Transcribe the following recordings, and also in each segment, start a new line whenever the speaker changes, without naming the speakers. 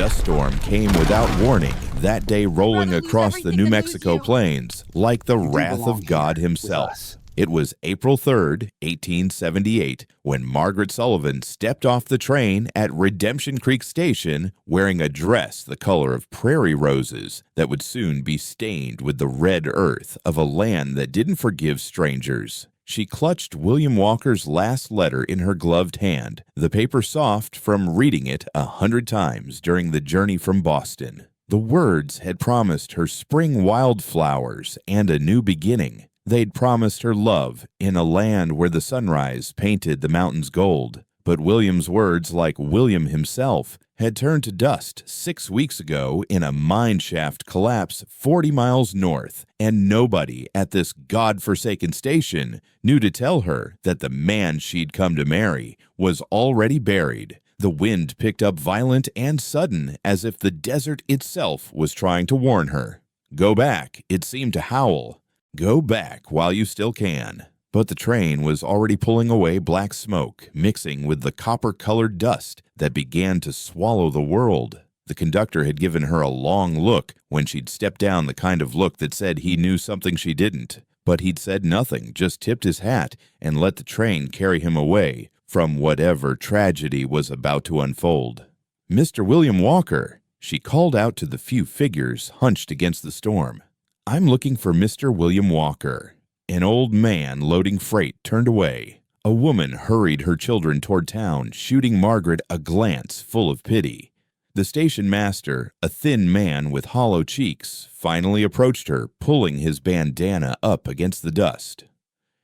dust storm came without warning, that day rolling across the New Mexico plains like the wrath of God himself. It was April 3rd, 1878, when Margaret Sullivan stepped off the train at Redemption Creek Station wearing a dress the color of prairie roses that would soon be stained with the red earth of a land that didn't forgive strangers. She clutched William Walker's last letter in her gloved hand, the paper soft from reading it 100 times during the journey from Boston. The words had promised her spring wildflowers and a new beginning. They'd promised her love in a land where the sunrise painted the mountains gold. But William's words, like William himself, had turned to dust 6 weeks ago in a mine shaft collapse 40 miles north, and nobody at this God-forsaken station knew to tell her that the man she'd come to marry was already buried. The wind picked up violent and sudden, as if the desert itself was trying to warn her. Go back, it seemed to howl. Go back while you still can. But the train was already pulling away black smoke, mixing with the copper-colored dust that began to swallow the world. The conductor had given her a long look when she'd stepped down, the kind of look that said he knew something she didn't. But he'd said nothing, just tipped his hat and let the train carry him away from whatever tragedy was about to unfold. "Mr. William Walker," she called out to the few figures hunched against the storm. "I'm looking for Mr. William Walker." An old man loading freight turned away. A woman hurried her children toward town, shooting Margaret a glance full of pity. The station master, a thin man with hollow cheeks, finally approached her, pulling his bandana up against the dust.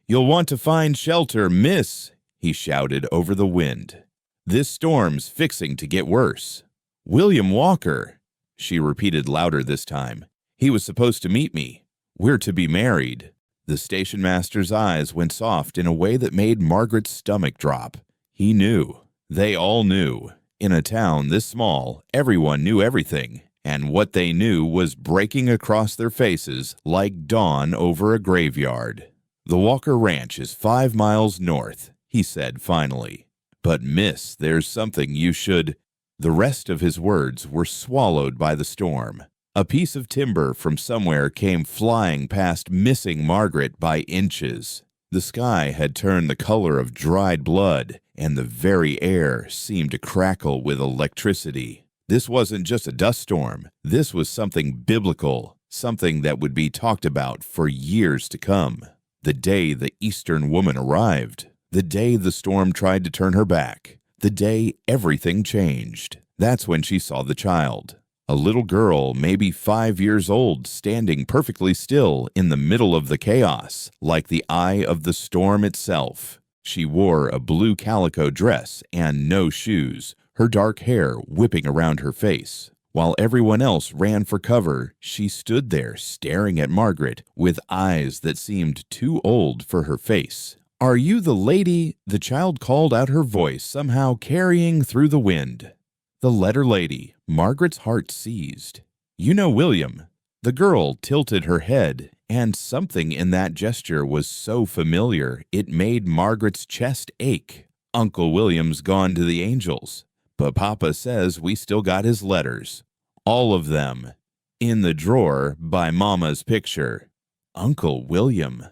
"You'll want to find shelter, miss," he shouted over the wind. "This storm's fixing to get worse." "William Walker," she repeated louder this time. "He was supposed to meet me. We're to be married." The station master's eyes went soft in a way that made Margaret's stomach drop. He knew. They all knew. In a town this small, everyone knew everything, and what they knew was breaking across their faces like dawn over a graveyard. "The Walker Ranch is 5 miles north," he said finally. "But miss, there's something you should—" The rest of his words were swallowed by the storm. A piece of timber from somewhere came flying past, missing Margaret by inches. The sky had turned the color of dried blood, and the very air seemed to crackle with electricity. This wasn't just a dust storm. This was something biblical, something that would be talked about for years to come. The day the Eastern woman arrived. The day the storm tried to turn her back. The day everything changed. That's when she saw the child. A little girl, maybe 5 years old, standing perfectly still in the middle of the chaos, like the eye of the storm itself. She wore a blue calico dress and no shoes, her dark hair whipping around her face. While everyone else ran for cover, she stood there staring at Margaret with eyes that seemed too old for her face. "Are you the lady?" The child called out, her voice somehow carrying through the wind. The letter lady. Margaret's heart seized. "You know William." The girl tilted her head, and something in that gesture was so familiar it made Margaret's chest ache. "Uncle William's gone to the Angels, but Papa says we still got his letters. All of them. In the drawer by Mama's picture." Uncle William.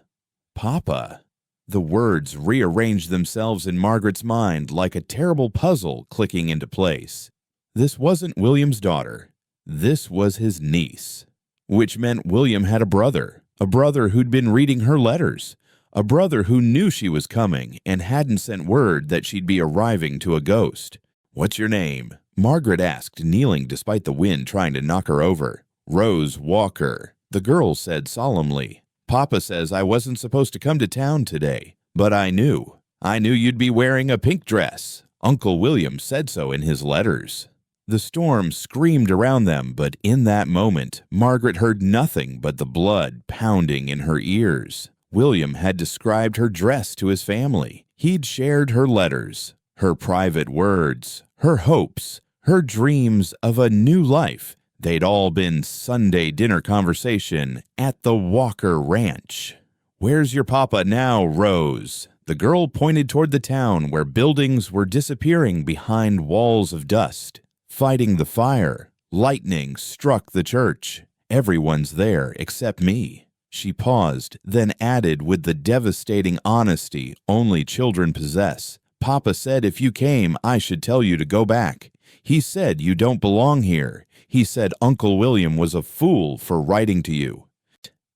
Papa. The words rearranged themselves in Margaret's mind like a terrible puzzle clicking into place. This wasn't William's daughter. This was his niece. Which meant William had a brother who'd been reading her letters, a brother who knew she was coming and hadn't sent word that she'd be arriving to a ghost. "What's your name?" Margaret asked, kneeling despite the wind trying to knock her over. "Rose Walker," the girl said solemnly. "Papa says I wasn't supposed to come to town today, but I knew. I knew you'd be wearing a pink dress. Uncle William said so in his letters." The storm screamed around them, but in that moment, Margaret heard nothing but the blood pounding in her ears. William had described her dress to his family. He'd shared her letters, her private words, her hopes, her dreams of a new life. They'd all been Sunday dinner conversation at the Walker Ranch. "Where's your papa now, Rose?" The girl pointed toward the town where buildings were disappearing behind walls of dust. fighting the fire. Lightning struck the church. Everyone's there except me." She paused, then added with the devastating honesty only children possess. "Papa said if you came, I should tell you to go back. He said you don't belong here. He said Uncle William was a fool for writing to you."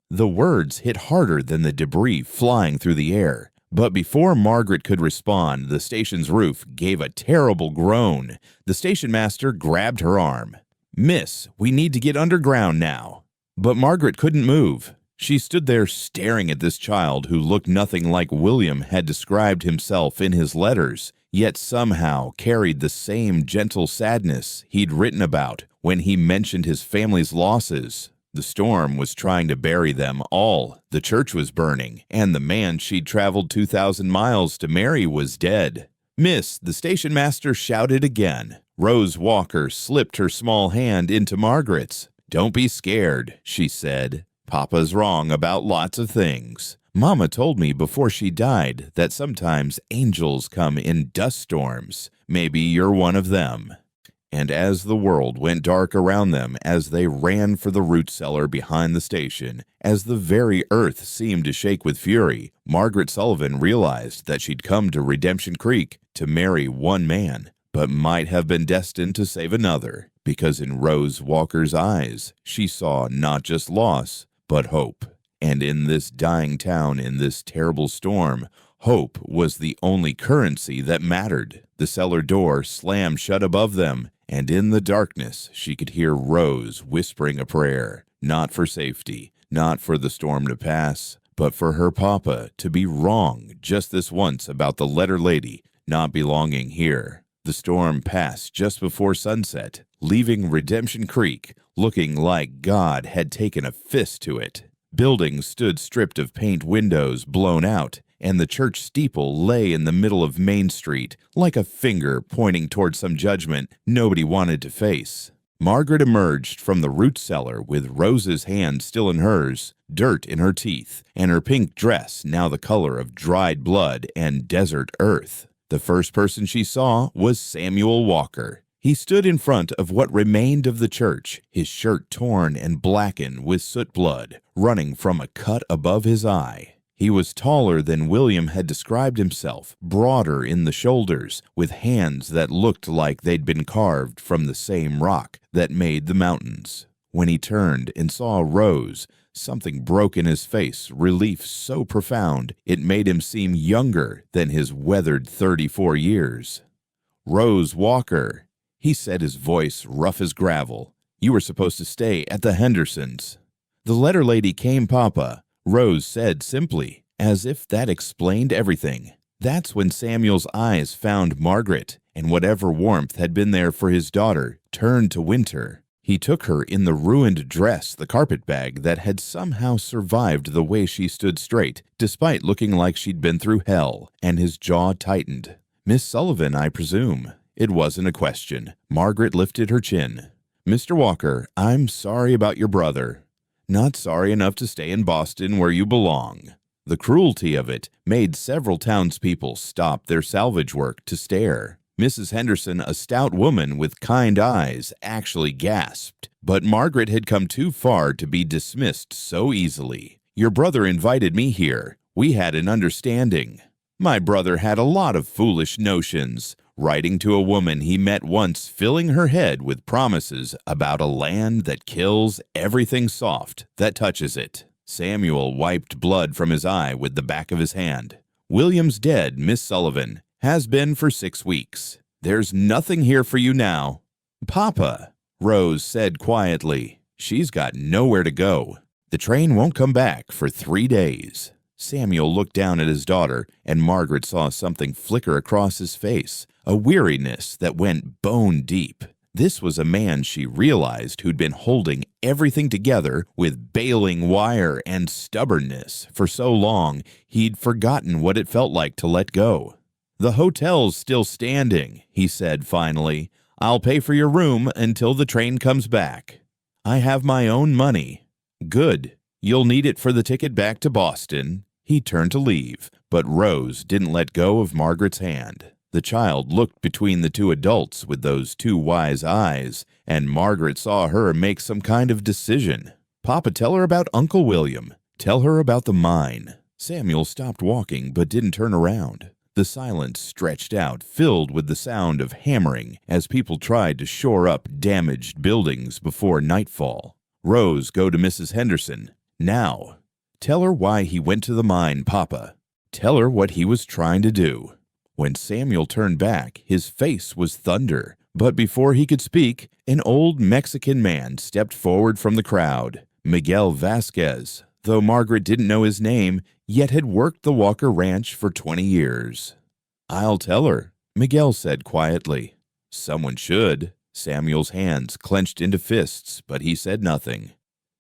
The words hit harder than the debris flying through the air. But before Margaret could respond, the station's roof gave a terrible groan. The station master grabbed her arm. "Miss, we need to get underground now." But Margaret couldn't move. She stood there staring at this child who looked nothing like William had described himself in his letters, yet somehow carried the same gentle sadness he'd written about when he mentioned his family's losses. The storm was trying to bury them all. The church was burning, and the man she'd traveled 2,000 miles to marry was dead. "Miss," the station master shouted again. Rose Walker slipped her small hand into Margaret's. "Don't be scared," she said. "Papa's wrong about lots of things. Mama told me before she died that sometimes angels come in dust storms. Maybe you're one of them." And as the world went dark around them as they ran for the root cellar behind the station, as the very earth seemed to shake with fury, Margaret Sullivan realized that she'd come to Redemption Creek to marry one man, but might have been destined to save another, because in Rose Walker's eyes, she saw not just loss, but hope. And in this dying town, in this terrible storm, hope was the only currency that mattered. The cellar door slammed shut above them, and in the darkness she could hear Rose whispering a prayer, not for safety, not for the storm to pass, but for her papa to be wrong just this once about the letter lady not belonging here. The storm passed just before sunset, leaving Redemption Creek looking like God had taken a fist to it. Buildings stood stripped of paint, windows blown out, and the church steeple lay in the middle of Main Street like a finger pointing toward some judgment nobody wanted to face. Margaret emerged from the root cellar with Rose's hand still in hers, dirt in her teeth, and her pink dress now the color of dried blood and desert earth. The first person she saw was Samuel Walker. He stood in front of what remained of the church, his shirt torn and blackened with soot blood running from a cut above his eye. He was taller than William had described himself, broader in the shoulders, with hands that looked like they'd been carved from the same rock that made the mountains. When he turned and saw Rose, something broke in his face, relief so profound it made him seem younger than his weathered 34 years. "Rose Walker," he said, his voice rough as gravel. "You were supposed to stay at the Hendersons." "The letter lady came, Papa," Rose said simply, as if that explained everything. That's when Samuel's eyes found Margaret, and whatever warmth had been there for his daughter turned to winter. He took her in the ruined dress, the carpetbag that had somehow survived the way she stood straight, despite looking like she'd been through hell, and his jaw tightened. "Miss Sullivan, I presume." It wasn't a question. Margaret lifted her chin. "Mr. Walker, I'm sorry about your brother. Not sorry enough to stay in Boston where you belong." The cruelty of it made several townspeople stop their salvage work to stare. Mrs. Henderson, a stout woman with kind eyes, actually gasped. But Margaret had come too far to be dismissed so easily. "Your brother invited me here. We had an understanding." "My brother had a lot of foolish notions," writing to a woman he met once, filling her head with promises about a land that kills everything soft that touches it. Samuel wiped blood from his eye with the back of his hand. "William's dead, Miss Sullivan. Has been for 6 weeks. There's nothing here for you now." "Papa," Rose said quietly, "she's got nowhere to go. The train won't come back for 3 days." Samuel looked down at his daughter, and Margaret saw something flicker across his face, a weariness that went bone deep. This was a man, she realized, who'd been holding everything together with baling wire and stubbornness for so long he'd forgotten what it felt like to let go. "The hotel's still standing," he said finally. "I'll pay for your room until the train comes back." "I have my own money." "Good. You'll need it for the ticket back to Boston." He turned to leave, but Rose didn't let go of Margaret's hand. The child looked between the two adults with those two wise eyes, and Margaret saw her make some kind of decision. "Papa, tell her about Uncle William. Tell her about the mine." Samuel stopped walking but didn't turn around. The silence stretched out, filled with the sound of hammering as people tried to shore up damaged buildings before nightfall. "Rose, go to Mrs. Henderson. Now. Tell her why he went to the mine, Papa. Tell her what he was trying to do." When Samuel turned back, his face was thunder. But before he could speak, an old Mexican man stepped forward from the crowd. Miguel Vasquez, though Margaret didn't know his name, yet had worked the Walker Ranch for 20 years. "I'll tell her," Miguel said quietly. "Someone should." Samuel's hands clenched into fists, but he said nothing.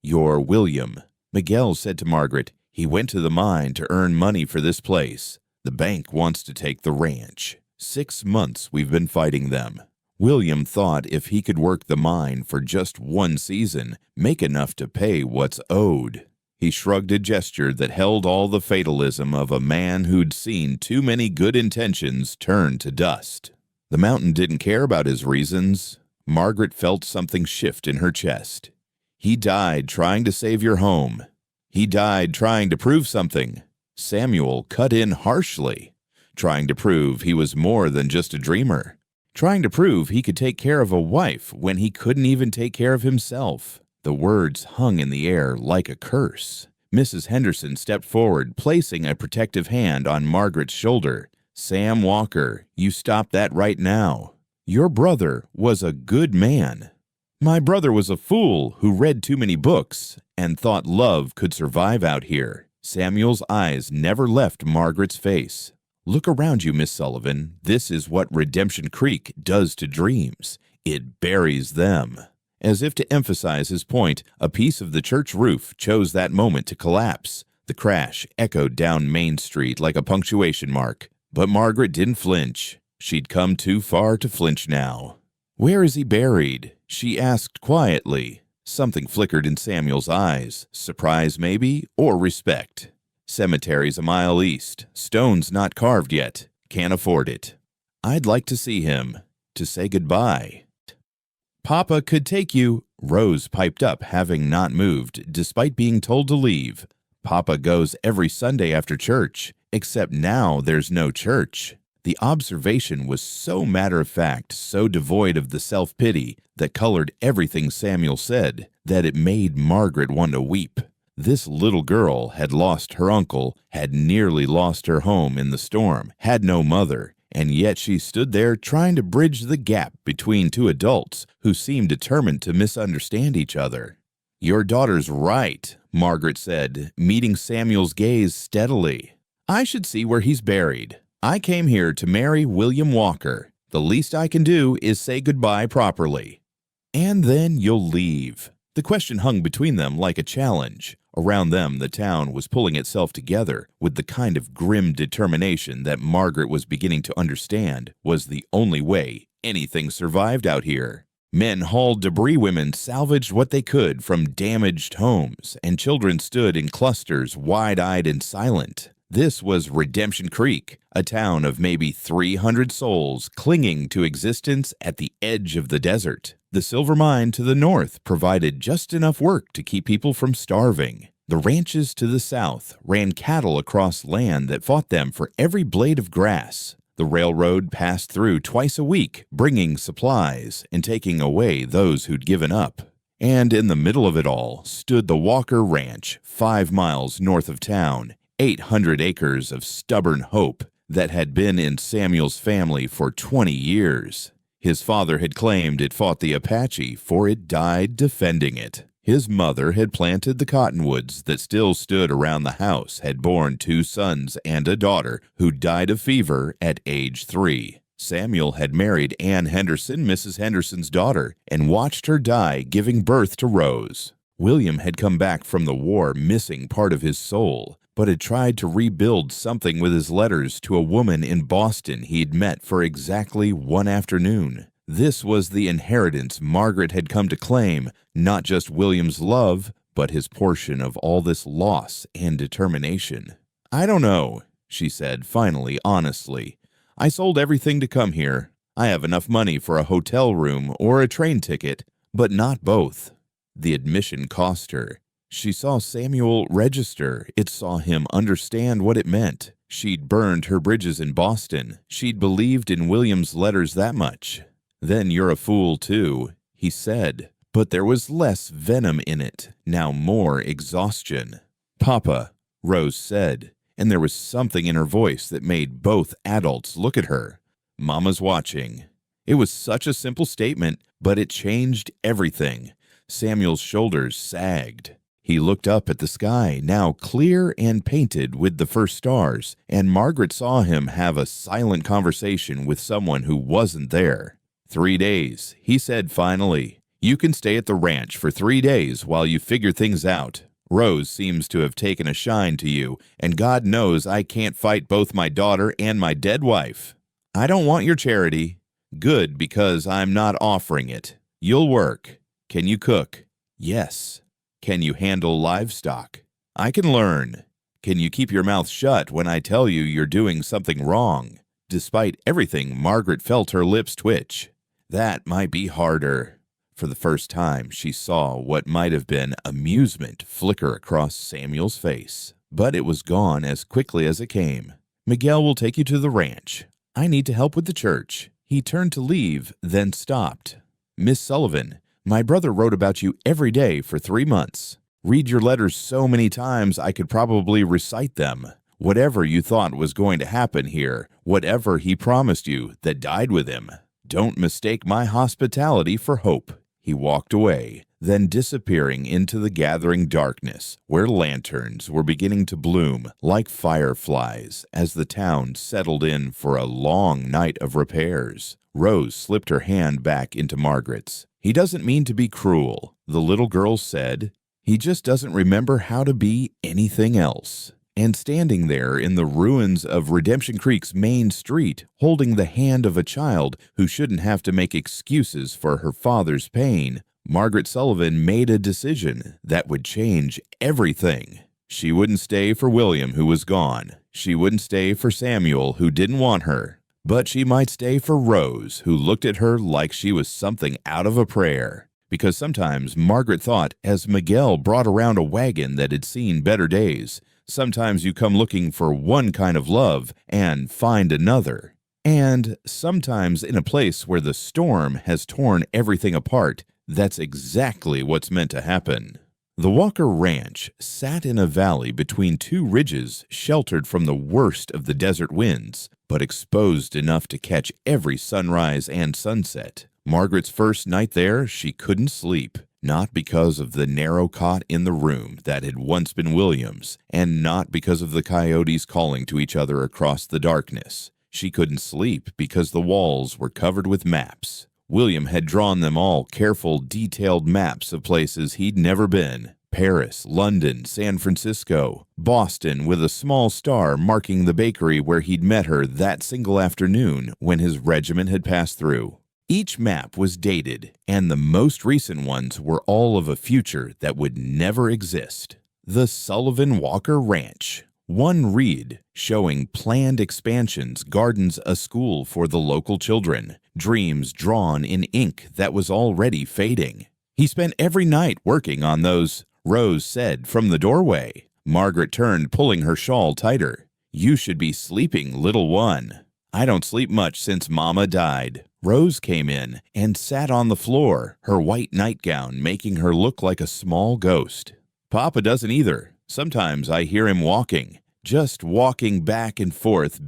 "You're William," Miguel said to Margaret. "He went to the mine to earn money for this place. The bank wants to take the ranch. 6 months we've been fighting them." William thought if he could work the mine for just 1 season, make enough to pay what's owed. He shrugged a gesture that held all the fatalism of a man who'd seen too many good intentions turn to dust. The mountain didn't care about his reasons. Margaret felt something shift in her chest. "He died trying to save your home. He died trying to prove something." Samuel cut in harshly, trying to prove he was more than just a dreamer, trying to prove he could take care of a wife when he couldn't even take care of himself. The words hung in the air like a curse. Mrs. Henderson stepped forward, placing a protective hand on Margaret's shoulder. "Sam Walker, you stop that right now. Your brother was a good man." "My brother was a fool who read too many books and thought love could survive out here." Samuel's eyes never left Margaret's face. "Look around you, Miss Sullivan. This is what Redemption Creek does to dreams. It buries them." As if to emphasize his point, a piece of the church roof chose that moment to collapse. The crash echoed down Main Street like a punctuation mark. But Margaret didn't flinch. She'd come too far to flinch now. "Where is he buried?" she asked quietly. Something flickered in Samuel's eyes. Surprise, maybe, or respect. "Cemetery's a mile east. Stone's not carved yet. Can't afford it." "I'd like to see him. To say goodbye." "Papa could take you," Rose piped up, having not moved, despite being told to leave. "Papa goes every Sunday after church, except now there's no church." The observation was so matter-of-fact, so devoid of the self-pity that colored everything Samuel said, that it made Margaret want to weep. This little girl had lost her uncle, had nearly lost her home in the storm, had no mother, and yet she stood there trying to bridge the gap between two adults who seemed determined to misunderstand each other. "Your daughter's right," Margaret said, meeting Samuel's gaze steadily. "I should see where he's buried. I came here to marry William Walker. The least I can do is say goodbye properly. And then you'll leave." The question hung between them like a challenge. Around them, the town was pulling itself together with the kind of grim determination that Margaret was beginning to understand was the only way anything survived out here. Men hauled debris, women salvaged what they could from damaged homes, and children stood in clusters, wide-eyed and silent. This was Redemption Creek, a town of maybe 300 souls clinging to existence at the edge of the desert. The silver mine to the north provided just enough work to keep people from starving. The ranches to the south ran cattle across land that fought them for every blade of grass. The railroad passed through twice a week, bringing supplies and taking away those who'd given up. And in the middle of it all stood the Walker Ranch, 5 miles north of town. 800 acres of stubborn hope that had been in Samuel's family for 20 years. His father had claimed it fought the Apache, for it died defending it. His mother had planted the cottonwoods that still stood around the house, had borne 2 sons and a daughter who died of fever at age 3. Samuel had married Ann Henderson, Mrs. Henderson's daughter, and watched her die, giving birth to Rose. William had come back from the war missing part of his soul, but had tried to rebuild something with his letters to a woman in Boston he'd met for exactly 1 afternoon. This was the inheritance Margaret had come to claim, not just William's love, but his portion of all this loss and determination. "I don't know," she said finally, honestly. I sold everything to come here. I have enough money for a hotel room or a train ticket, but not both." The admission cost her. She saw Samuel register. It saw him understand what it meant. She'd burned her bridges in Boston. She'd believed in William's letters that much. "Then you're a fool, too," he said. But there was less venom in it, now more exhaustion. "Papa," Rose said, and there was something in her voice that made both adults look at her. "Mama's watching." It was such a simple statement, but it changed everything. Samuel's shoulders sagged. He looked up at the sky, now clear and painted with the first stars, and Margaret saw him have a silent conversation with someone who wasn't there. "3 days," he said finally. "You can stay at the ranch for 3 days while you figure things out. Rose seems to have taken a shine to you, and God knows I can't fight both my daughter and my dead wife. I don't want your charity. Good, because I'm not offering it. You'll work. Can you cook? Yes. Can you handle livestock? I can learn. Can you keep your mouth shut when I tell you you're doing something wrong?" Despite everything, Margaret felt her lips twitch. That might be harder. For the first time, she saw what might have been amusement flicker across Samuel's face, but it was gone as quickly as it came. "Miguel will take you to the ranch. I need to help with the church." He turned to leave, then stopped. "Miss Sullivan, my brother wrote about you every day for 3 months. Read your letters so many times I could probably recite them. Whatever you thought was going to happen here, whatever he promised you that died with him, don't mistake my hospitality for hope." He walked away, then disappearing into the gathering darkness, where lanterns were beginning to bloom like fireflies as the town settled in for a long night of repairs. Rose slipped her hand back into Margaret's. "He doesn't mean to be cruel," the little girl said. "He just doesn't remember how to be anything else." And standing there in the ruins of Redemption Creek's main street, holding the hand of a child who shouldn't have to make excuses for her father's pain, Margaret Sullivan made a decision that would change everything. She wouldn't stay for William, who was gone. She wouldn't stay for Samuel, who didn't want her. But she might stay for Rose, who looked at her like she was something out of a prayer. Because sometimes Margaret thought, as Miguel brought around a wagon that had seen better days, sometimes you come looking for one kind of love and find another. And sometimes in a place where the storm has torn everything apart, that's exactly what's meant to happen. The Walker Ranch sat in a valley between 2 ridges, sheltered from the worst of the desert winds, but exposed enough to catch every sunrise and sunset. Margaret's first night there, she couldn't sleep. Not because of the narrow cot in the room that had once been William's, and not because of the coyotes calling to each other across the darkness. She couldn't sleep because the walls were covered with maps. William had drawn them all, careful, detailed maps of places he'd never been. Paris, London, San Francisco, Boston, with a small star marking the bakery where he'd met her that single afternoon when his regiment had passed through. Each map was dated, and the most recent ones were all of a future that would never exist. The Sullivan Walker Ranch. One read showing planned expansions, gardens, a school for the local children, dreams drawn in ink that was already fading. He spent every night working on those, Rose said from the doorway. Margaret turned, pulling her shawl tighter. "You should be sleeping, little one." "I don't sleep much since Mama died." Rose came in and sat on the floor, her white nightgown making her look like a small ghost. "Papa doesn't either. Sometimes I hear him walking, just walking back and forth,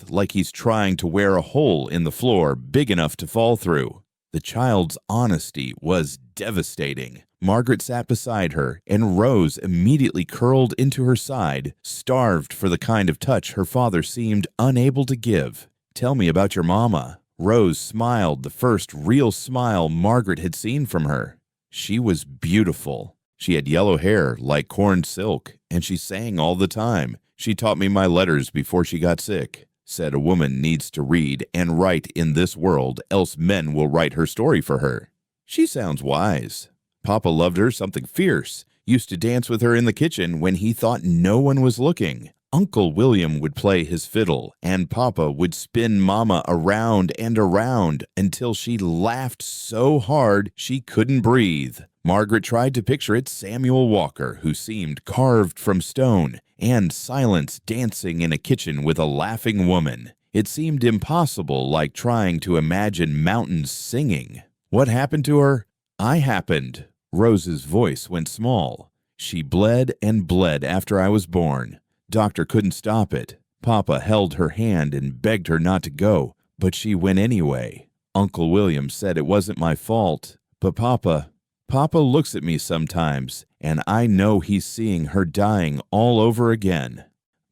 like he's trying to wear a hole in the floor big enough to fall through." The child's honesty was devastating. Margaret sat beside her, and Rose immediately curled into her side, starved for the kind of touch her father seemed unable to give. "Tell me about your mama." Rose smiled, the first real smile Margaret had seen from her. She was beautiful. She had yellow hair like corn silk, and she sang all the time. "She taught me my letters before she got sick." Said a woman needs to read and write in this world, else men will write her story for her. She sounds wise. Papa loved her something fierce. Used to dance with her in the kitchen when he thought no one was looking. Uncle William would play his fiddle, and Papa would spin Mama around and around until she laughed so hard she couldn't breathe. Margaret tried to picture it Samuel Walker, who seemed carved from stone, and Silence dancing in a kitchen with a laughing woman. It seemed impossible, like trying to imagine mountains singing. What happened to her? I happened. Rose's voice went small. She bled and bled after I was born. Doctor couldn't stop it. Papa held her hand and begged her not to go, but she went anyway. Uncle William said it wasn't my fault, but Papa looks at me sometimes, and I know he's seeing her dying all over again.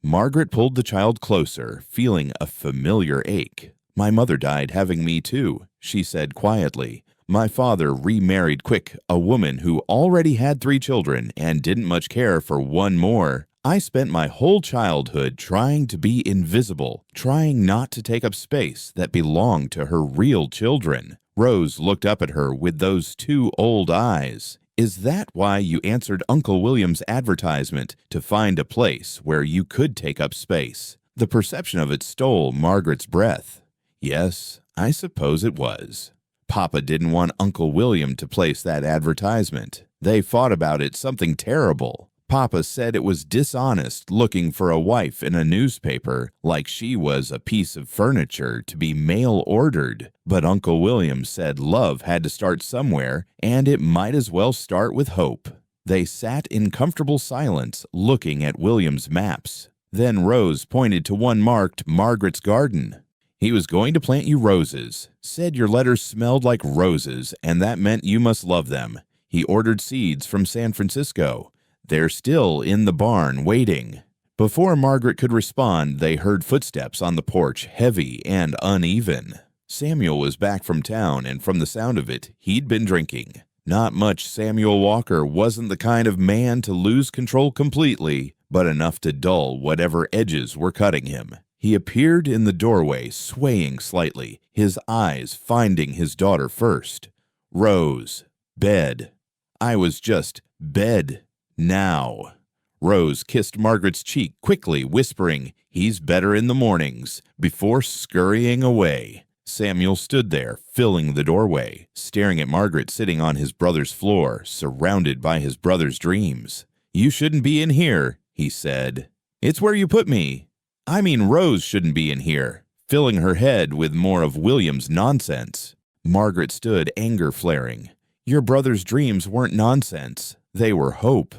Margaret pulled the child closer, feeling a familiar ache. My mother died having me too, she said quietly. My father remarried quick, a woman who already had 3 children and didn't much care for one more. I spent my whole childhood trying to be invisible, trying not to take up space that belonged to her real children. Rose looked up at her with those 2 old eyes. Is that why you answered Uncle William's advertisement, to find a place where you could take up space? The perception of it stole Margaret's breath. Yes, I suppose it was. Papa didn't want Uncle William to place that advertisement. They fought about it something terrible. Papa said it was dishonest looking for a wife in a newspaper like she was a piece of furniture to be mail-ordered. But Uncle William said love had to start somewhere, and it might as well start with hope. They sat in comfortable silence, looking at William's maps. Then Rose pointed to one marked Margaret's garden. He was going to plant you roses, said your letters smelled like roses, and that meant you must love them. He ordered seeds from San Francisco. They're still in the barn waiting. Before Margaret could respond, they heard footsteps on the porch, heavy and uneven. Samuel was back from town, and from the sound of it, he'd been drinking. Not much. Samuel Walker wasn't the kind of man to lose control completely, but enough to dull whatever edges were cutting him. He appeared in the doorway, swaying slightly, his eyes finding his daughter first. Rose. Bed. I was just bed. Now. Rose kissed Margaret's cheek quickly, whispering, "He's better in the mornings," before scurrying away. Samuel stood there, filling the doorway, staring at Margaret sitting on his brother's floor, surrounded by his brother's dreams. "You shouldn't be in here," he said. "It's where you put me." "I mean, Rose shouldn't be in here," filling her head with more of William's nonsense. Margaret stood, anger flaring. "Your brother's dreams weren't nonsense. They were hope."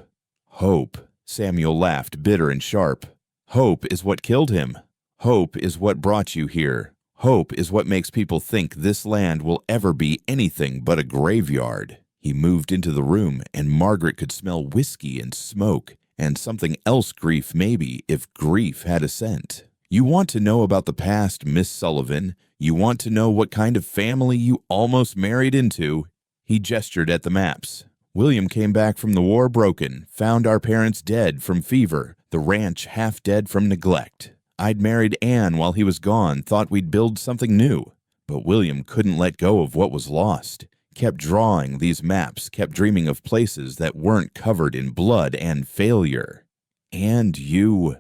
"Hope," Samuel laughed, bitter and sharp. "Hope is what killed him. Hope is what brought you here. Hope is what makes people think this land will ever be anything but a graveyard." He moved into the room, and Margaret could smell whiskey and smoke, and something else, grief maybe, if grief had a scent. "You want to know about the past, Miss Sullivan? You want to know what kind of family you almost married into?" He gestured at the maps. "William came back from the war broken, found our parents dead from fever, the ranch half dead from neglect. I'd married Anne while he was gone, thought we'd build something new. But William couldn't let go of what was lost. Kept drawing these maps, kept dreaming of places that weren't covered in blood and failure. And you.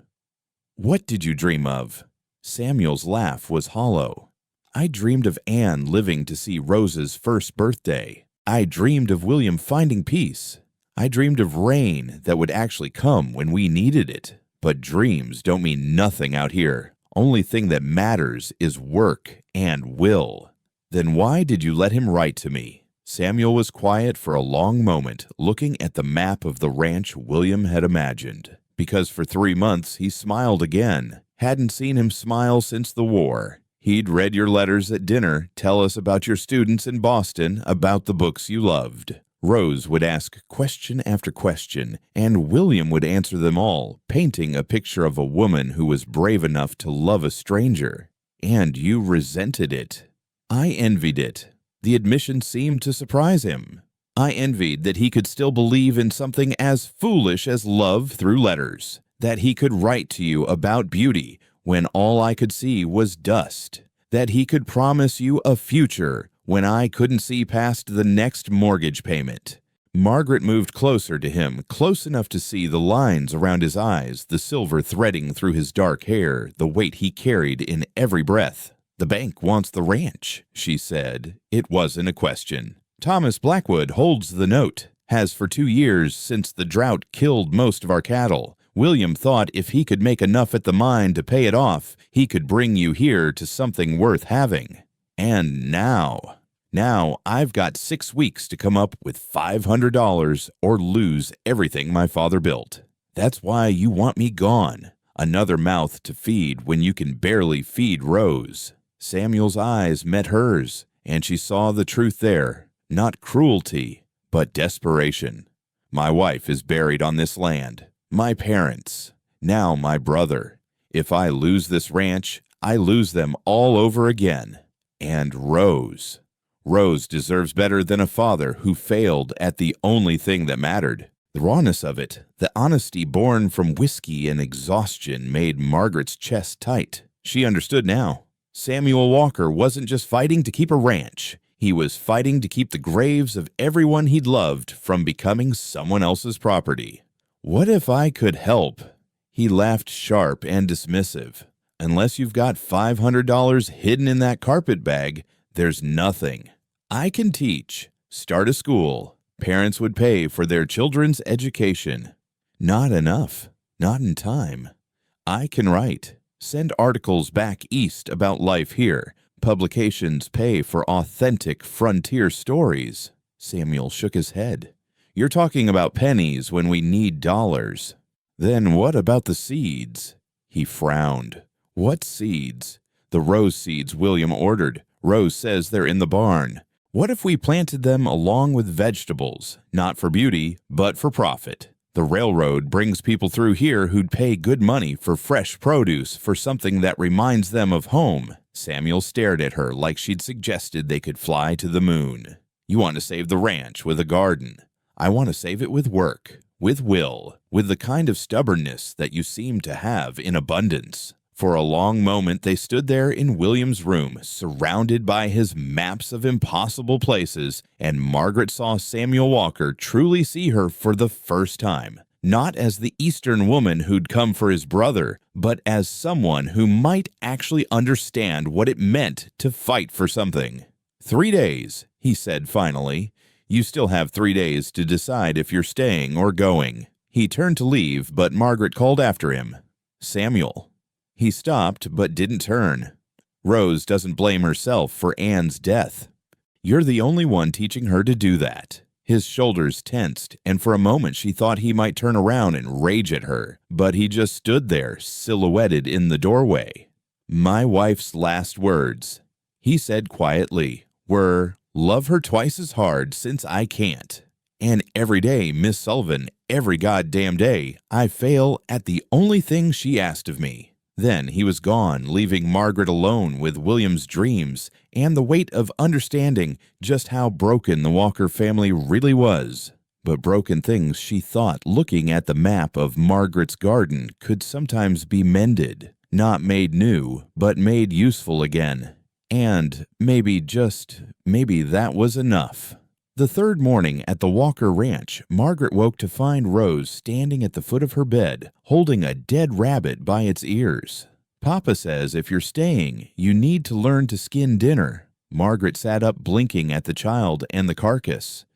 What did you dream of?" Samuel's laugh was hollow. "I dreamed of Anne living to see Rose's first birthday. I dreamed of William finding peace. I dreamed of rain that would actually come when we needed it. But dreams don't mean nothing out here. Only thing that matters is work and will." "Then why did you let him write to me?" Samuel was quiet for a long moment, looking at the map of the ranch William had imagined. Because for 3 months he smiled again. Hadn't seen him smile since the war. He'd read your letters at dinner, tell us about your students in Boston, about the books you loved. Rose would ask question after question, and William would answer them all, painting a picture of a woman who was brave enough to love a stranger. And you resented it. I envied it. The admission seemed to surprise him. I envied that he could still believe in something as foolish as love through letters, that he could write to you about beauty when all I could see was dust, that he could promise you a future when I couldn't see past the next mortgage payment. Margaret moved closer to him, close enough to see the lines around his eyes, the silver threading through his dark hair, the weight he carried in every breath. "The bank wants the ranch," she said. It wasn't a question. "Thomas Blackwood holds the note. Has for 2 years since the drought killed most of our cattle. William thought if he could make enough at the mine to pay it off, he could bring you here to something worth having. And now I've got 6 weeks to come up with $500 or lose everything my father built. That's why you want me gone. Another mouth to feed when you can barely feed Rose." Samuel's eyes met hers, and she saw the truth there. Not cruelty, but desperation. "My wife is buried on this land. My parents. Now my brother. If I lose this ranch, I lose them all over again. And Rose. Rose deserves better than a father who failed at the only thing that mattered." The rawness of it, the honesty born from whiskey and exhaustion, made Margaret's chest tight. She understood now. Samuel Walker wasn't just fighting to keep a ranch. He was fighting to keep the graves of everyone he'd loved from becoming someone else's property. "What if I could help?" He laughed sharp and dismissive. "Unless you've got $500 hidden in that carpet bag, there's nothing. I can teach, start a school. Parents would pay for their children's education. Not enough, not in time. I can write, send articles back east about life here. Publications pay for authentic frontier stories." Samuel shook his head. "You're talking about pennies when we need dollars." "Then what about the seeds?" He frowned. "What seeds?" "The rose seeds William ordered. Rose says they're in the barn. What if we planted them along with vegetables, not for beauty, but for profit? The railroad brings people through here who'd pay good money for fresh produce, for something that reminds them of home." Samuel stared at her like she'd suggested they could fly to the moon. "You want to save the ranch with a garden. I want to save it with work, with will, with the kind of stubbornness that you seem to have in abundance." For a long moment they stood there in William's room, surrounded by his maps of impossible places, and Margaret saw Samuel Walker truly see her for the first time. Not as the Eastern woman who'd come for his brother, but as someone who might actually understand what it meant to fight for something. 3 days, he said finally. "You still have 3 days to decide if you're staying or going." He turned to leave, but Margaret called after him. "Samuel." He stopped but didn't turn. "Rose doesn't blame herself for Anne's death. You're the only one teaching her to do that." His shoulders tensed, and for a moment she thought he might turn around and rage at her, but he just stood there, silhouetted in the doorway. "My wife's last words," he said quietly, "were, 'Love her twice as hard since I can't.' And every day, Miss Sullivan, every goddamn day, I fail at the only thing she asked of me." Then he was gone, leaving Margaret alone with William's dreams and the weight of understanding just how broken the Walker family really was. But broken things, she thought, looking at the map of Margaret's garden, could sometimes be mended. Not made new, but made useful again. And maybe that was enough. The third morning at the Walker Ranch, Margaret woke to find Rose standing at the foot of her bed, holding a dead rabbit by its ears. "Papa says if you're staying, you need to learn to skin dinner." Margaret sat up, blinking at the child and the carcass.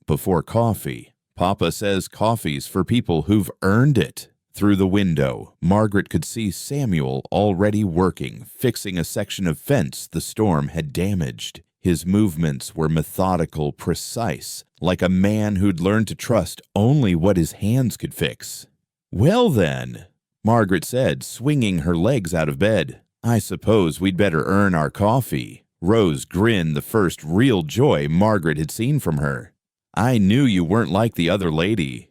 "Before coffee. Papa says coffee's for people who've earned it." Through the window, Margaret could see Samuel already working, fixing a section of fence the storm had damaged. His movements were methodical, precise, like a man who'd learned to trust only what his hands could fix. "Well then," Margaret said, swinging her legs out of bed, "I suppose we'd better earn our coffee." Rose grinned, the first real joy Margaret had seen from her. "I knew you weren't like the other lady."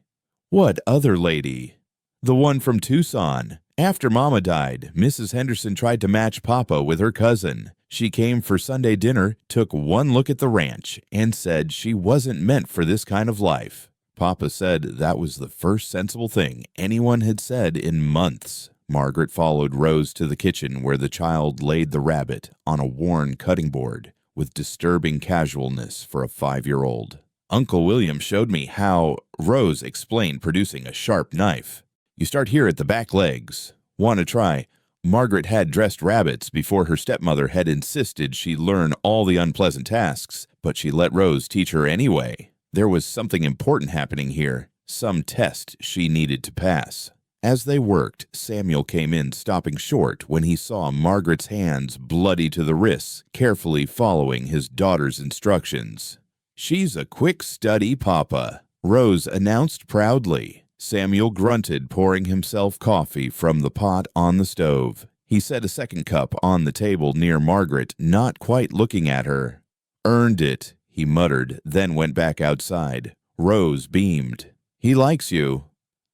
"What other lady?" "The one from Tucson. After Mama died, Mrs. Henderson tried to match Papa with her cousin. She came for Sunday dinner, took one look at the ranch, and said she wasn't meant for this kind of life. Papa said that was the first sensible thing anyone had said in months." Margaret followed Rose to the kitchen where the child laid the rabbit on a worn cutting board with disturbing casualness for a 5-year-old. Uncle William showed me how. Rose explained, producing a sharp knife. You start here at the back legs. Want to try? Margaret had dressed rabbits before her stepmother had insisted she learn all the unpleasant tasks, but she let Rose teach her anyway. There was something important happening here, some test she needed to pass. As they worked, Samuel came in, stopping short when he saw Margaret's hands bloody to the wrists, carefully following his daughter's instructions. "She's a quick study, Papa," Rose announced proudly. Samuel grunted, pouring himself coffee from the pot on the stove. He set a second cup on the table near Margaret, not quite looking at her. "Earned it," he muttered, then went back outside. Rose beamed. "He likes you."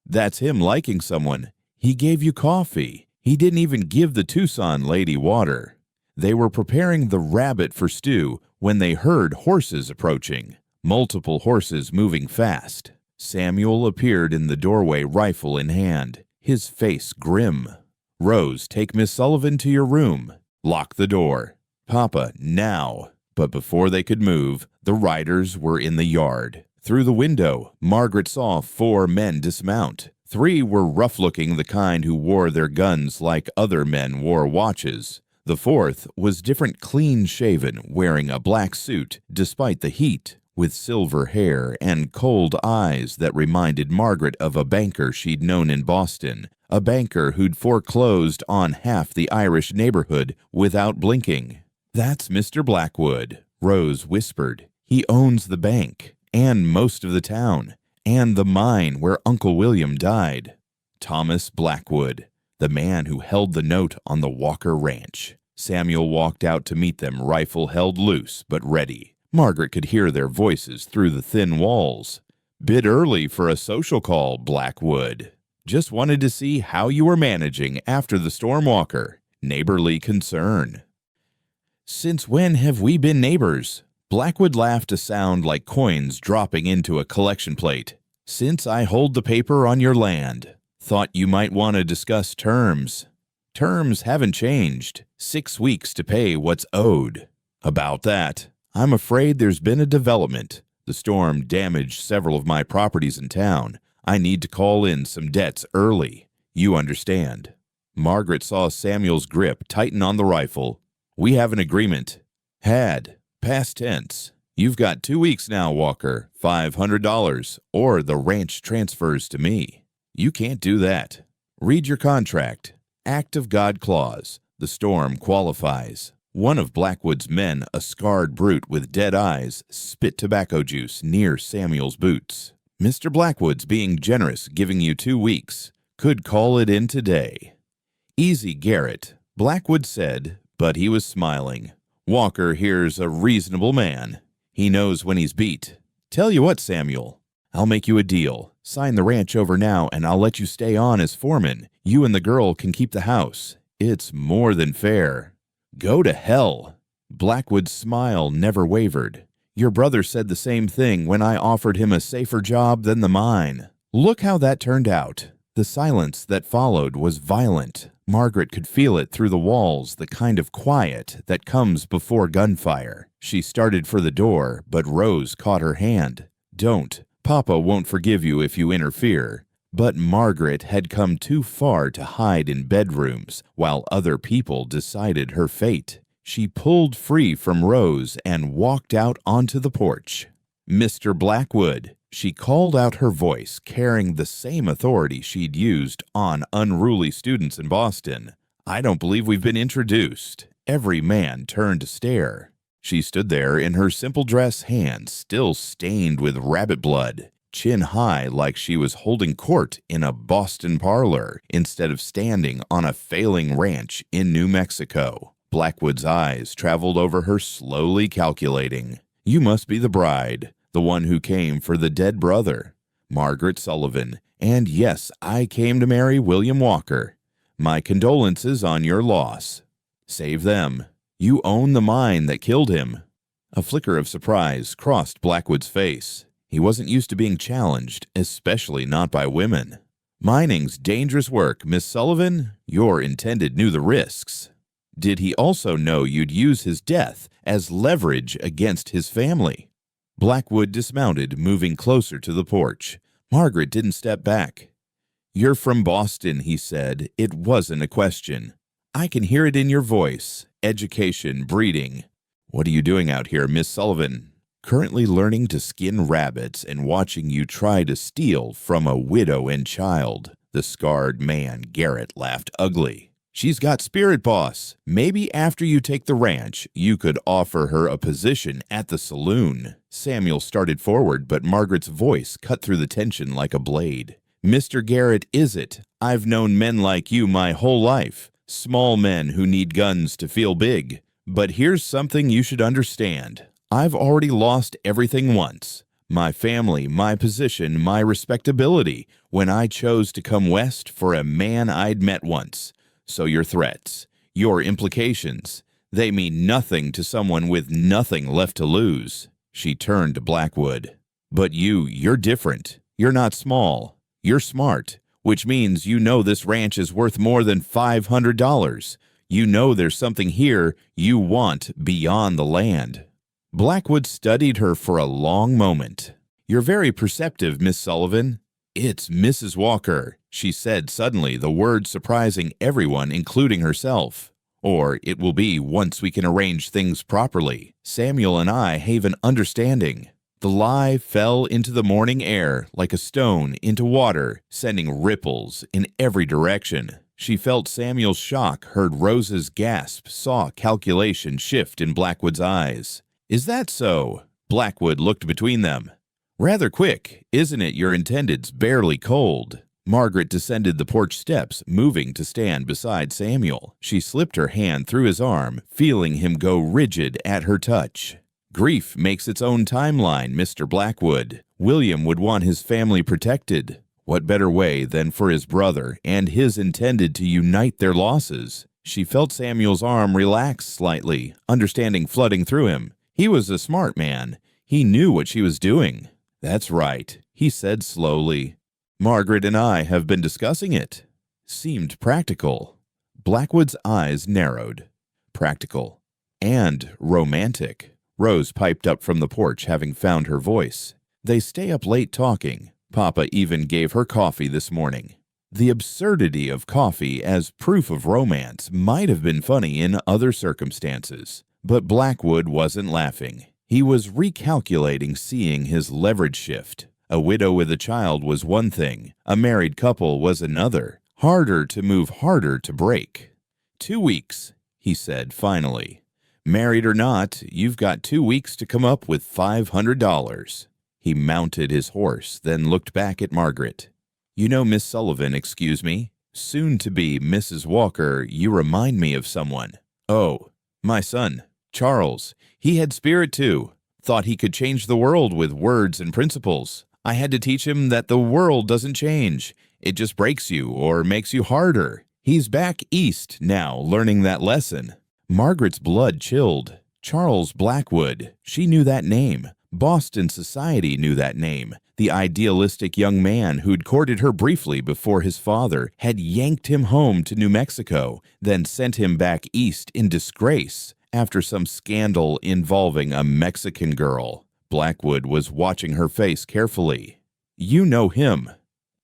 "That's him liking someone. He gave you coffee. He didn't even give the Tucson lady water." They were preparing the rabbit for stew when they heard horses approaching, multiple horses moving fast. Samuel appeared in the doorway, rifle in hand, his face grim. "Rose, take Miss Sullivan to your room. Lock the door. Papa, now." But before they could move, the riders were in the yard. Through the window, Margaret saw 4 men dismount. 3 were rough-looking, the kind who wore their guns like other men wore watches. The 4th was different, clean-shaven, wearing a black suit despite the heat, with silver hair and cold eyes that reminded Margaret of a banker she'd known in Boston, a banker who'd foreclosed on half the Irish neighborhood without blinking. "That's Mr. Blackwood," Rose whispered. "He owns the bank, and most of the town, and the mine where Uncle William died." Thomas Blackwood, the man who held the note on the Walker Ranch. Samuel walked out to meet them, rifle held loose but ready. Margaret could hear their voices through the thin walls. "Bit early for a social call, Blackwood. Just wanted to see how you were managing after the storm, Walker. Neighborly concern." "Since when have we been neighbors?" Blackwood laughed, a sound like coins dropping into a collection plate. "Since I hold the paper on your land. Thought you might want to discuss terms." "Terms haven't changed. 6 weeks to pay what's owed." "About that, I'm afraid there's been a development. The storm damaged several of my properties in town. I need to call in some debts early. You understand." Margaret saw Samuel's grip tighten on the rifle. "We have an agreement." "Had. Past tense. You've got 2 weeks now, Walker. $500, or the ranch transfers to me." "You can't do that. Read your contract. Act of God clause. The storm qualifies." One of Blackwood's men, a scarred brute with dead eyes, spit tobacco juice near Samuel's boots. "Mr. Blackwood's being generous, giving you 2 weeks. Could call it in today." "Easy, Garrett," Blackwood said, but he was smiling. "Walker here's a reasonable man. He knows when he's beat. Tell you what, Samuel, I'll make you a deal. Sign the ranch over now, and I'll let you stay on as foreman. You and the girl can keep the house. It's more than fair." "Go to hell." Blackwood's smile never wavered. "Your brother said the same thing when I offered him a safer job than the mine. Look how that turned out." The silence that followed was violent. Margaret could feel it through the walls, the kind of quiet that comes before gunfire. She started for the door, but Rose caught her hand. "Don't. Papa won't forgive you if you interfere." But Margaret had come too far to hide in bedrooms while other people decided her fate. She pulled free from Rose and walked out onto the porch. "Mr. Blackwood," she called out, her voice carrying the same authority she'd used on unruly students in Boston. "I don't believe we've been introduced." Every man turned to stare. She stood there in her simple dress, hands still stained with rabbit blood, chin high like she was holding court in a Boston parlor instead of standing on a failing ranch in New Mexico. Blackwood's eyes traveled over her, slowly calculating. "You must be the bride, the one who came for the dead brother, Margaret Sullivan, and yes, I came to marry William Walker. My condolences on your loss. Save them. You own the mine that killed him." A flicker of surprise crossed Blackwood's face. He wasn't used to being challenged, especially not by women. "Mining's dangerous work, Miss Sullivan. Your intended knew the risks." "Did he also know you'd use his death as leverage against his family?" Blackwood dismounted, moving closer to the porch. Margaret didn't step back. "You're from Boston," he said. It wasn't a question. "I can hear it in your voice. Education, breeding." "What are you doing out here, Miss Sullivan?" "Currently learning to skin rabbits and watching you try to steal from a widow and child." The scarred man, Garrett, laughed ugly. "She's got spirit, boss. Maybe after you take the ranch, you could offer her a position at the saloon." Samuel started forward, but Margaret's voice cut through the tension like a blade. "Mr. Garrett, is it? I've known men like you my whole life. Small men who need guns to feel big. But here's something you should understand. I've already lost everything once. My family, my position, my respectability, when I chose to come west for a man I'd met once. So your threats, your implications, they mean nothing to someone with nothing left to lose." She turned to Blackwood. "But you're different. You're not small. You're smart, which means you know this ranch is worth more than $500. You know there's something here you want beyond the land." Blackwood studied her for a long moment. "You're very perceptive, Miss Sullivan." "It's Mrs. Walker," she said suddenly, the word surprising everyone, including herself. "Or it will be once we can arrange things properly. Samuel and I have an understanding." The lie fell into the morning air like a stone into water, sending ripples in every direction. She felt Samuel's shock, heard Rose's gasp, saw calculation shift in Blackwood's eyes. "Is that so?" Blackwood looked between them. "Rather quick, isn't it? Your intended's barely cold." Margaret descended the porch steps, moving to stand beside Samuel. She slipped her hand through his arm, feeling him go rigid at her touch. "Grief makes its own timeline, Mr. Blackwood. William would want his family protected. What better way than for his brother and his intended to unite their losses?" She felt Samuel's arm relax slightly, understanding flooding through him. He was a smart man. He knew what she was doing. "That's right," he said slowly. "Margaret and I have been discussing it." Seemed practical. Blackwood's eyes narrowed. Practical. And romantic. Rose piped up from the porch, having found her voice. "They stay up late talking. Papa even gave her coffee this morning." The absurdity of coffee as proof of romance might have been funny in other circumstances. But Blackwood wasn't laughing. He was recalculating, seeing his leverage shift. A widow with a child was one thing. A married couple was another. Harder to move, harder to break. 2 weeks, he said finally. "Married or not, you've got 2 weeks to come up with $500. He mounted his horse, then looked back at Margaret. "You know, Miss Sullivan, excuse me. Soon to be Mrs. Walker, you remind me of someone." "Oh, my son. Charles. He had spirit too. Thought he could change the world with words and principles. I had to teach him that the world doesn't change. It just breaks you or makes you harder. He's back east now, learning that lesson." Margaret's blood chilled. Charles Blackwood. She knew that name. Boston society knew that name. The idealistic young man who'd courted her briefly before his father had yanked him home to New Mexico, then sent him back east in disgrace after some scandal involving a Mexican girl. Blackwood was watching her face carefully. "You know him."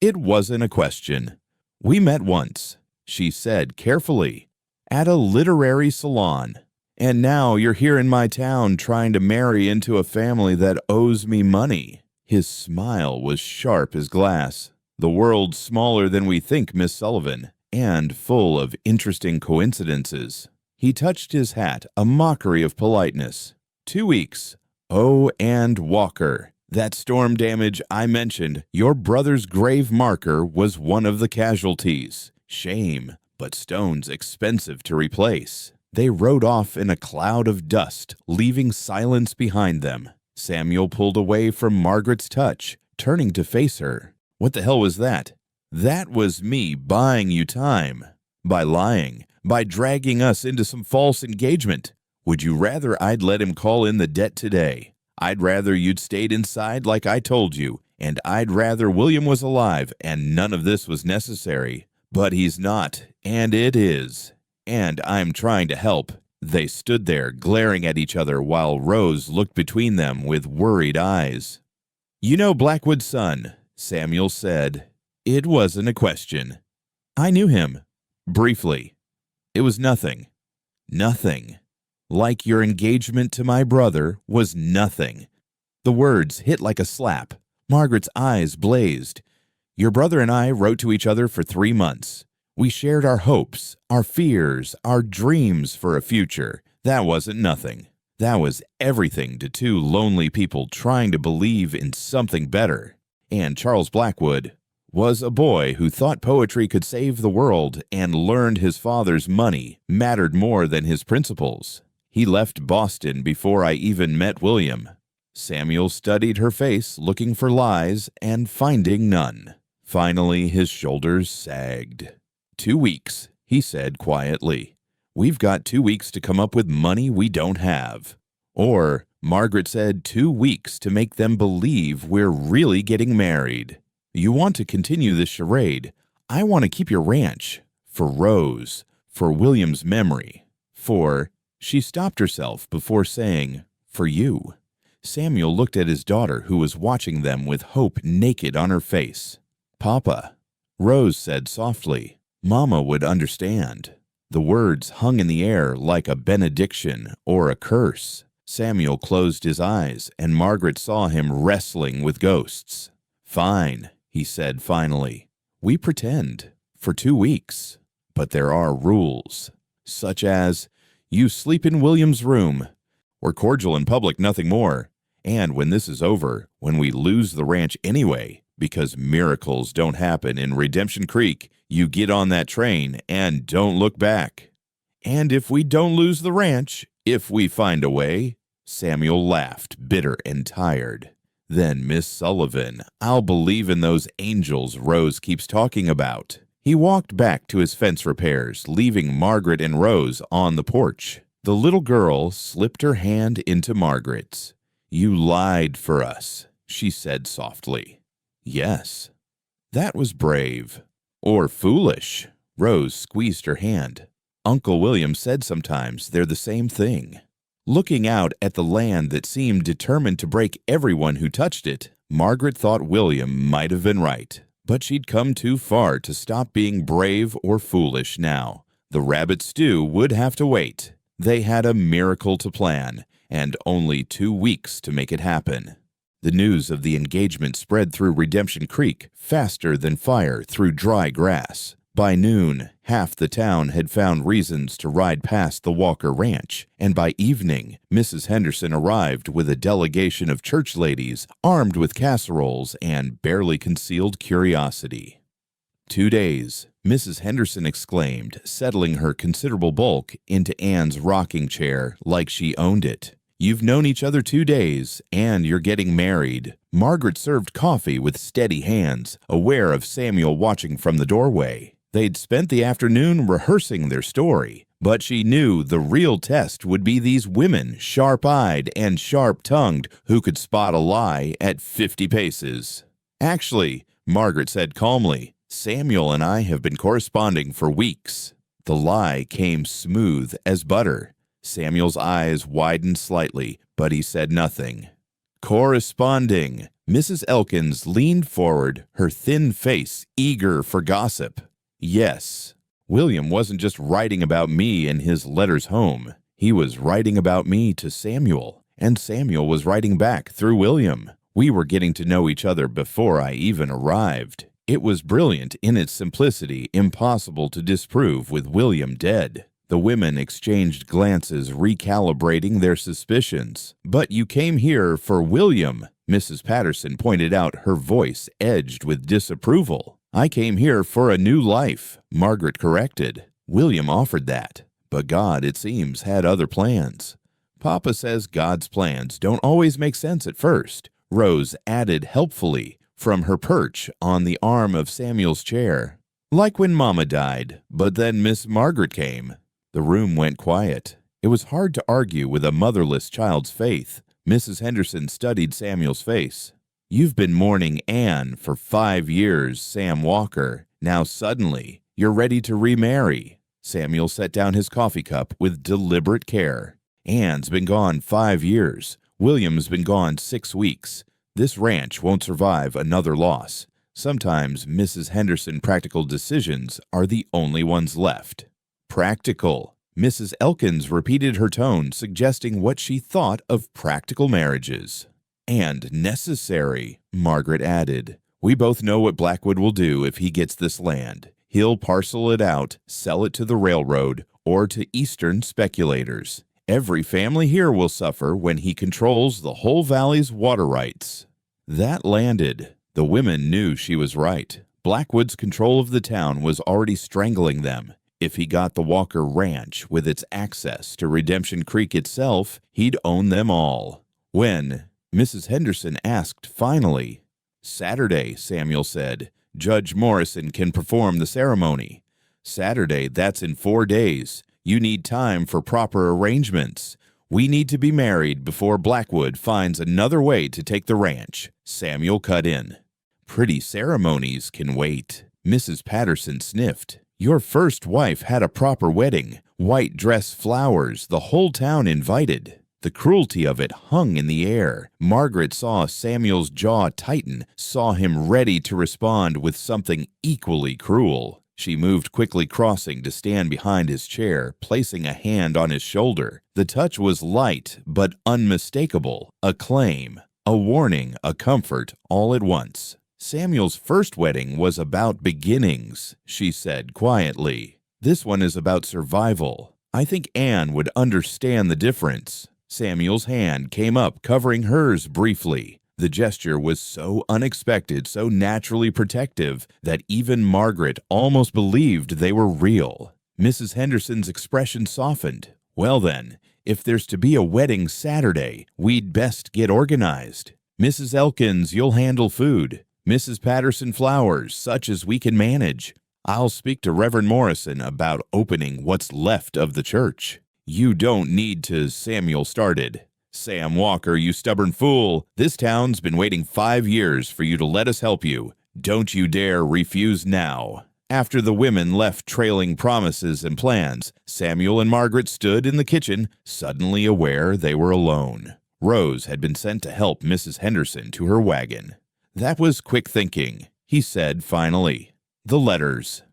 It wasn't a question. "We met once," she said carefully, "at a literary salon. And now you're here in my town trying to marry into a family that owes me money." His smile was sharp as glass. "The world's smaller than we think, Miss Sullivan, and full of interesting coincidences." He touched his hat, a mockery of politeness. 2 weeks. "Oh, and Walker. That storm damage I mentioned, your brother's grave marker was one of the casualties. Shame, but stones expensive to replace." They rode off in a cloud of dust, leaving silence behind them. Samuel pulled away from Margaret's touch, turning to face her. "What the hell was that?" "That was me buying you time. By lying. By dragging us into some false engagement. Would you rather I'd let him call in the debt today? I'd rather you'd stayed inside like I told you, and I'd rather William was alive and none of this was necessary. But he's not, and it is. And I'm trying to help. They stood there, glaring at each other while Rose looked between them with worried eyes. "You know Blackwood's son," Samuel said. "It wasn't a question. I knew him. Briefly. It was nothing. Nothing. Like your engagement to my brother was nothing." The words hit like a slap. Margaret's eyes blazed. "Your brother and I wrote to each other for 3 months. We shared our hopes, our fears, our dreams for a future. That wasn't nothing. That was everything to two lonely people trying to believe in something better. And Charles Blackwood was a boy who thought poetry could save the world and learned his father's money mattered more than his principles. He left Boston before I even met William." Samuel studied her face, looking for lies and finding none. Finally, his shoulders sagged. 2 weeks, he said quietly. "We've got 2 weeks to come up with money we don't have." Or, Margaret said, 2 weeks to make them believe we're really getting married. "You want to continue this charade. I want to keep your ranch. For Rose. For William's memory. For—" She stopped herself before saying, "for you." Samuel looked at his daughter, who was watching them with hope naked on her face. "Papa," Rose said softly, "Mama would understand." The words hung in the air like a benediction or a curse. Samuel closed his eyes, and Margaret saw him wrestling with ghosts. "Fine," he said finally. "We pretend. For 2 weeks. But there are rules. Such as, you sleep in William's room. We're cordial in public, nothing more. And when this is over, when we lose the ranch anyway, because miracles don't happen in Redemption Creek, you get on that train and don't look back. And if we don't lose the ranch, if we find a way—" Samuel laughed, bitter and tired. "Then, Miss Sullivan, I'll believe in those angels Rose keeps talking about." He walked back to his fence repairs, leaving Margaret and Rose on the porch. The little girl slipped her hand into Margaret's. "You lied for us," she said softly. "Yes." "That was brave." "Or foolish." Rose squeezed her hand. "Uncle William said sometimes they're the same thing." Looking out at the land that seemed determined to break everyone who touched it, Margaret thought William might have been right. But she'd come too far to stop being brave or foolish now. The rabbit stew would have to wait. They had a miracle to plan, and only 2 weeks to make it happen. The news of the engagement spread through Redemption Creek faster than fire through dry grass. By noon, half the town had found reasons to ride past the Walker Ranch, and by evening, Mrs. Henderson arrived with a delegation of church ladies armed with casseroles and barely concealed curiosity. 2 days, Mrs. Henderson exclaimed, settling her considerable bulk into Anne's rocking chair like she owned it. "You've known each other 2 days, and you're getting married." Margaret served coffee with steady hands, aware of Samuel watching from the doorway. They'd spent the afternoon rehearsing their story, but she knew the real test would be these women, sharp-eyed and sharp-tongued, who could spot a lie at 50 paces. "Actually," Margaret said calmly, "Samuel and I have been corresponding for weeks." The lie came smooth as butter. Samuel's eyes widened slightly, but he said nothing. "Corresponding." Mrs. Elkins leaned forward, her thin face eager for gossip. "Yes. William wasn't just writing about me in his letters home. He was writing about me to Samuel, and Samuel was writing back through William. We were getting to know each other before I even arrived. It was brilliant in its simplicity, impossible to disprove with William dead." The women exchanged glances, recalibrating their suspicions. "But you came here for William," Mrs. Patterson pointed out, her voice edged with disapproval. "I came here for a new life," Margaret corrected. "William offered that, but God, it seems, had other plans." "Papa says God's plans don't always make sense at first," Rose added helpfully from her perch on the arm of Samuel's chair. "Like when Mama died, but then Miss Margaret came." The room went quiet. It was hard to argue with a motherless child's faith. Mrs. Henderson studied Samuel's face. "You've been mourning Anne for 5 years, Sam Walker. Now suddenly, you're ready to remarry." Samuel set down his coffee cup with deliberate care. Anne's been gone 5 years. William's been gone 6 weeks. This ranch won't survive another loss. Sometimes Mrs. Henderson's practical decisions are the only ones left. Practical. Mrs. Elkins repeated her tone, suggesting what she thought of practical marriages. And necessary, Margaret added. We both know what Blackwood will do if he gets this land. He'll parcel it out, sell it to the railroad, or to Eastern speculators. Every family here will suffer when he controls the whole valley's water rights. That landed. The women knew she was right. Blackwood's control of the town was already strangling them. If he got the Walker Ranch with its access to Redemption Creek itself, he'd own them all. When Mrs. Henderson asked finally, Saturday, Samuel said, Judge Morrison can perform the ceremony. Saturday, that's in 4 days. You need time for proper arrangements. We need to be married before Blackwood finds another way to take the ranch. Samuel cut in. Pretty ceremonies can wait. Mrs. Patterson sniffed. Your first wife had a proper wedding. White dress flowers, the whole town invited. The cruelty of it hung in the air. Margaret saw Samuel's jaw tighten, saw him ready to respond with something equally cruel. She moved quickly, crossing to stand behind his chair, placing a hand on his shoulder. The touch was light but unmistakable, a claim, a warning, a comfort, all at once. Samuel's first wedding was about beginnings, she said quietly. This one is about survival. I think Anne would understand the difference. Samuel's hand came up, covering hers briefly. The gesture was so unexpected, so naturally protective, that even Margaret almost believed they were real. Mrs. Henderson's expression softened. Well then, if there's to be a wedding Saturday, we'd best get organized. Mrs. Elkins, you'll handle food. Mrs. Patterson flowers, such as we can manage. I'll speak to Reverend Morrison about opening what's left of the church. You don't need to, Samuel started. Sam Walker, you stubborn fool. This town's been waiting 5 years for you to let us help you. Don't you dare refuse now. After the women left trailing promises and plans, Samuel and Margaret stood in the kitchen, suddenly aware they were alone. Rose had been sent to help Mrs. Henderson to her wagon. That was quick thinking, he said finally. The letters.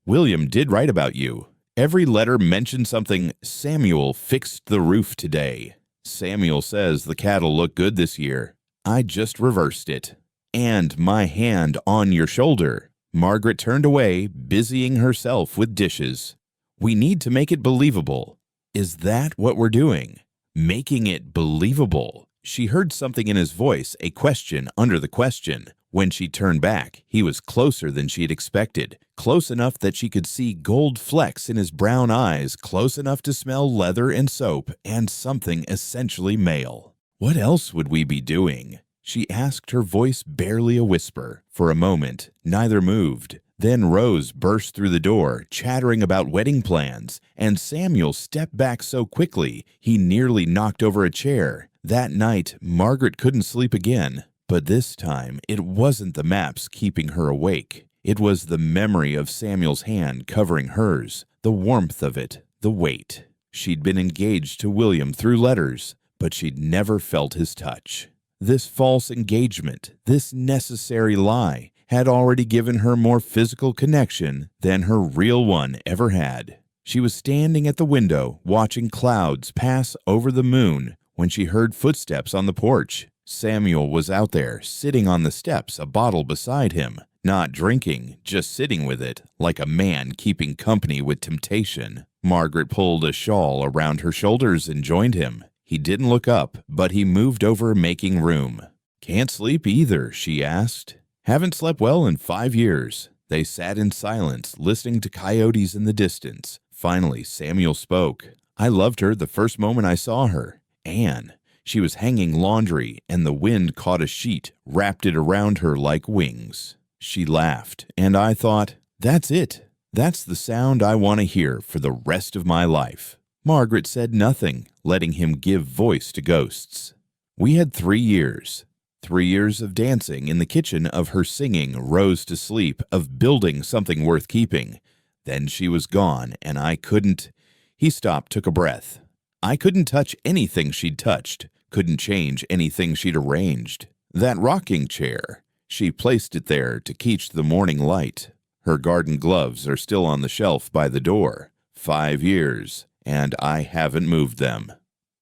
William did write about you. Every letter mentioned something. Samuel fixed the roof today. Samuel says the cattle look good this year. I just reversed it. And my hand on your shoulder. Margaret turned away, busying herself with dishes. We need to make it believable. Is that what we're doing? Making it believable. She heard something in his voice, a question under the question. When she turned back, he was closer than she had expected, close enough that she could see gold flecks in his brown eyes, close enough to smell leather and soap, and something essentially male. What else would we be doing? She asked, her voice barely a whisper. For a moment, neither moved. Then Rose burst through the door, chattering about wedding plans, and Samuel stepped back so quickly he nearly knocked over a chair. That night, Margaret couldn't sleep again. But this time, it wasn't the maps keeping her awake. It was the memory of Samuel's hand covering hers, the warmth of it, the weight. She'd been engaged to William through letters, but she'd never felt his touch. This false engagement, this necessary lie, had already given her more physical connection than her real one ever had. She was standing at the window, watching clouds pass over the moon, when she heard footsteps on the porch. Samuel was out there, sitting on the steps, a bottle beside him, not drinking, just sitting with it, like a man keeping company with temptation. Margaret pulled a shawl around her shoulders and joined him. He didn't look up, but he moved over, making room. Can't sleep either, she asked. Haven't slept well in 5 years. They sat in silence, listening to coyotes in the distance. Finally, Samuel spoke. I loved her the first moment I saw her. Anne. She was hanging laundry, and the wind caught a sheet, wrapped it around her like wings. She laughed, and I thought, that's it. That's the sound I want to hear for the rest of my life. Margaret said nothing, letting him give voice to ghosts. We had 3 years. 3 years of dancing in the kitchen, of her singing Rose to sleep, of building something worth keeping. Then she was gone, and I couldn't—" He stopped, took a breath. "I couldn't touch anything she'd touched, couldn't change anything she'd arranged. That rocking chair, she placed it there to catch the morning light. Her garden gloves are still on the shelf by the door. 5 years, and I haven't moved them."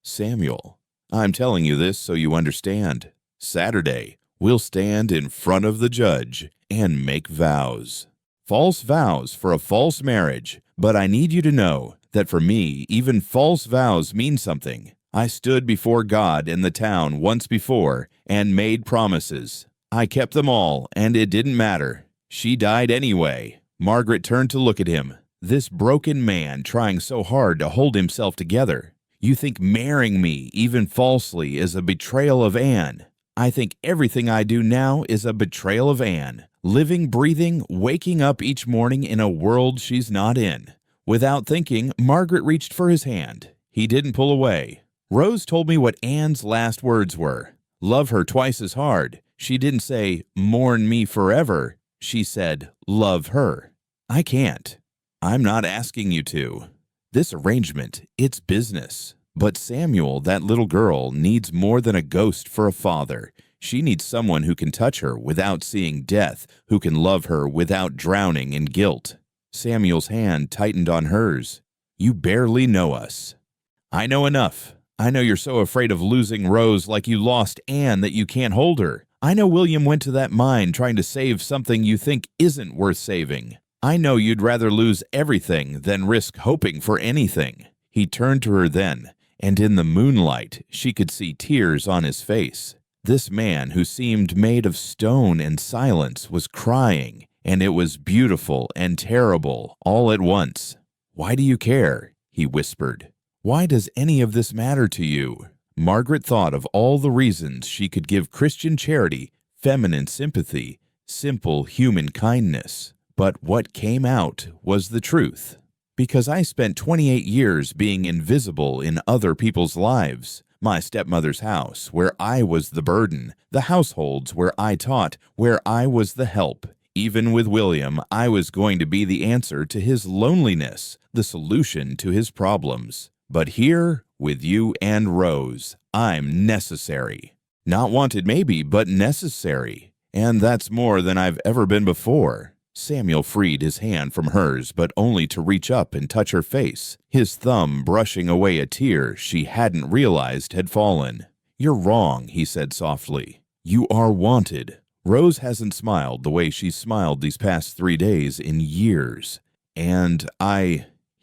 Samuel, I'm telling you this so you understand. Saturday, we'll stand in front of the judge and make vows. False vows for a false marriage, but I need you to know that for me, even false vows mean something. I stood before God and the town once before and made promises. I kept them all, and it didn't matter. She died anyway. Margaret turned to look at him. This broken man trying so hard to hold himself together. You think marrying me, even falsely, is a betrayal of Anne. I think everything I do now is a betrayal of Anne. Living, breathing, waking up each morning in a world she's not in. Without thinking, Margaret reached for his hand. He didn't pull away. Rose told me what Anne's last words were. Love her twice as hard. She didn't say, mourn me forever. She said, love her. I can't. I'm not asking you to. This arrangement, it's business. But Samuel, that little girl, needs more than a ghost for a father. She needs someone who can touch her without seeing death, who can love her without drowning in guilt. Samuel's hand tightened on hers. You barely know us. I know enough. I know you're so afraid of losing Rose like you lost Anne that you can't hold her. I know William went to that mine trying to save something you think isn't worth saving. I know you'd rather lose everything than risk hoping for anything. He turned to her then, and in the moonlight she could see tears on his face. This man who seemed made of stone and silence was crying, and it was beautiful and terrible all at once. Why do you care? He whispered. Why does any of this matter to you? Margaret thought of all the reasons she could give Christian charity, feminine sympathy, simple human kindness. But what came out was the truth. Because I spent 28 years being invisible in other people's lives. My stepmother's house, where I was the burden. The households where I taught, where I was the help. Even with William, I was going to be the answer to his loneliness, the solution to his problems. But here, with you and Rose, I'm necessary. Not wanted maybe, but necessary. And that's more than I've ever been before. Samuel freed his hand from hers, but only to reach up and touch her face, his thumb brushing away a tear she hadn't realized had fallen. You're wrong, he said softly. You are wanted. Rose hasn't smiled the way she's smiled these past 3 days in years. And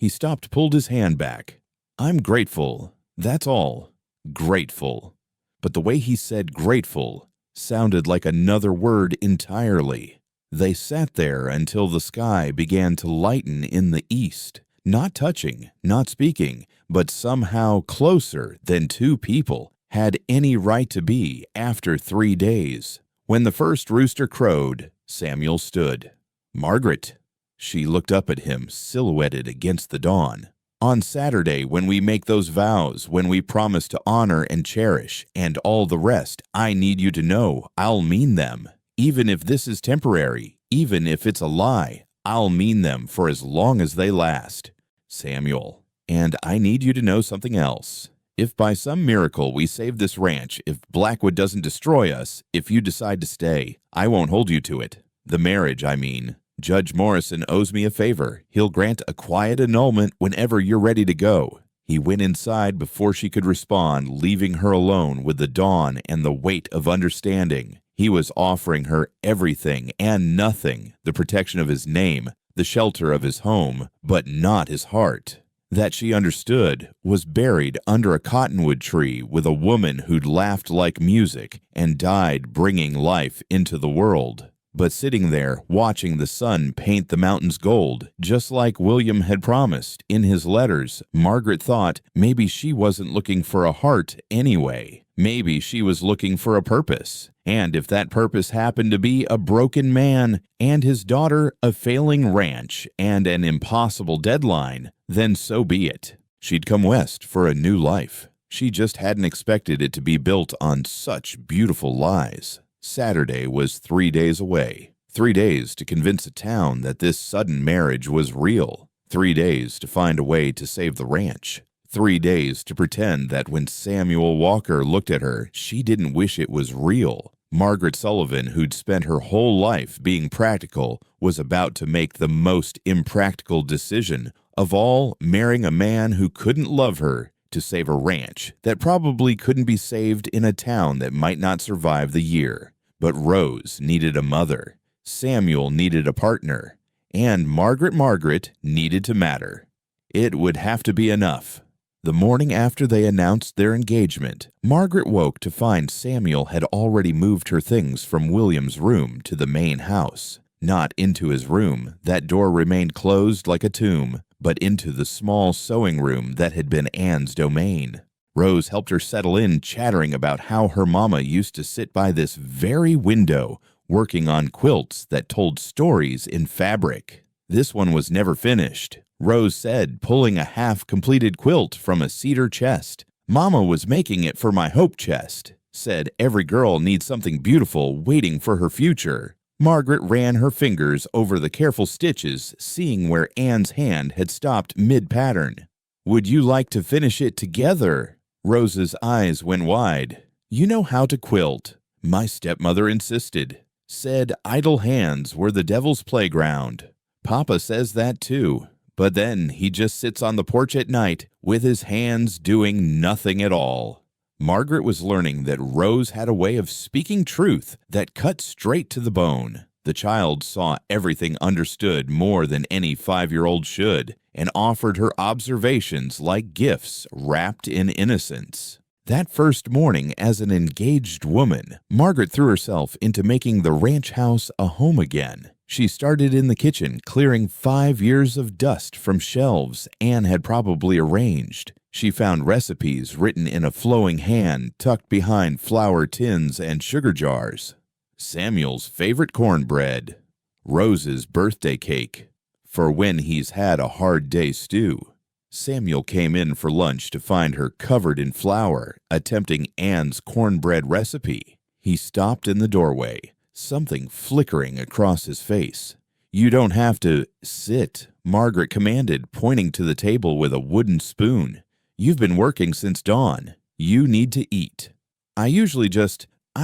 He stopped, pulled his hand back. I'm grateful. That's all. Grateful. But the way he said grateful sounded like another word entirely. They sat there until the sky began to lighten in the east, not touching, not speaking, but somehow closer than two people had any right to be after 3 days. When the first rooster crowed, Samuel stood. Margaret. She looked up at him, silhouetted against the dawn. On Saturday, when we make those vows, when we promise to honor and cherish, and all the rest, I need you to know I'll mean them. Even if this is temporary, even if it's a lie, I'll mean them for as long as they last. Samuel, and I need you to know something else. If by some miracle we save this ranch, if Blackwood doesn't destroy us, if you decide to stay, I won't hold you to it. The marriage, I mean. Judge Morrison owes me a favor. He'll grant a quiet annulment whenever you're ready to go. He went inside before she could respond, leaving her alone with the dawn and the weight of understanding. He was offering her everything and nothing, the protection of his name, the shelter of his home, but not his heart. That she understood was buried under a cottonwood tree with a woman who'd laughed like music and died bringing life into the world. But sitting there, watching the sun paint the mountains gold, just like William had promised in his letters, Margaret thought maybe she wasn't looking for a heart anyway. Maybe she was looking for a purpose. And if that purpose happened to be a broken man and his daughter, a failing ranch, and an impossible deadline, then so be it. She'd come west for a new life. She just hadn't expected it to be built on such beautiful lies. Saturday was 3 days away. 3 days to convince a town that this sudden marriage was real. 3 days to find a way to save the ranch. 3 days to pretend that when Samuel Walker looked at her, she didn't wish it was real. Margaret Sullivan, who'd spent her whole life being practical, was about to make the most impractical decision of all, marrying a man who couldn't love her to save a ranch that probably couldn't be saved in a town that might not survive the year. But Rose needed a mother, Samuel needed a partner, and Margaret needed to matter. It would have to be enough. The morning after they announced their engagement, Margaret woke to find Samuel had already moved her things from William's room to the main house. Not into his room, that door remained closed like a tomb, but into the small sewing room that had been Anne's domain. Rose helped her settle in, chattering about how her mama used to sit by this very window, working on quilts that told stories in fabric. This one was never finished, Rose said, pulling a half-completed quilt from a cedar chest. Mama was making it for my hope chest. Said every girl needs something beautiful waiting for her future. Margaret ran her fingers over the careful stitches, seeing where Anne's hand had stopped mid-pattern. Would you like to finish it together? Rose's eyes went wide. You know how to quilt. My stepmother insisted. Said idle hands were the devil's playground. Papa says that too. But then he just sits on the porch at night with his hands doing nothing at all. Margaret was learning that Rose had a way of speaking truth that cut straight to the bone. The child saw everything understood more than any 5-year-old should, and offered her observations like gifts wrapped in innocence. That first morning as an engaged woman, Margaret threw herself into making the ranch house a home again. She started in the kitchen, clearing 5 years of dust from shelves Anne had probably arranged. She found recipes written in a flowing hand tucked behind flour tins and sugar jars. Samuel's favorite cornbread. Rose's birthday cake. For when he's had a hard day stew. Samuel came in for lunch to find her covered in flour, attempting Anne's cornbread recipe. He stopped in the doorway, something flickering across his face. You don't have to sit, Margaret commanded, pointing to the table with a wooden spoon. You've been working since dawn. You need to eat. I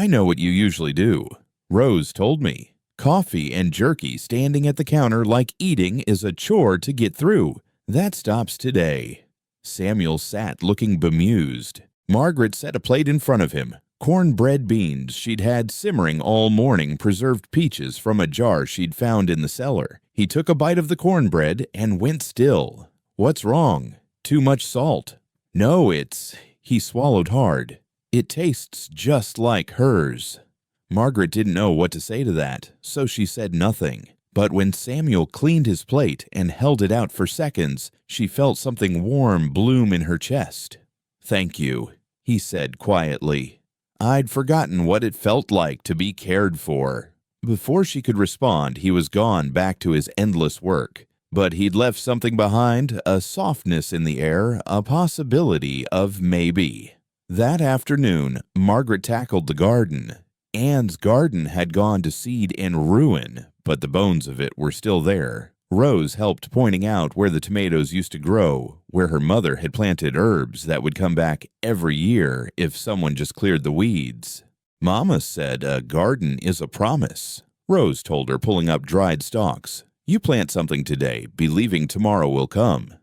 know what you usually do. Rose told me. Coffee and jerky standing at the counter like eating is a chore to get through. That stops today. Samuel sat looking bemused. Margaret set a plate in front of him. Cornbread beans she'd had simmering all morning, preserved peaches from a jar she'd found in the cellar. He took a bite of the cornbread and went still. What's wrong? Too much salt? No, he swallowed hard. It tastes just like hers. Margaret didn't know what to say to that, so she said nothing. But when Samuel cleaned his plate and held it out for seconds, she felt something warm bloom in her chest. Thank you, he said quietly. I'd forgotten what it felt like to be cared for. Before she could respond, he was gone back to his endless work. But he'd left something behind, a softness in the air, a possibility of maybe. That afternoon, Margaret tackled the garden. Anne's garden had gone to seed and ruin, but the bones of it were still there. Rose helped pointing out where the tomatoes used to grow, where her mother had planted herbs that would come back every year if someone just cleared the weeds. Mama said a garden is a promise, Rose told her, pulling up dried stalks. You plant something today, believing tomorrow will come.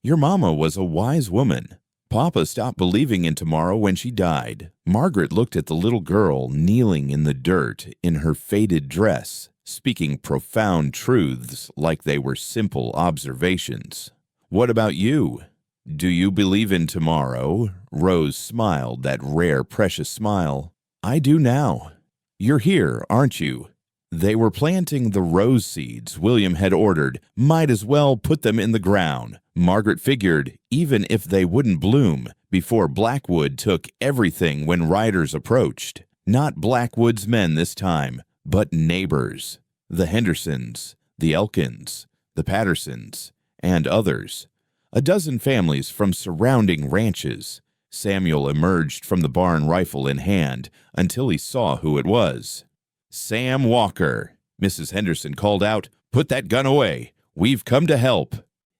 Your mama was a wise woman. Papa stopped believing in tomorrow when she died. Margaret looked at the little girl kneeling in the dirt in her faded dress, speaking profound truths like they were simple observations. What about you? Do you believe in tomorrow? Rose smiled, that rare, precious smile. I do now. You're here, aren't you? They were planting the rose seeds William had ordered. Might as well put them in the ground. Margaret figured, even if they wouldn't bloom, before Blackwood took everything when riders approached. Not Blackwood's men this time, but neighbors. The Hendersons, the Elkins, the Pattersons, and others. A dozen families from surrounding ranches. Samuel emerged from the barn, rifle in hand, until he saw who it was. Sam Walker. Mrs. Henderson called out, "Put that gun away. We've come to help."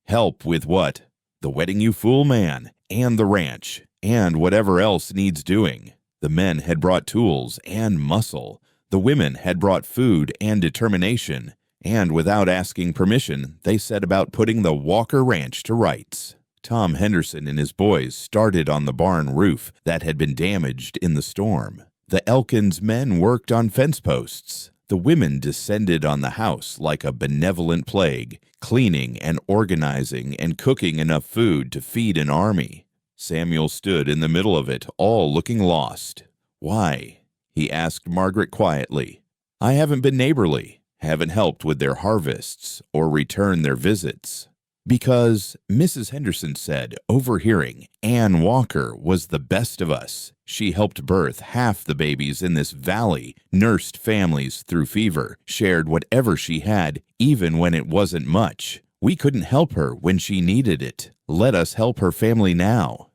Help with what? The wedding, you fool man, and the ranch, and whatever else needs doing. The men had brought tools and muscle. The women had brought food and determination, and without asking permission, they set about putting the Walker Ranch to rights. Tom Henderson and his boys started on the barn roof that had been damaged in the storm. The Elkins men worked on fence posts. The women descended on the house like a benevolent plague, cleaning and organizing and cooking enough food to feed an army. Samuel stood in the middle of it, all looking lost. "Why?" he asked Margaret quietly. "I haven't been neighborly, haven't helped with their harvests or returned their visits." "Because," Mrs. Henderson said, overhearing, "Ann Walker was the best of us. She helped birth half the babies in this valley, nursed families through fever, shared whatever she had, even when it wasn't much. We couldn't help her when she needed it. Let us help her family now."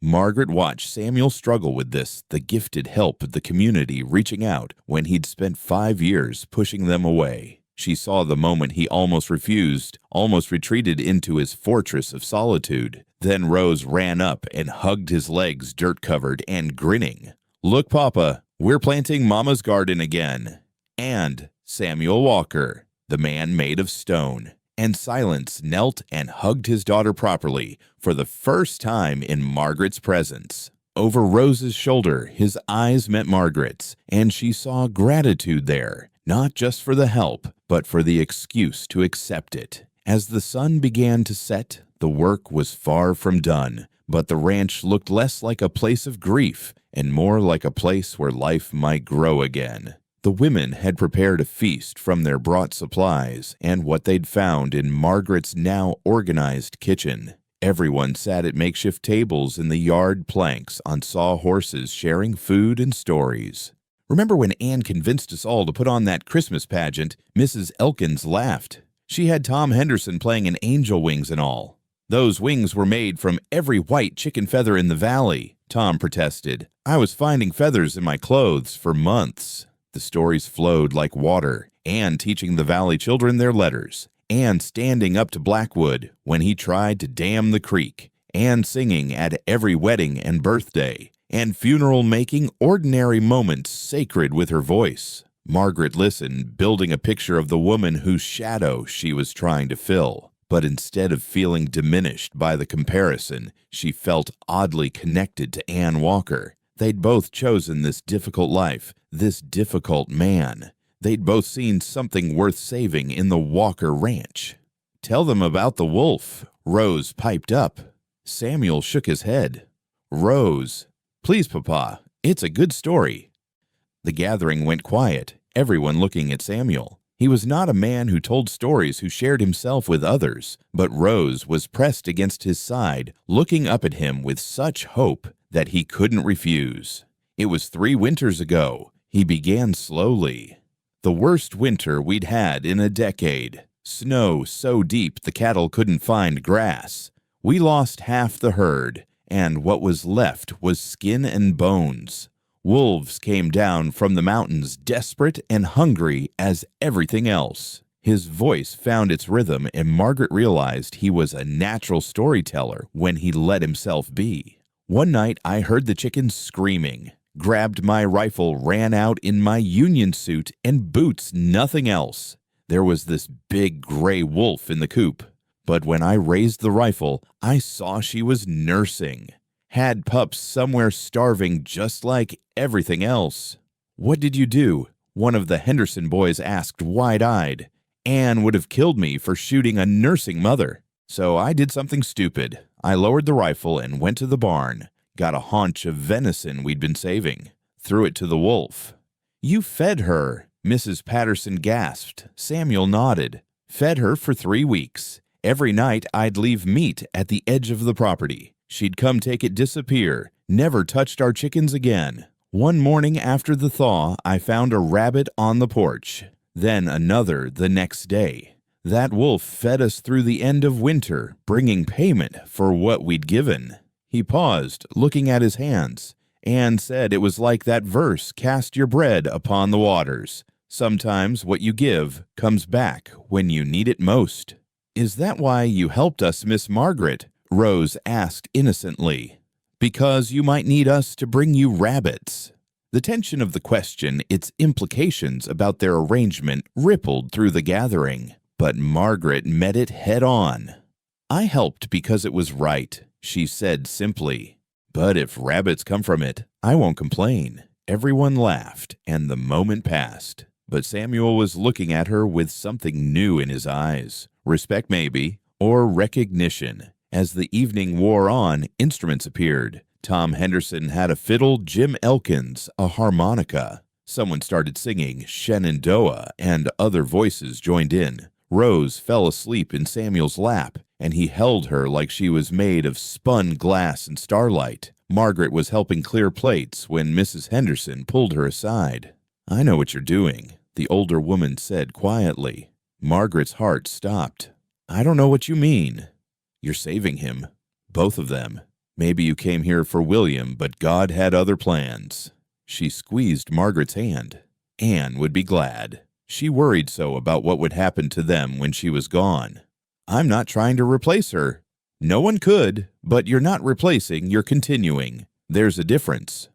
Margaret watched Samuel struggle with this, the gifted help of the community reaching out when he'd spent 5 years pushing them away. She saw the moment he almost refused, almost retreated into his fortress of solitude. Then Rose ran up and hugged his legs, dirt-covered and grinning. "Look, Papa, we're planting Mama's garden again." And Samuel Walker, the man made of stone. And Silence knelt and hugged his daughter properly for the first time in Margaret's presence. Over Rose's shoulder, his eyes met Margaret's, and she saw gratitude there, not just for the help, but for the excuse to accept it. As the sun began to set, the work was far from done, but the ranch looked less like a place of grief and more like a place where life might grow again. The women had prepared a feast from their brought supplies and what they'd found in Margaret's now organized kitchen. Everyone sat at makeshift tables in the yard planks on sawhorses sharing food and stories. "Remember when Anne convinced us all to put on that Christmas pageant?" Mrs. Elkins laughed. "She had Tom Henderson playing in angel wings and all." "Those wings were made from every white chicken feather in the valley," Tom protested. "I was finding feathers in my clothes for months." The stories flowed like water, Anne teaching the valley children their letters, Anne standing up to Blackwood when he tried to dam the creek, Anne singing at every wedding and birthday, and funeral making ordinary moments sacred with her voice. Margaret listened, building a picture of the woman whose shadow she was trying to fill. But instead of feeling diminished by the comparison, she felt oddly connected to Ann Walker. They'd both chosen this difficult life, this difficult man. They'd both seen something worth saving in the Walker Ranch. "Tell them about the wolf," Rose piped up. Samuel shook his head. "Rose, please, Papa, it's a good story." The gathering went quiet, everyone looking at Samuel. He was not a man who told stories who shared himself with others, but Rose was pressed against his side, looking up at him with such hope that he couldn't refuse. "It was 3 winters ago," he began slowly. "The worst winter we'd had in a decade. Snow so deep the cattle couldn't find grass. We lost half the herd, and what was left was skin and bones. Wolves came down from the mountains, desperate and hungry as everything else." His voice found its rhythm, and Margaret realized he was a natural storyteller when he let himself be. "One night I heard the chickens screaming, grabbed my rifle, ran out in my union suit and boots, nothing else. There was this big gray wolf in the coop. But when I raised the rifle, I saw she was nursing. Had pups somewhere starving just like everything else." "What did you do?" one of the Henderson boys asked wide-eyed. "Anne would have killed me for shooting a nursing mother. So I did something stupid. I lowered the rifle and went to the barn, got a haunch of venison we'd been saving, threw it to the wolf." "You fed her," Mrs. Patterson gasped. Samuel nodded. "Fed her for 3 weeks. Every night I'd leave meat at the edge of the property. She'd come take it, disappear, never touched our chickens again. One morning after the thaw, I found a rabbit on the porch, then another the next day. That wolf fed us through the end of winter, bringing payment for what we'd given." He paused, looking at his hands. Anne said it was like that verse, "Cast your bread upon the waters." Sometimes what you give comes back when you need it most. Is that why you helped us, Miss Margaret? Rose asked innocently. Because you might need us to bring you rabbits. The tension of the question, its implications about their arrangement, rippled through the gathering, but Margaret met it head on. I helped because it was right, she said simply. But if rabbits come from it, I won't complain. Everyone laughed, and the moment passed. But Samuel was looking at her with something new in his eyes. Respect maybe, or recognition. As the evening wore on, instruments appeared. Tom Henderson had a fiddle, Jim Elkins a harmonica. Someone started singing Shenandoah, and other voices joined in. Rose fell asleep in Samuel's lap, and he held her like she was made of spun glass and starlight. Margaret was helping clear plates when Mrs. Henderson pulled her aside. "I know what you're doing," the older woman said quietly. Margaret's heart stopped. "I don't know what you mean." "You're saving him. Both of them. Maybe you came here for William, but God had other plans." She squeezed Margaret's hand. Anne would be glad. She worried so about what would happen to them when she was gone. "I'm not trying to replace her." "No one could, but you're not replacing, you're continuing. There's a difference."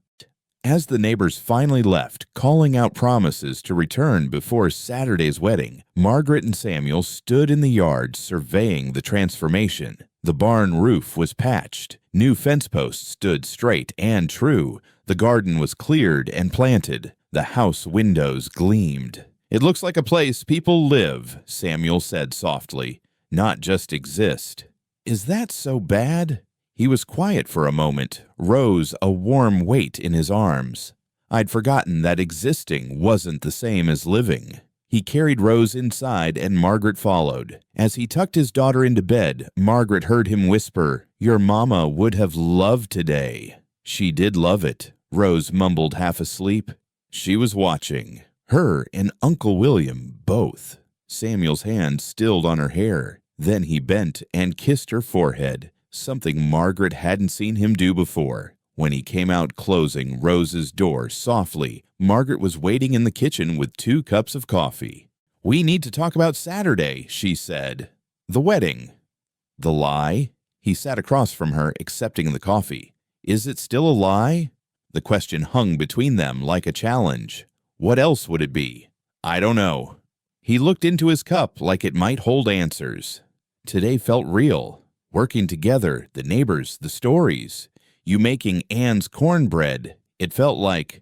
As the neighbors finally left, calling out promises to return before Saturday's wedding, Margaret and Samuel stood in the yard surveying the transformation. The barn roof was patched. New fence posts stood straight and true. The garden was cleared and planted. The house windows gleamed. "It looks like a place people live," Samuel said softly, "not just exist." "Is that so bad?" He was quiet for a moment, Rose a warm weight in his arms. "I'd forgotten that existing wasn't the same as living." He carried Rose inside and Margaret followed. As he tucked his daughter into bed, Margaret heard him whisper, "Your mama would have loved today." "She did love it," Rose mumbled half asleep. She was watching. Her and Uncle William both. Samuel's hand stilled on her hair. Then he bent and kissed her forehead, something Margaret hadn't seen him do before. When he came out closing Rose's door softly, Margaret was waiting in the kitchen with 2 cups of coffee. "We need to talk about Saturday," she said. "The wedding." "The lie?" He sat across from her, accepting the coffee. "Is it still a lie?" The question hung between them like a challenge. What else would it be? "I don't know." He looked into his cup like it might hold answers. Today felt real. Working together, the neighbors, the stories. You making Anne's cornbread. It felt like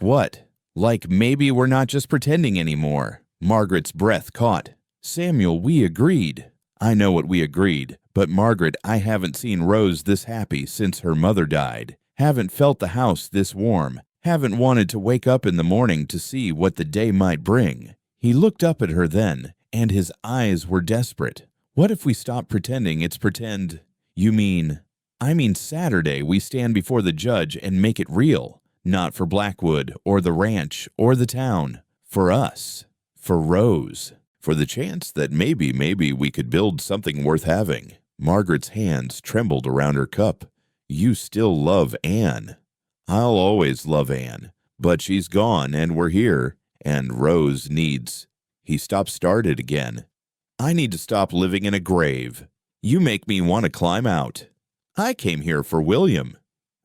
what? Like maybe we're not just pretending anymore. Margaret's breath caught. "Samuel, we agreed." "I know what we agreed, but Margaret, I haven't seen Rose this happy since her mother died. Haven't felt the house this warm. Haven't wanted to wake up in the morning to see what the day might bring." He looked up at her then, and his eyes were desperate. "What if we stop pretending it's pretend?" "You mean?" "I mean Saturday we stand before the judge and make it real. Not for Blackwood or the ranch or the town. For us. For Rose. For the chance that maybe we could build something worth having." Margaret's hands trembled around her cup. "You still love Anne." "I'll always love Anne. But she's gone and we're here. And Rose needs..." He started again. "I need to stop living in a grave. You make me want to climb out. I came here for William."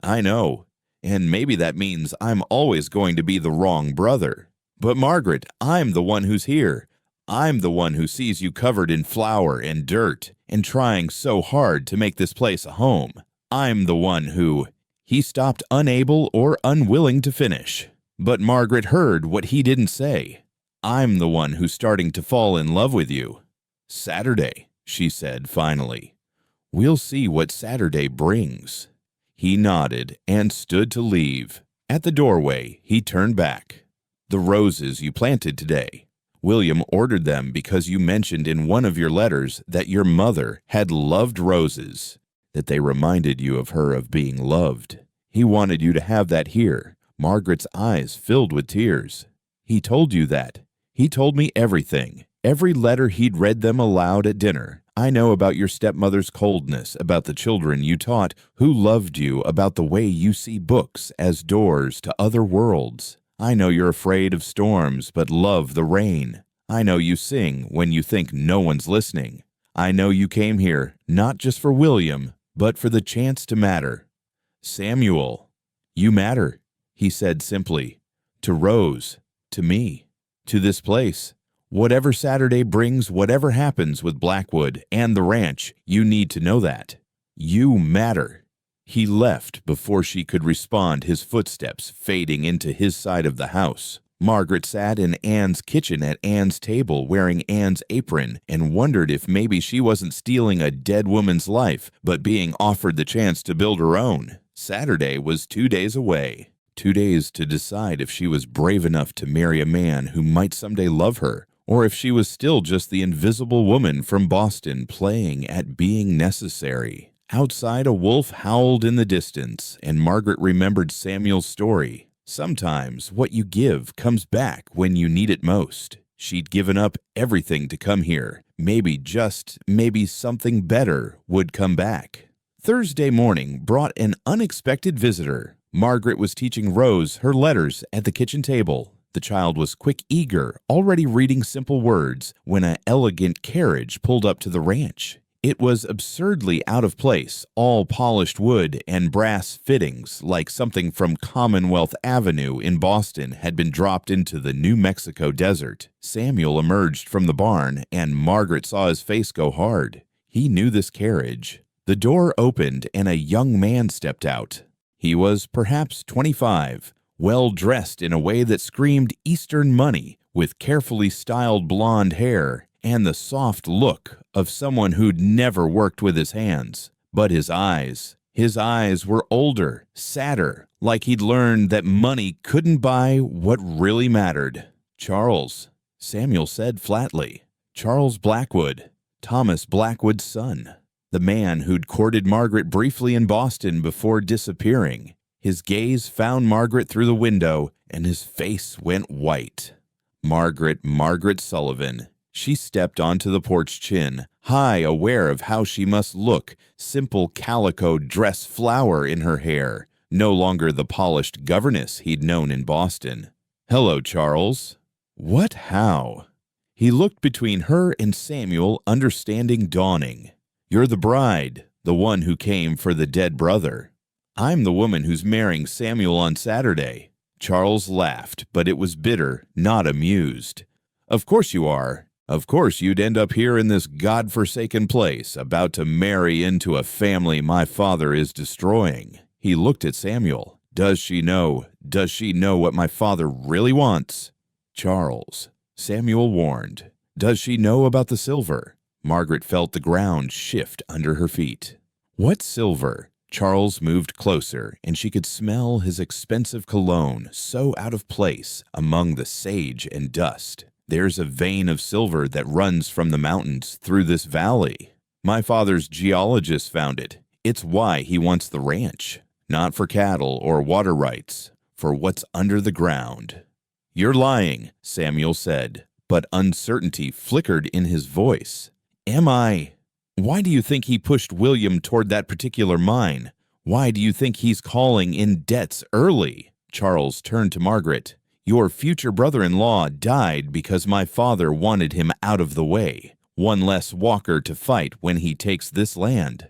"I know. And maybe that means I'm always going to be the wrong brother. But Margaret, I'm the one who's here. I'm the one who sees you covered in flour and dirt and trying so hard to make this place a home. I'm the one who..." He stopped, unable or unwilling to finish. But Margaret heard what he didn't say. "I'm the one who's starting to fall in love with you." "Saturday," she said finally. "We'll see what Saturday brings." He nodded and stood to leave. At the doorway, he turned back. "The roses you planted today. William ordered them because you mentioned in one of your letters that your mother had loved roses, that they reminded you of her of being loved. He wanted you to have that here." Margaret's eyes filled with tears. "He told you that. He told me everything. Every letter he'd read them aloud at dinner. I know about your stepmother's coldness, about the children you taught who loved you, about the way you see books as doors to other worlds. I know you're afraid of storms but love the rain. I know you sing when you think no one's listening. I know you came here not just for William, but for the chance to matter. Samuel, you matter, he said simply. To Rose, to me, to this place. Whatever Saturday brings, whatever happens with Blackwood and the ranch, you need to know that. You matter. He left before she could respond, his footsteps fading into his side of the house. Margaret sat in Anne's kitchen at Anne's table wearing Anne's apron and wondered if maybe she wasn't stealing a dead woman's life, but being offered the chance to build her own. Saturday was 2 days away. 2 days to decide if she was brave enough to marry a man who might someday love her, or if she was still just the invisible woman from Boston playing at being necessary. Outside, a wolf howled in the distance, and Margaret remembered Samuel's story. Sometimes what you give comes back when you need it most. She'd given up everything to come here. Maybe something better would come back. Thursday morning brought an unexpected visitor. Margaret was teaching Rose her letters at the kitchen table. The child was quick, eager, already reading simple words when an elegant carriage pulled up to the ranch. It was absurdly out of place, all polished wood and brass fittings, like something from Commonwealth Avenue in Boston had been dropped into the New Mexico desert. Samuel emerged from the barn, and Margaret saw his face go hard. He knew this carriage. The door opened, and a young man stepped out. He was perhaps 25, well-dressed in a way that screamed Eastern money, with carefully styled blonde hair and the soft look of someone who'd never worked with his hands. But his eyes were older, sadder, like he'd learned that money couldn't buy what really mattered. Charles, Samuel said flatly. Charles Blackwood, Thomas Blackwood's son. The man who'd courted Margaret briefly in Boston before disappearing. His gaze found Margaret through the window, and his face went white. Margaret Sullivan. She stepped onto the porch chin, high, aware of how she must look, simple calico dress flower in her hair, no longer the polished governess he'd known in Boston. Hello, Charles. What how? He looked between her and Samuel, understanding dawning. You're the bride, the one who came for the dead brother. I'm the woman who's marrying Samuel on Saturday. Charles laughed, but it was bitter, not amused. Of course you are. Of course you'd end up here in this God-forsaken place, about to marry into a family my father is destroying. He looked at Samuel. Does she know what my father really wants? Charles, Samuel warned. Does she know about the silver? Margaret felt the ground shift under her feet. What silver? Charles moved closer, and she could smell his expensive cologne, so out of place among the sage and dust. There's a vein of silver that runs from the mountains through this valley. My father's geologist found it. It's why he wants the ranch. Not for cattle or water rights, for what's under the ground. You're lying, Samuel said, but uncertainty flickered in his voice. Am I? Why do you think he pushed William toward that particular mine? Why do you think he's calling in debts early? Charles turned to Margaret. Your future brother-in-law died because my father wanted him out of the way. One less walker to fight when he takes this land.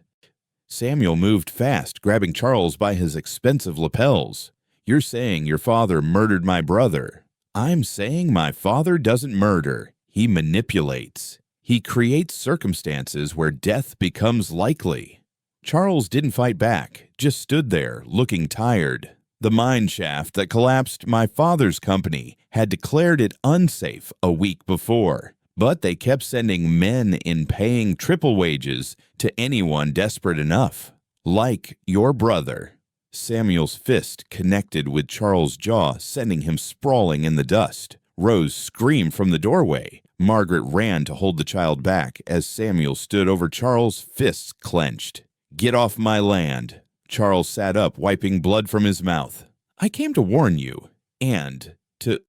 Samuel moved fast, grabbing Charles by his expensive lapels. You're saying your father murdered my brother. I'm saying my father doesn't murder. He manipulates. He creates circumstances where death becomes likely. Charles didn't fight back, just stood there, looking tired. The mine shaft that collapsed my father's company had declared it unsafe a week before, but they kept sending men in paying triple wages to anyone desperate enough. Like your brother. Samuel's fist connected with Charles' jaw, sending him sprawling in the dust. Rose screamed from the doorway. Margaret ran to hold the child back as Samuel stood over Charles, fists clenched. Get off my land. Charles sat up, wiping blood from his mouth. I came to warn you, and to...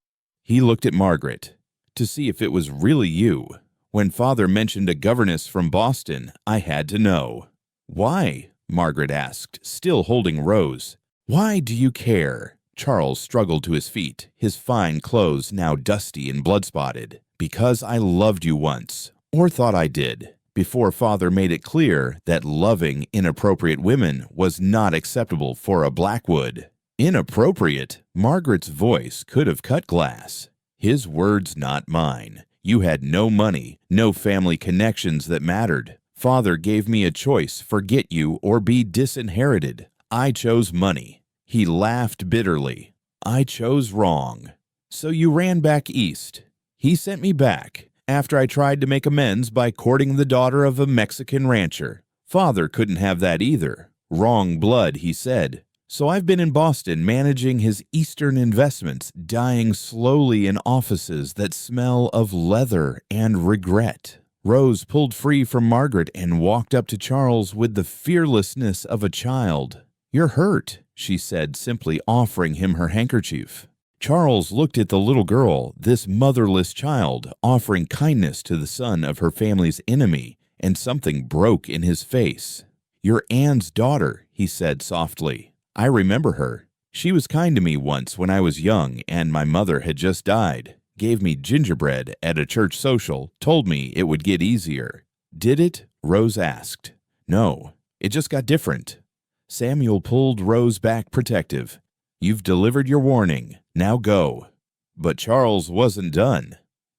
He looked at Margaret, to see if it was really you. When Father mentioned a governess from Boston, I had to know. Why? Margaret asked, still holding Rose. Why do you care? Charles struggled to his feet, his fine clothes now dusty and blood-spotted. "Because I loved you once, or thought I did, before Father made it clear that loving inappropriate women was not acceptable for a Blackwood." Inappropriate? Margaret's voice could have cut glass. "His words, not mine. You had no money, no family connections that mattered. Father gave me a choice, forget you or be disinherited. I chose money." He laughed bitterly. "I chose wrong. So you ran back east." "He sent me back after I tried to make amends by courting the daughter of a Mexican rancher. Father couldn't have that either. Wrong blood, he said. So I've been in Boston managing his Eastern investments, dying slowly in offices that smell of leather and regret." Rose pulled free from Margaret and walked up to Charles with the fearlessness of a child. "You're hurt," she said, simply offering him her handkerchief. Charles looked at the little girl, this motherless child, offering kindness to the son of her family's enemy, and something broke in his face. "You're Anne's daughter," he said softly. "I remember her. She was kind to me once when I was young and my mother had just died. Gave me gingerbread at a church social, told me it would get easier." "Did it?" Rose asked. "No, it just got different." Samuel pulled Rose back protective. "You've delivered your warning. Now go." But Charles wasn't done.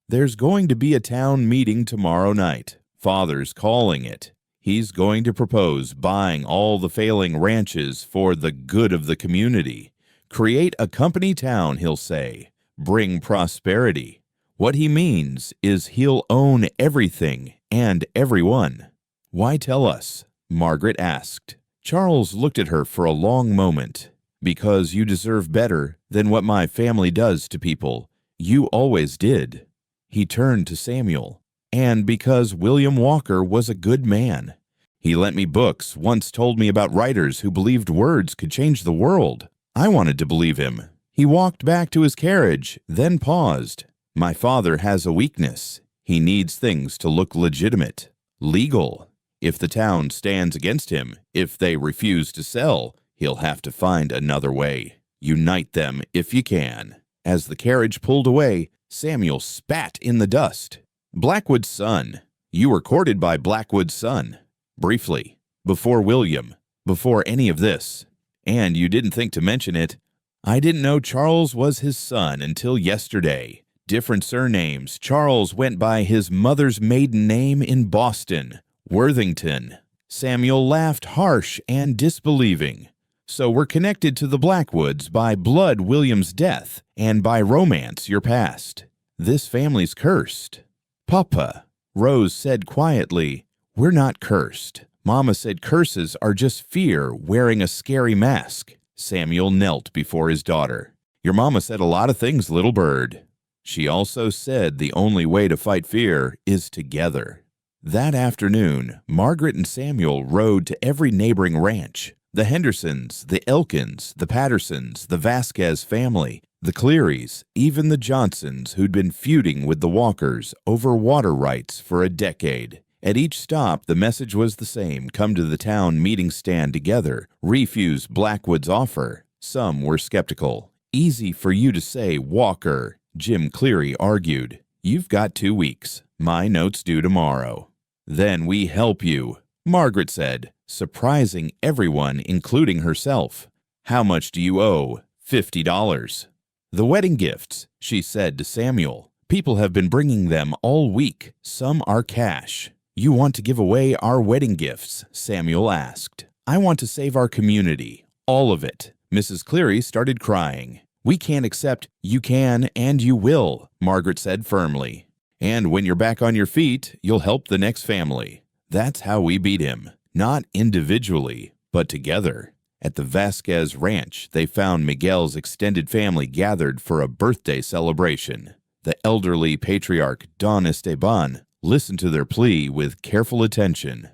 "There's going to be a town meeting tomorrow night. Father's calling it. He's going to propose buying all the failing ranches for the good of the community. Create a company town, he'll say. Bring prosperity. What he means is he'll own everything and everyone." "Why tell us?" Margaret asked. Charles looked at her for a long moment. "Because you deserve better than what my family does to people. You always did." He turned to Samuel. "And because William Walker was a good man. He lent me books, once told me about writers who believed words could change the world. I wanted to believe him." He walked back to his carriage, then paused. "My father has a weakness. He needs things to look legitimate, legal. If the town stands against him, if they refuse to sell, he'll have to find another way. Unite them if you can." As the carriage pulled away, Samuel spat in the dust. "Blackwood's son. You were courted by Blackwood's son. Briefly. Before William. Before any of this. And you didn't think to mention it. I didn't know Charles was his son until yesterday. Different surnames. Charles went by his mother's maiden name in Boston, Worthington." Samuel laughed harsh and disbelieving. "So we're connected to the Blackwoods by blood, William's death, and by romance, your past. This family's cursed." "Papa," Rose said quietly, "we're not cursed. Mama said curses are just fear wearing a scary mask." Samuel knelt before his daughter. "Your mama said a lot of things, little bird. She also said the only way to fight fear is together." That afternoon, Margaret and Samuel rode to every neighboring ranch. The Hendersons, the Elkins, the Pattersons, the Vasquez family, the Clearys, even the Johnsons who'd been feuding with the Walkers over water rights for a decade. At each stop, the message was the same: come to the town meeting stand together, refuse Blackwood's offer. Some were skeptical. "Easy for you to say, Walker," Jim Cleary argued. "You've got 2 weeks. My note's due tomorrow." "Then we help you," Margaret said, surprising everyone, including herself. "How much do you owe?" $50. "The wedding gifts," she said to Samuel. "People have been bringing them all week. Some are cash." "You want to give away our wedding gifts?" Samuel asked. "I want to save our community. All of it." Mrs. Cleary started crying. "We can't accept." "You can and you will," Margaret said firmly. "And when you're back on your feet, you'll help the next family." That's how we beat him. Not individually, but together. At the Vasquez Ranch, they found Miguel's extended family gathered for a birthday celebration. The elderly patriarch, Don Esteban, listened to their plea with careful attention.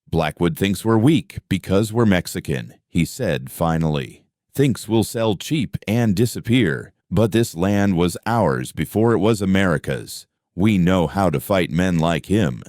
"Blackwood thinks we're weak because we're Mexican," he said finally. "Thinks we'll sell cheap and disappear, but this land was ours before it was America's. We know how to fight men like him."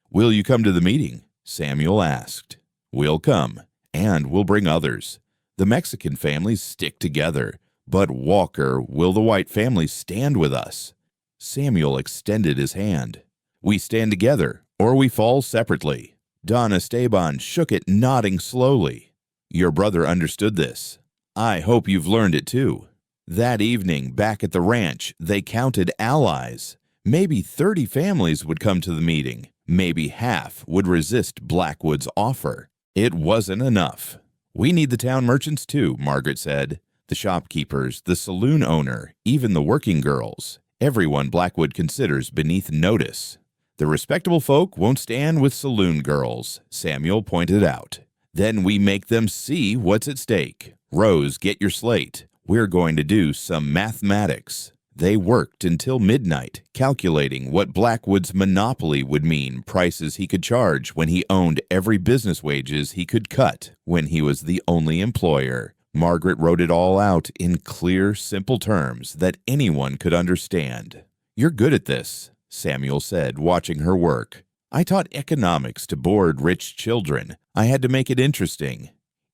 "Will you come to the meeting?" Samuel asked. "We'll come, and we'll bring others. The Mexican families stick together. "But Walker, will the White family stand with us?" Samuel extended his hand. "We stand together, or we fall separately." Don Esteban shook it, nodding slowly. "Your brother understood this. I hope you've learned it too." That evening, back at the ranch, they counted allies. Maybe 30 families would come to the meeting. Maybe half would resist Blackwood's offer. It wasn't enough. "We need the town merchants too," Margaret said. "The shopkeepers, the saloon owner, even the working girls. Everyone Blackwood considers beneath notice." "The respectable folk won't stand with saloon girls," Samuel pointed out. "Then we make them see what's at stake. Rose, get your slate. We're going to do some mathematics." They worked until midnight, calculating what Blackwood's monopoly would mean, prices he could charge when he owned every business, wages he could cut when he was the only employer. Margaret wrote it all out in clear, simple terms that anyone could understand. "You're good at this," Samuel said, watching her work. "I taught economics to bored rich children. I had to make it interesting."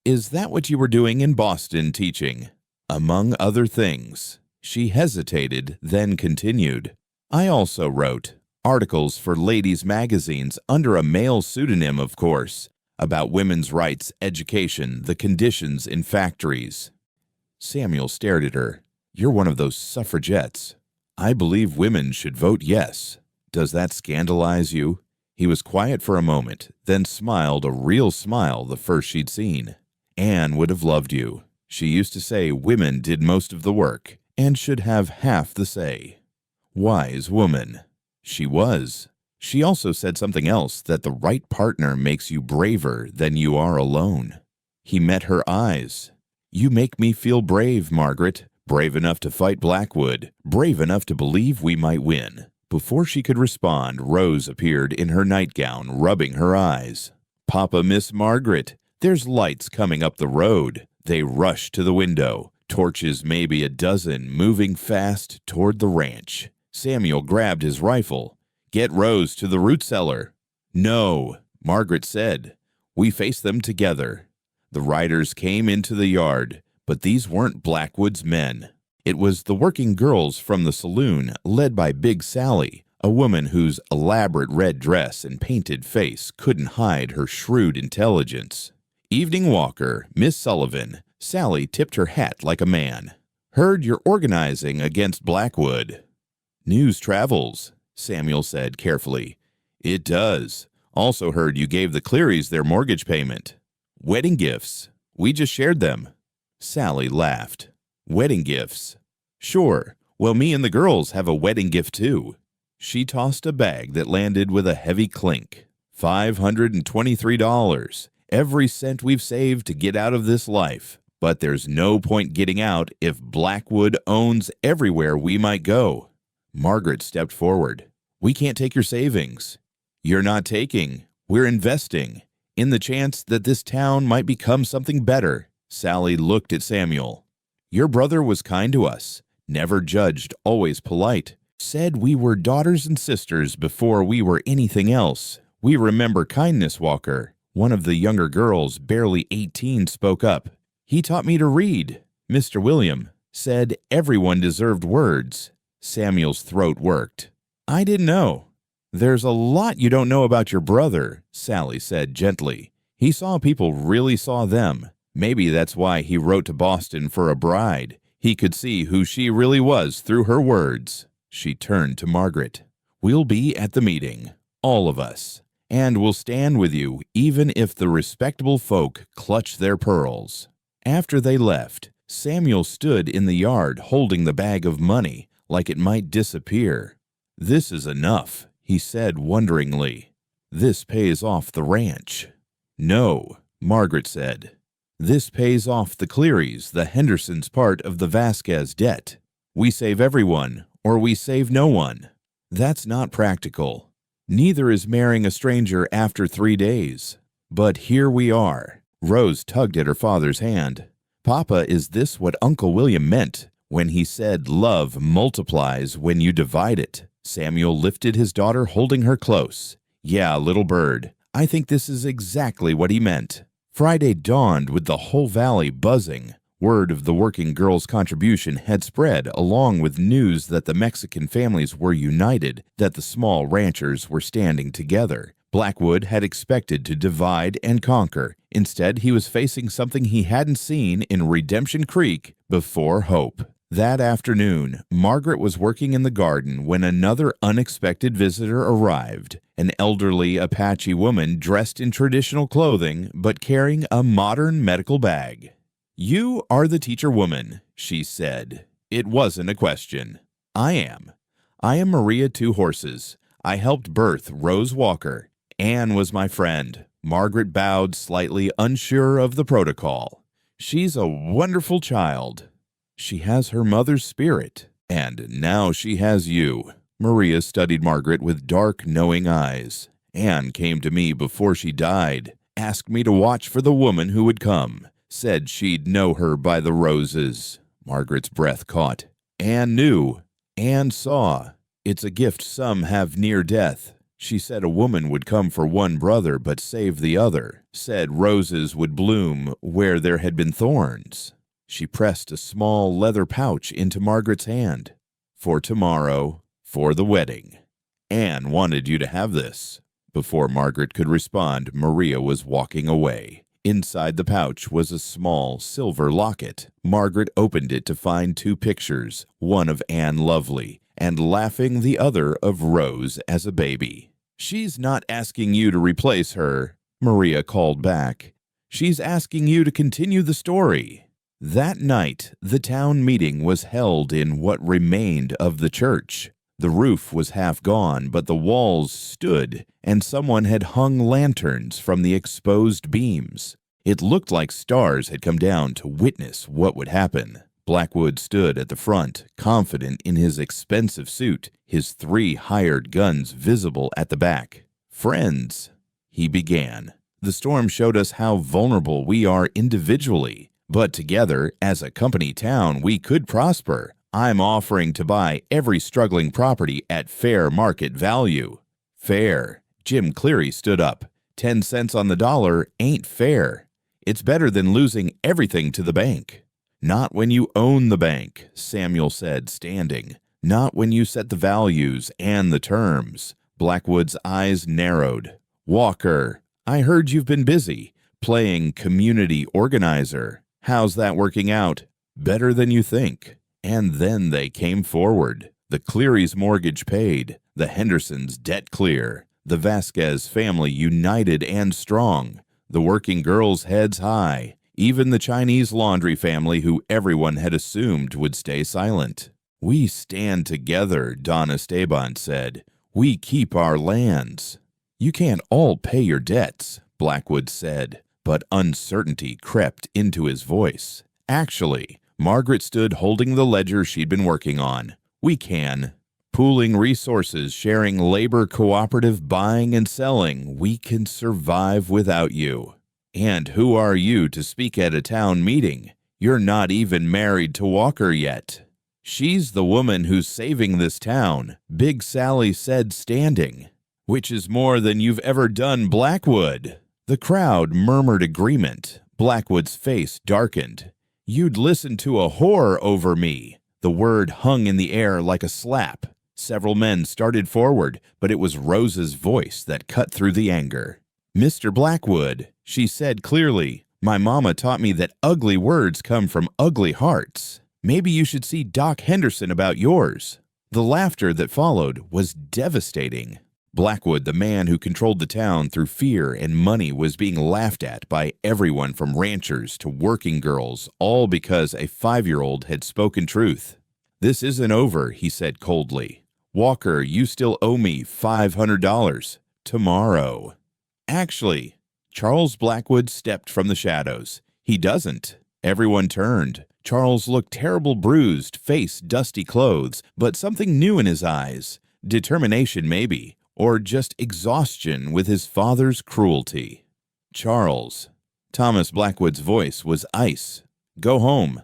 "Is that what you were doing in Boston, teaching?" "Among other things." She hesitated, then continued. "I also wrote articles for ladies' magazines under a male pseudonym, of course, about women's rights, education, the conditions in factories." Samuel stared at her. "You're one of those suffragettes. I believe women should vote yes. Does that scandalize you?" He was quiet for a moment, then smiled, a real smile, the first she'd seen. "Anne would have loved you. She used to say women did most of the work and should have half the say." Wise woman. She was. She also said something else, that the right partner makes you braver than you are alone. He met her eyes. "You make me feel brave, Margaret. Brave enough to fight Blackwood. Brave enough to believe we might win." Before she could respond, Rose appeared in her nightgown, rubbing her eyes. "Papa, Miss Margaret, there's lights coming up the road." They rushed to the window. Torches, maybe a dozen, moving fast toward the ranch. Samuel grabbed his rifle. "Get Rose to the root cellar." "No," Margaret said. "We face them together." The riders came into the yard, but these weren't Blackwood's men. It was the working girls from the saloon, led by Big Sally, a woman whose elaborate red dress and painted face couldn't hide her shrewd intelligence. "Evening Walker, Miss Sullivan." Sally tipped her hat like a man. "Heard you're organizing against Blackwood." "News travels," Samuel said carefully. "It does. Also heard you gave the Clearys their mortgage payment." "Wedding gifts. We just shared them." Sally laughed. "Wedding gifts? Sure. Well, me and the girls have a wedding gift too." She tossed a bag that landed with a heavy clink. $523. Every cent we've saved to get out of this life. But there's no point getting out if Blackwood owns everywhere we might go. Margaret stepped forward. "We can't take your savings." "You're not taking. We're investing. In the chance that this town might become something better." Sally looked at Samuel. "Your brother was kind to us. Never judged, always polite. Said we were daughters and sisters before we were anything else. We remember kindness, Walker." One of the younger girls, barely 18, spoke up. "He taught me to read. Mr. William said everyone deserved words." Samuel's throat worked. "I didn't know." "There's a lot you don't know about your brother," Sally said gently. "He saw people really saw them. Maybe that's why he wrote to Boston for a bride. He could see who she really was through her words." She turned to Margaret. "We'll be at the meeting, all of us. And we'll stand with you even if the respectable folk clutch their pearls." After they left, Samuel stood in the yard holding the bag of money like it might disappear. "This is enough," he said wonderingly. "This pays off the ranch." "No," Margaret said. "This pays off the Clearys, the Hendersons' part of the Vasquez debt. We save everyone, or we save no one. That's not practical. Neither is marrying a stranger after 3 days. But here we are." Rose tugged at her father's hand. "Papa, is this what Uncle William meant when he said love multiplies when you divide it?" Samuel lifted his daughter, holding her close. "Yeah, little bird, I think this is exactly what he meant." Friday dawned with the whole valley buzzing. Word of the working girls' contribution had spread, along with news that the Mexican families were united, that the small ranchers were standing together. Blackwood had expected to divide and conquer. Instead, he was facing something he hadn't seen in Redemption Creek before Hope. That afternoon, Margaret was working in the garden when another unexpected visitor arrived. An elderly Apache woman dressed in traditional clothing but carrying a modern medical bag. "You are the teacher woman," she said. It wasn't a question. "I am. I am Maria Two Horses. I helped birth Rose Walker. Anne was my friend." Margaret bowed, slightly unsure of the protocol. "She's a wonderful child. She has her mother's spirit. And now she has you." Maria studied Margaret with dark, knowing eyes. "Anne came to me before she died, asked me to watch for the woman who would come. Said she'd know her by the roses." Margaret's breath caught. Anne knew. Anne saw. It's a gift some have near death. She said a woman would come for one brother but save the other. Said roses would bloom where there had been thorns. She pressed a small leather pouch into Margaret's hand. "For tomorrow, for the wedding. Anne wanted you to have this." Before Margaret could respond, Maria was walking away. Inside the pouch was a small silver locket. Margaret opened it to find two pictures, one of Anne Lovely, and laughing, the other of Rose as a baby. "She's not asking you to replace her," Maria called back. "She's asking you to continue the story." That night, the town meeting was held in what remained of the church. The roof was half gone, but the walls stood, and someone had hung lanterns from the exposed beams. It looked like stars had come down to witness what would happen. Blackwood stood at the front, confident in his expensive suit, his 3 hired guns visible at the back. "Friends," he began, "the storm showed us how vulnerable we are individually, but together, as a company town, we could prosper. I'm offering to buy every struggling property at fair market value." "Fair." Jim Cleary stood up. 10 cents on the dollar ain't fair. It's better than losing everything to the bank." "Not when you own the bank," Samuel said, standing. "Not when you set the values and the terms." Blackwood's eyes narrowed. "Walker, I heard you've been busy, playing community organizer. How's that working out?" "Better than you think." And then they came forward. The Cleary's mortgage paid, the Hendersons' debt clear, the Vasquez family united and strong, the working girls' heads high, even the Chinese laundry family who everyone had assumed would stay silent. "We stand together," Don Esteban said. "We keep our lands." "You can't all pay your debts," Blackwood said, but uncertainty crept into his voice. "Actually," Margaret stood holding the ledger she'd been working on. "We can. Pooling resources, sharing labor, cooperative buying and selling. We can survive without you." "And who are you to speak at a town meeting? You're not even married to Walker yet." "She's the woman who's saving this town," Big Sally said, standing. "Which is more than you've ever done, Blackwood." The crowd murmured agreement. Blackwood's face darkened. "You'd listen to a whore over me." The word hung in the air like a slap. Several men started forward, but it was Rose's voice that cut through the anger. "Mr. Blackwood," she said clearly, "my mama taught me that ugly words come from ugly hearts. Maybe you should see Doc Henderson about yours." The laughter that followed was devastating. Blackwood, the man who controlled the town through fear and money, was being laughed at by everyone from ranchers to working girls, all because a 5-year-old had spoken truth. "This isn't over," he said coldly. "Walker, you still owe me $500. Tomorrow." "Actually," Charles Blackwood stepped from the shadows. "He doesn't." Everyone turned. Charles looked terrible, bruised, face dusty clothes, but something new in his eyes. Determination, maybe. Or just exhaustion with his father's cruelty. "Charles." Thomas Blackwood's voice was ice. "Go home."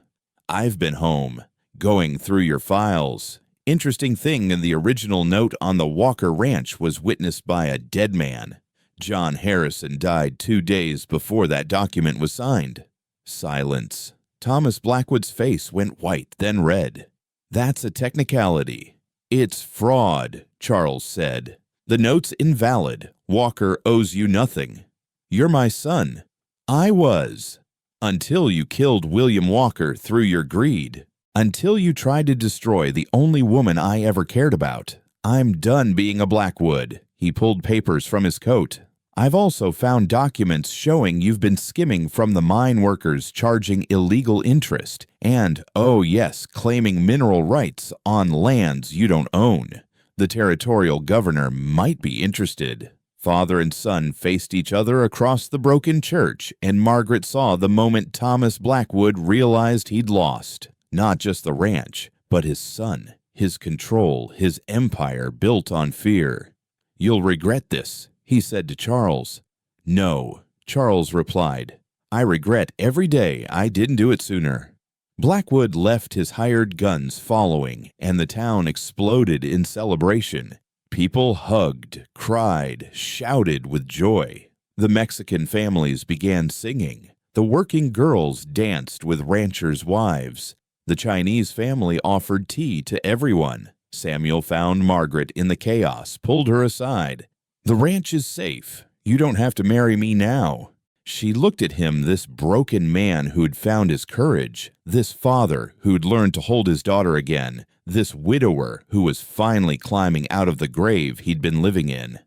"I've been home, going through your files." Interesting thing, in the original note on the Walker Ranch was witnessed by a dead man. John Harrison died 2 days before that document was signed. Silence. Thomas Blackwood's face went white, then red. "That's a technicality." "It's fraud," Charles said. "The note's invalid. Walker owes you nothing." "You're my son." "I was. Until you killed William Walker through your greed. Until you tried to destroy the only woman I ever cared about. I'm done being a Blackwood." He pulled papers from his coat. "I've also found documents showing you've been skimming from the mine workers charging illegal interest and, oh yes, claiming mineral rights on lands you don't own. The territorial governor might be interested." Father and son faced each other across the broken church, and Margaret saw the moment Thomas Blackwood realized he'd lost. Not just the ranch, but his son, his control, his empire built on fear. "You'll regret this," he said to Charles. "No," Charles replied. "I regret every day I didn't do it sooner." Blackwood left his hired guns following, and the town exploded in celebration. People hugged, cried, shouted with joy. The Mexican families began singing. The working girls danced with ranchers' wives. The Chinese family offered tea to everyone. Samuel found Margaret in the chaos, pulled her aside. "The ranch is safe. You don't have to marry me now." She looked at him, this broken man who'd found his courage, this father who'd learned to hold his daughter again, this widower who was finally climbing out of the grave he'd been living in.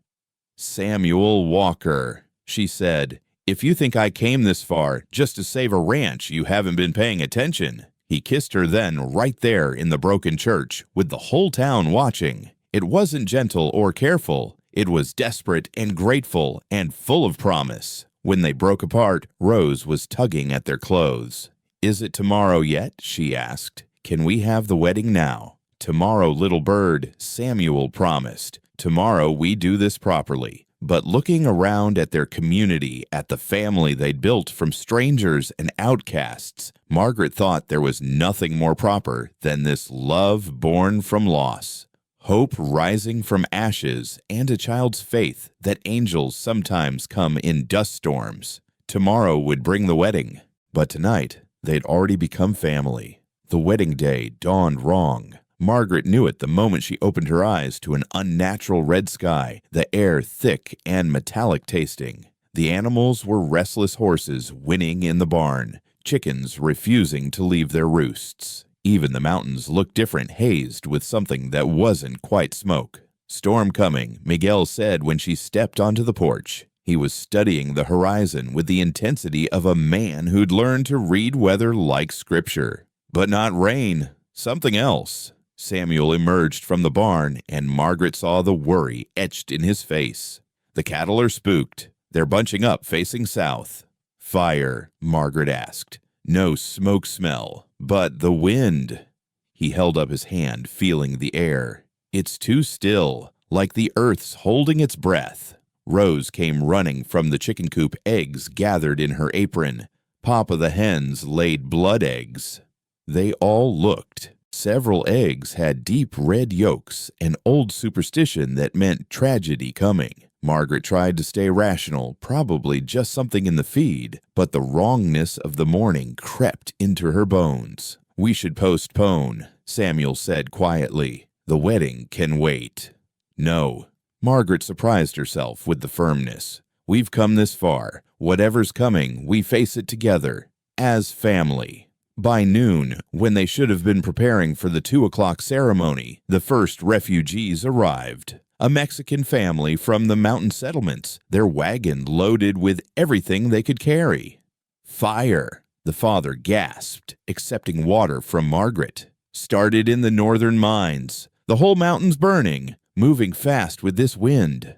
"Samuel Walker," she said, "if you think I came this far just to save a ranch, you haven't been paying attention." He kissed her then right there in the broken church, with the whole town watching. It wasn't gentle or careful. It was desperate and grateful and full of promise. When they broke apart, Rose was tugging at their clothes. "Is it tomorrow yet?" she asked. "Can we have the wedding now?" "Tomorrow, little bird," Samuel promised. "Tomorrow we do this properly." But looking around at their community, at the family they'd built from strangers and outcasts, Margaret thought there was nothing more proper than this love born from loss. Hope rising from ashes, and a child's faith that angels sometimes come in dust storms. Tomorrow would bring the wedding, but tonight they'd already become family. The wedding day dawned wrong. Margaret knew it the moment she opened her eyes to an unnatural red sky, the air thick and metallic tasting. The animals were restless horses whinnying in the barn, chickens refusing to leave their roosts. Even the mountains looked different, hazed with something that wasn't quite smoke. "Storm coming," Miguel said when she stepped onto the porch. He was studying the horizon with the intensity of a man who'd learned to read weather like scripture. But not rain, something else. Samuel emerged from the barn, and Margaret saw the worry etched in his face. "The cattle are spooked. They're bunching up facing south." "Fire?" Margaret asked. "No smoke smell, but the wind." He held up his hand, feeling the air. "It's too still, like the earth's holding its breath." Rose came running from the chicken coop, eggs gathered in her apron. Papa the hens laid blood eggs. They all looked. Several eggs had deep red yolks, an old superstition that meant tragedy coming. Margaret tried to stay rational, probably just something in the feed, but the wrongness of the morning crept into her bones. "We should postpone," Samuel said quietly. "The wedding can wait." "No." Margaret surprised herself with the firmness. "We've come this far. Whatever's coming, we face it together, as family." By noon, when they should have been preparing for the 2 o'clock ceremony, the first refugees arrived. A Mexican family from the mountain settlements, their wagon loaded with everything they could carry. "Fire," the father gasped, accepting water from Margaret. "Started in the northern mines. The whole mountain's burning, moving fast with this wind."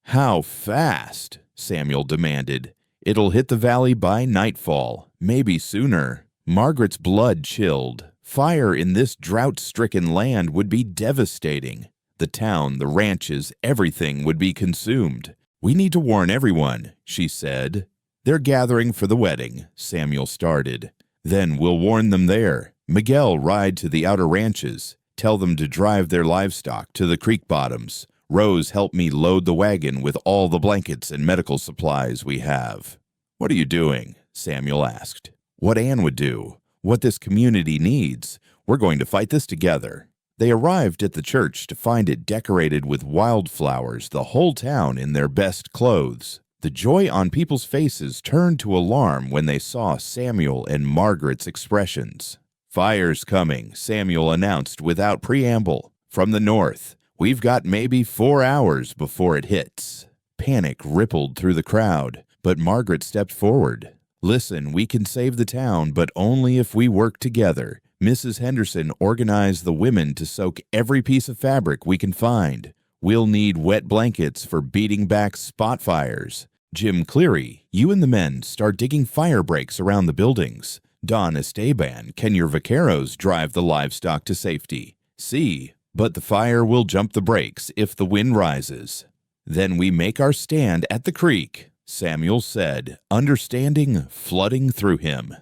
"How fast?" Samuel demanded. "It'll hit the valley by nightfall, maybe sooner." Margaret's blood chilled. Fire in this drought-stricken land would be devastating. The town, the ranches, everything would be consumed. "We need to warn everyone," she said. "They're gathering for the wedding," Samuel started. "Then we'll warn them there. Miguel, ride to the outer ranches. Tell them to drive their livestock to the creek bottoms. Rose, help me load the wagon with all the blankets and medical supplies we have." "What are you doing?" Samuel asked. What Anne would do. what this community needs. We're going to fight this together." They arrived at the church to find it decorated with wildflowers, the whole town in their best clothes. The joy on people's faces turned to alarm when they saw Samuel and Margaret's expressions. "Fire's coming," Samuel announced without preamble. "From the north. We've got maybe 4 hours before it hits." Panic rippled through the crowd, but Margaret stepped forward. "Listen, we can save the town, but only if we work together." Mrs. Henderson organized the women to soak every piece of fabric we can find. "We'll need wet blankets for beating back spot fires. Jim Cleary, you and the men start digging fire breaks around the buildings. Don Esteban, can your vaqueros drive the livestock to safety? See, but the fire will jump the breaks if the wind rises. Then we make our stand at the creek," Samuel said, understanding flooding through him.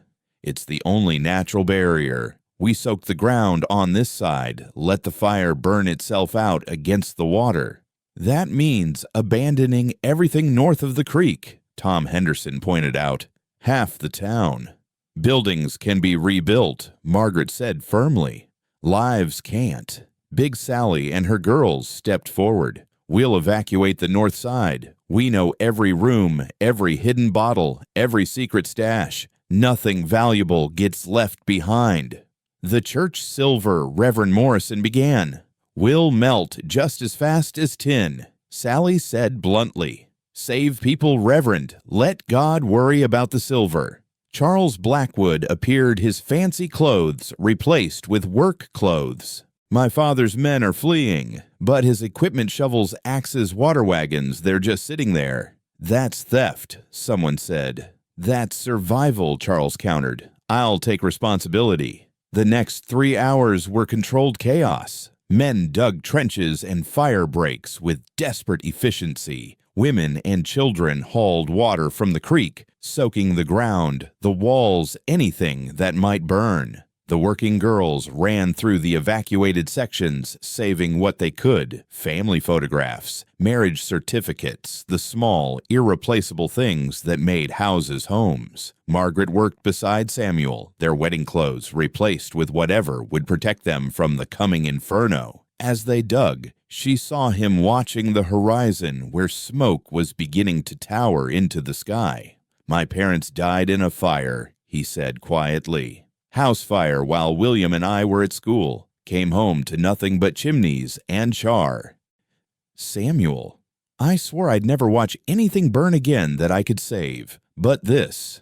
"It's the only natural barrier. We soak the ground on this side, let the fire burn itself out against the water." "That means abandoning everything north of the creek," Tom Henderson pointed out. "Half the town." "Buildings can be rebuilt," Margaret said firmly. "Lives can't." Big Sally and her girls stepped forward. "We'll evacuate the north side. We know every room, every hidden bottle, every secret stash. Nothing valuable gets left behind." The church silver, Reverend Morrison began. "We'll melt just as fast as tin," Sally said bluntly. "Save people, Reverend. Let God worry about the silver." Charles Blackwood appeared, his fancy clothes replaced with work clothes. "My father's men are fleeing, but his equipment shovels, axes, water wagons. They're just sitting there." "That's theft," someone said. "That's survival," Charles countered. "I'll take responsibility." The next 3 hours were controlled chaos. Men dug trenches and fire breaks with desperate efficiency. Women and children hauled water from the creek, soaking the ground, the walls, anything that might burn. The working girls ran through the evacuated sections, saving what they could: family photographs, marriage certificates, the small, irreplaceable things that made houses homes. Margaret worked beside Samuel, their wedding clothes replaced with whatever would protect them from the coming inferno. As they dug, she saw him watching the horizon where smoke was beginning to tower into the sky. "My parents died in a fire," he said quietly. "House fire while William and I were at school. Came home to nothing but chimneys and char." "Samuel, I swore I'd never watch anything burn again that I could save. But this."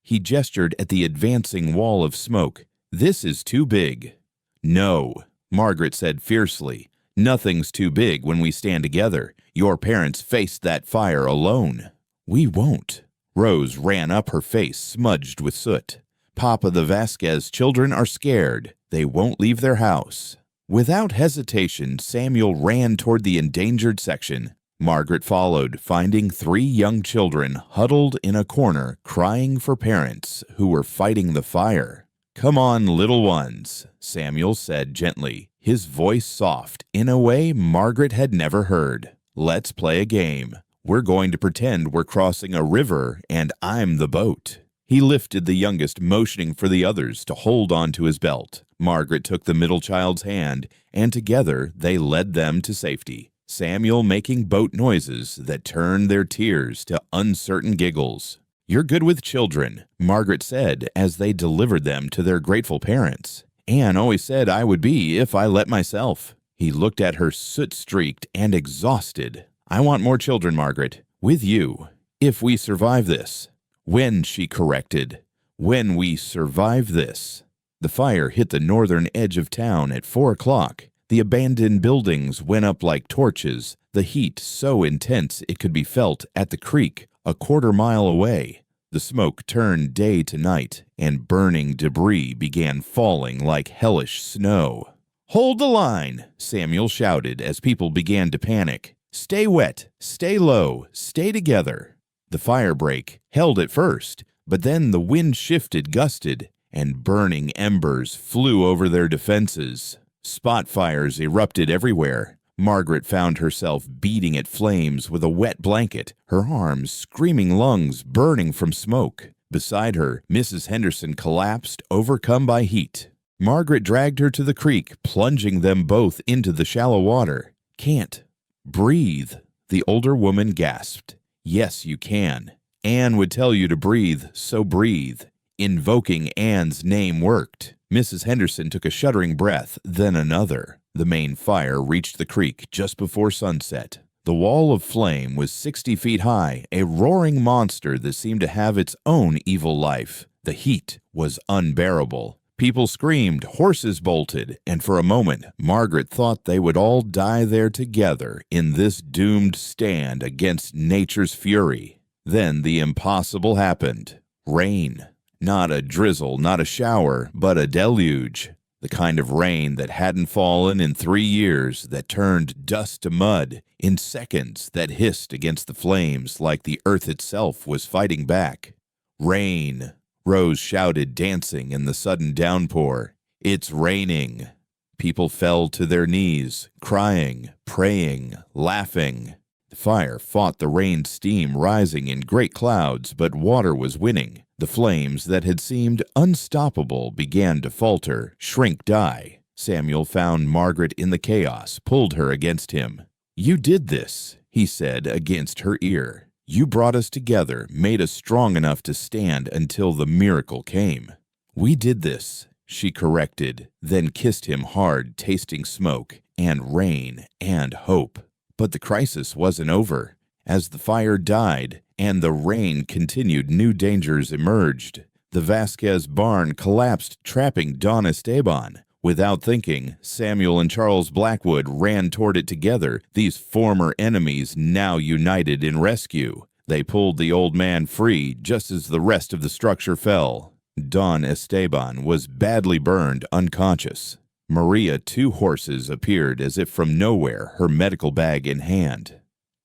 He gestured at the advancing wall of smoke. "This is too big." "No," Margaret said fiercely. "Nothing's too big when we stand together. Your parents faced that fire alone." "We won't." Rose ran up, her face smudged with soot. "Papa, the Vasquez children are scared. They won't leave their house." Without hesitation, Samuel ran toward the endangered section. Margaret followed, finding 3 young children huddled in a corner, crying for parents who were fighting the fire. "Come on, little ones," Samuel said gently, his voice soft in a way Margaret had never heard. "Let's play a game. We're going to pretend we're crossing a river and I'm the boat." He lifted the youngest, motioning for the others to hold on to his belt. Margaret took the middle child's hand, and together they led them to safety, Samuel making boat noises that turned their tears to uncertain giggles. "You're good with children," Margaret said as they delivered them to their grateful parents. "Anne always said I would be if I let myself." He looked at her soot-streaked and exhausted. "I want more children, Margaret, with you, if we survive this." "When," she corrected. "When we survive this." The fire hit the northern edge of town at 4 o'clock. The abandoned buildings went up like torches, the heat so intense it could be felt at the creek a quarter-mile away. The smoke turned day to night, and burning debris began falling like hellish snow. "Hold the line," Samuel shouted as people began to panic. "Stay wet, stay low, stay together." The fire break held at first, but then the wind shifted, gusted, and burning embers flew over their defenses. Spot fires erupted everywhere. Margaret found herself beating at flames with a wet blanket, her arms screaming, lungs burning from smoke. Beside her, Mrs. Henderson collapsed, overcome by heat. Margaret dragged her to the creek, plunging them both into the shallow water. "Can't breathe," the older woman gasped. "Yes, you can. Anne would tell you to breathe, so breathe." Invoking Anne's name worked. Mrs. Henderson took a shuddering breath, then another. The main fire reached the creek just before sunset. The wall of flame was 60 feet high, a roaring monster that seemed to have its own evil life. The heat was unbearable. People screamed, horses bolted, and for a moment, Margaret thought they would all die there together in this doomed stand against nature's fury. Then the impossible happened. Rain. Not a drizzle, not a shower, but a deluge. The kind of rain that hadn't fallen in 3 years, that turned dust to mud in seconds, that hissed against the flames like the earth itself was fighting back. "Rain!" Rose shouted, dancing in the sudden downpour. "It's raining!" People fell to their knees, crying, praying, laughing. The fire fought the rain steam rising in great clouds, but water was winning. The flames that had seemed unstoppable began to falter, shrink, die. Samuel found Margaret in the chaos, pulled her against him. "You did this," he said against her ear. "You brought us together, made us strong enough to stand until the miracle came." "We did this," she corrected, then kissed him hard, tasting smoke and rain and hope. But the crisis wasn't over. As the fire died and the rain continued, new dangers emerged. The Vasquez barn collapsed, trapping Don Esteban. Without thinking, Samuel and Charles Blackwood ran toward it together, these former enemies now united in rescue. They pulled the old man free just as the rest of the structure fell. Don Esteban was badly burned, unconscious. Maria, 2 horses, appeared as if from nowhere, her medical bag in hand.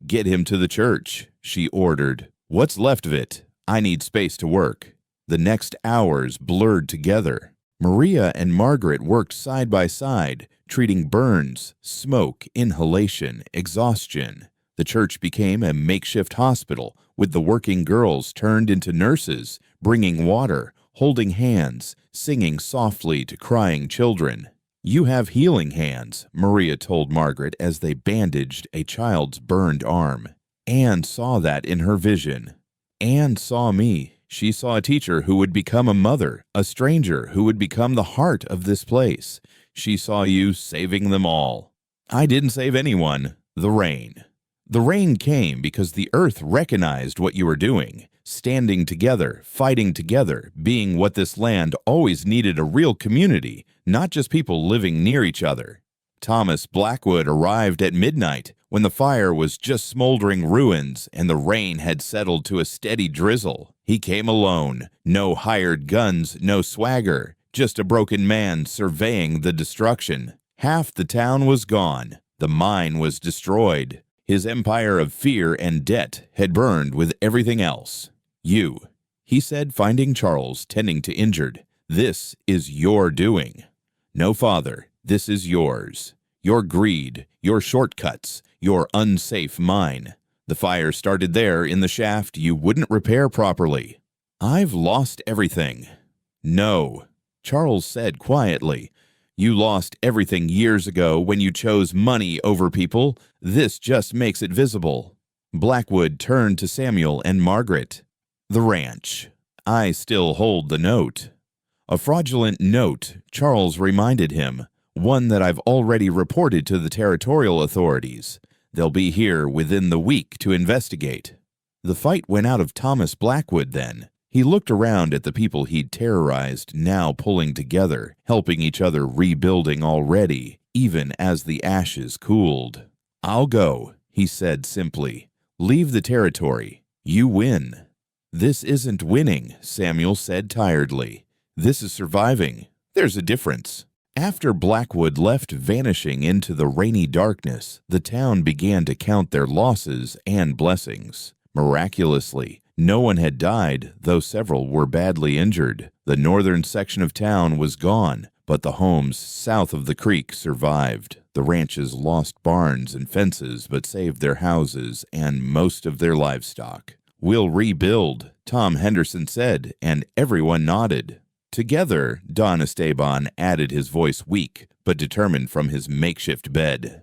"Get him to the church," she ordered. "What's left of it? I need space to work." The next hours blurred together. Maria and Margaret worked side by side, treating burns, smoke, inhalation, exhaustion. The church became a makeshift hospital, with the working girls turned into nurses, bringing water, holding hands, singing softly to crying children. "You have healing hands," Maria told Margaret as they bandaged a child's burned arm. Anne saw that in her vision. Anne saw me. She saw a teacher who would become a mother, a stranger who would become the heart of this place. She saw you saving them all. "I didn't save anyone. The rain." The rain came because the earth recognized what you were doing. Standing together, fighting together, being what this land always needed, a real community, not just people living near each other. Thomas Blackwood arrived at midnight when the fire was just smoldering ruins and the rain had settled to a steady drizzle. He came alone, no hired guns, no swagger, just a broken man surveying the destruction. Half the town was gone. The mine was destroyed. His empire of fear and debt had burned with everything else. "You," he said, finding Charles tending to injured. "This is your doing." "No, father, this is yours. Your greed, your shortcuts, your unsafe mine. The fire started there in the shaft you wouldn't repair properly." "I've lost everything." "No," Charles said quietly. "You lost everything years ago when you chose money over people. This just makes it visible." Blackwood turned to Samuel and Margaret. "The ranch. I still hold the note." A fraudulent note, Charles reminded him. One that I've already reported to the territorial authorities. They'll be here within the week to investigate. The fight went out of Thomas Blackwood then. He looked around at the people he'd terrorized, now pulling together, helping each other, rebuilding already, even as the ashes cooled. "I'll go," he said simply. "Leave the territory. You win." "This isn't winning," Samuel said tiredly. "This is surviving. There's a difference." After Blackwood left vanishing into the rainy darkness, the town began to count their losses and blessings. Miraculously, no one had died, though several were badly injured. The northern section of town was gone, but the homes south of the creek survived. The ranches lost barns and fences, but saved their houses and most of their livestock. "We'll rebuild," Tom Henderson said, and everyone nodded. Together, Don Esteban added, his voice weak but determined from his makeshift bed.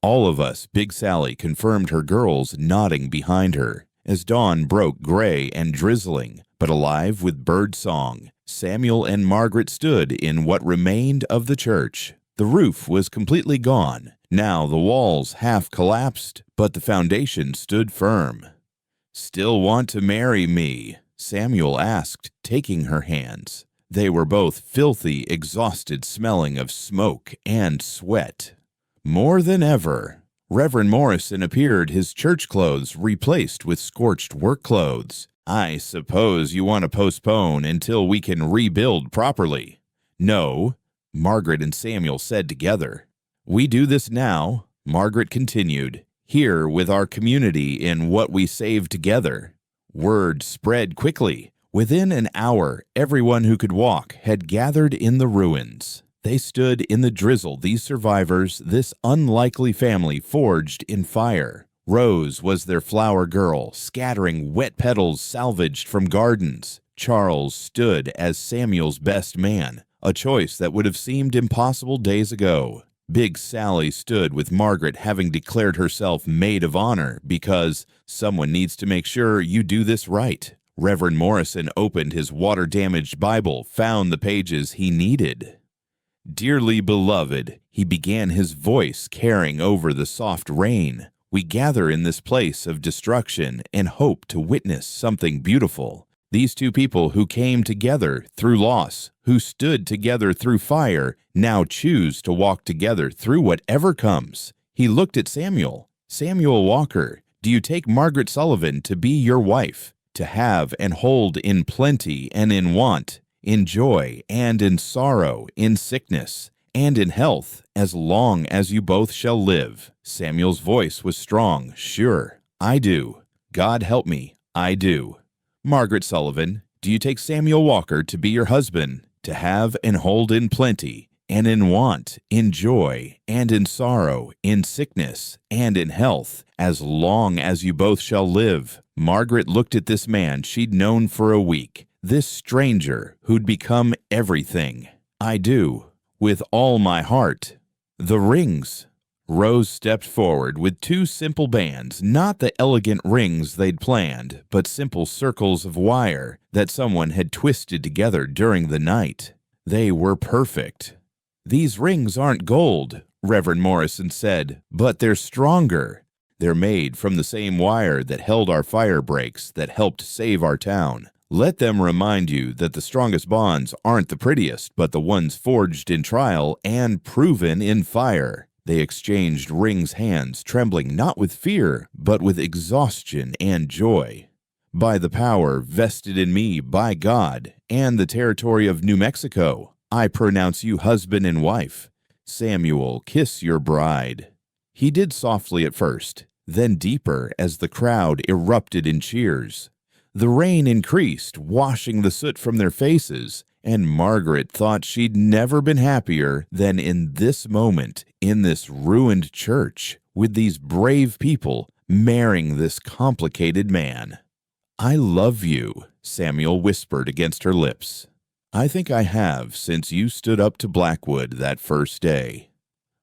All of us, Big Sally confirmed, her girls nodding behind her. As dawn broke gray and drizzling, but alive with bird song, Samuel and Margaret stood in what remained of the church. The roof was completely gone. Now the walls half collapsed, but the foundation stood firm. "Still want to marry me?" Samuel asked, taking her hands. They were both filthy, exhausted, smelling of smoke and sweat. "More than ever." Reverend Morrison appeared, his church clothes replaced with scorched work clothes. "I suppose you want to postpone until we can rebuild properly." "No," Margaret and Samuel said together. "We do this now," Margaret continued, "here with our community in what we saved together." Word spread quickly. Within an hour, everyone who could walk had gathered in the ruins. They stood in the drizzle, these survivors, this unlikely family forged in fire. Rose was their flower girl, scattering wet petals salvaged from gardens. Charles stood as Samuel's best man, a choice that would have seemed impossible days ago. Big Sally stood with Margaret, having declared herself maid of honor because someone needs to make sure you do this right. Reverend Morrison opened his water-damaged Bible, found the pages he needed. "Dearly beloved," he began, his voice carrying over the soft rain, "we gather in this place of destruction and hope to witness something beautiful. These two people who came together through loss, who stood together through fire, now choose to walk together through whatever comes." He looked at Samuel. "Samuel Walker, do you take Margaret Sullivan to be your wife? To have and hold in plenty and in want, in joy and in sorrow, in sickness and in health, as long as you both shall live?" Samuel's voice was strong. "Sure, I do. God help me, I do." "Margaret Sullivan, do you take Samuel Walker to be your husband, to have and hold in plenty and in want, in joy and in sorrow, in sickness and in health, as long as you both shall live?" Margaret looked at this man she'd known for a week, this stranger who'd become everything. "I do, with all my heart." "The rings." Rose stepped forward with two simple bands, not the elegant rings they'd planned, but simple circles of wire that someone had twisted together during the night. They were perfect. "These rings aren't gold," Reverend Morrison said, "but they're stronger. They're made from the same wire that held our fire breaks, that helped save our town. Let them remind you that the strongest bonds aren't the prettiest, but the ones forged in trial and proven in fire." They exchanged rings, hands trembling not with fear, but with exhaustion and joy. "By the power vested in me by God and the territory of New Mexico, I pronounce you husband and wife. Samuel, kiss your bride." He did softly at first, then deeper as the crowd erupted in cheers. The rain increased, washing the soot from their faces, and Margaret thought she'd never been happier than in this moment, in this ruined church, with these brave people marrying this complicated man. "I love you," Samuel whispered against her lips. "I think I have since you stood up to Blackwood that first day."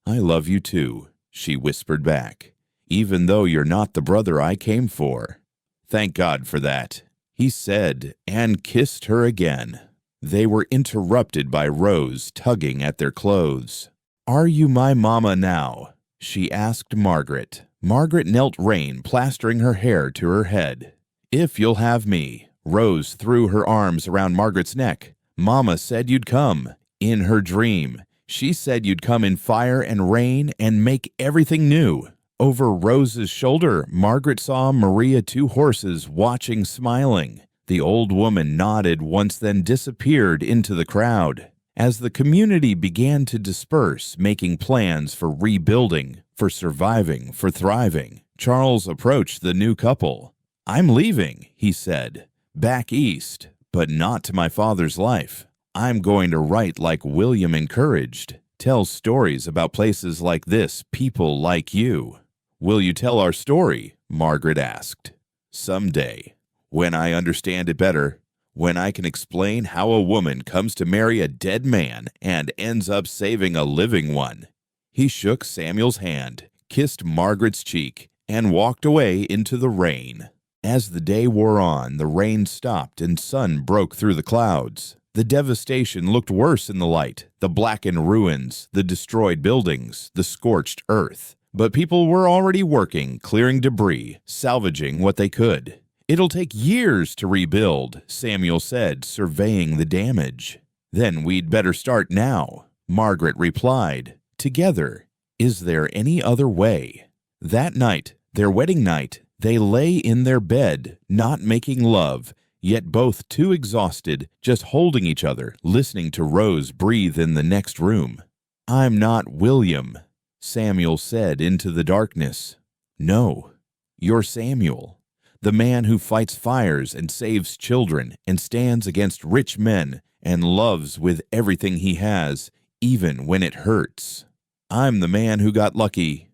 "I love you too," she whispered back, "even though you're not the brother I came for." "Thank God for that," he said, and kissed her again. They were interrupted by Rose tugging at their clothes. "Are you my mama now?" she asked Margaret. Margaret knelt Rain, plastering her hair to her head. "If you'll have me." Rose threw her arms around Margaret's neck. "Mama said you'd come. In her dream. She said you'd come in fire and rain and make everything new." Over Rose's shoulder, Margaret saw Maria Two Horses watching, smiling. The old woman nodded once, then disappeared into the crowd. As the community began to disperse, making plans for rebuilding, for surviving, for thriving, Charles approached the new couple. "I'm leaving," he said, "back east, but not to my father's life. I'm going to write like William encouraged, tell stories about places like this, people like you." "Will you tell our story?" Margaret asked. "Someday." When I understand it better, when I can explain how a woman comes to marry a dead man and ends up saving a living one." He shook Samuel's hand, kissed Margaret's cheek, and walked away into the rain. As the day wore on, the rain stopped and sun broke through the clouds. The devastation looked worse in the light, the blackened ruins, the destroyed buildings, the scorched earth. But people were already working, clearing debris, salvaging what they could. "It'll take years to rebuild," Samuel said, surveying the damage. "Then we'd better start now," Margaret replied. "Together. Is there any other way?" That night, their wedding night, they lay in their bed, not making love, yet both too exhausted, just holding each other, listening to Rose breathe in the next room. "I'm not William," Samuel said into the darkness. "No, you're Samuel. The man who fights fires and saves children and stands against rich men and loves with everything he has, even when it hurts. I'm the man who got lucky."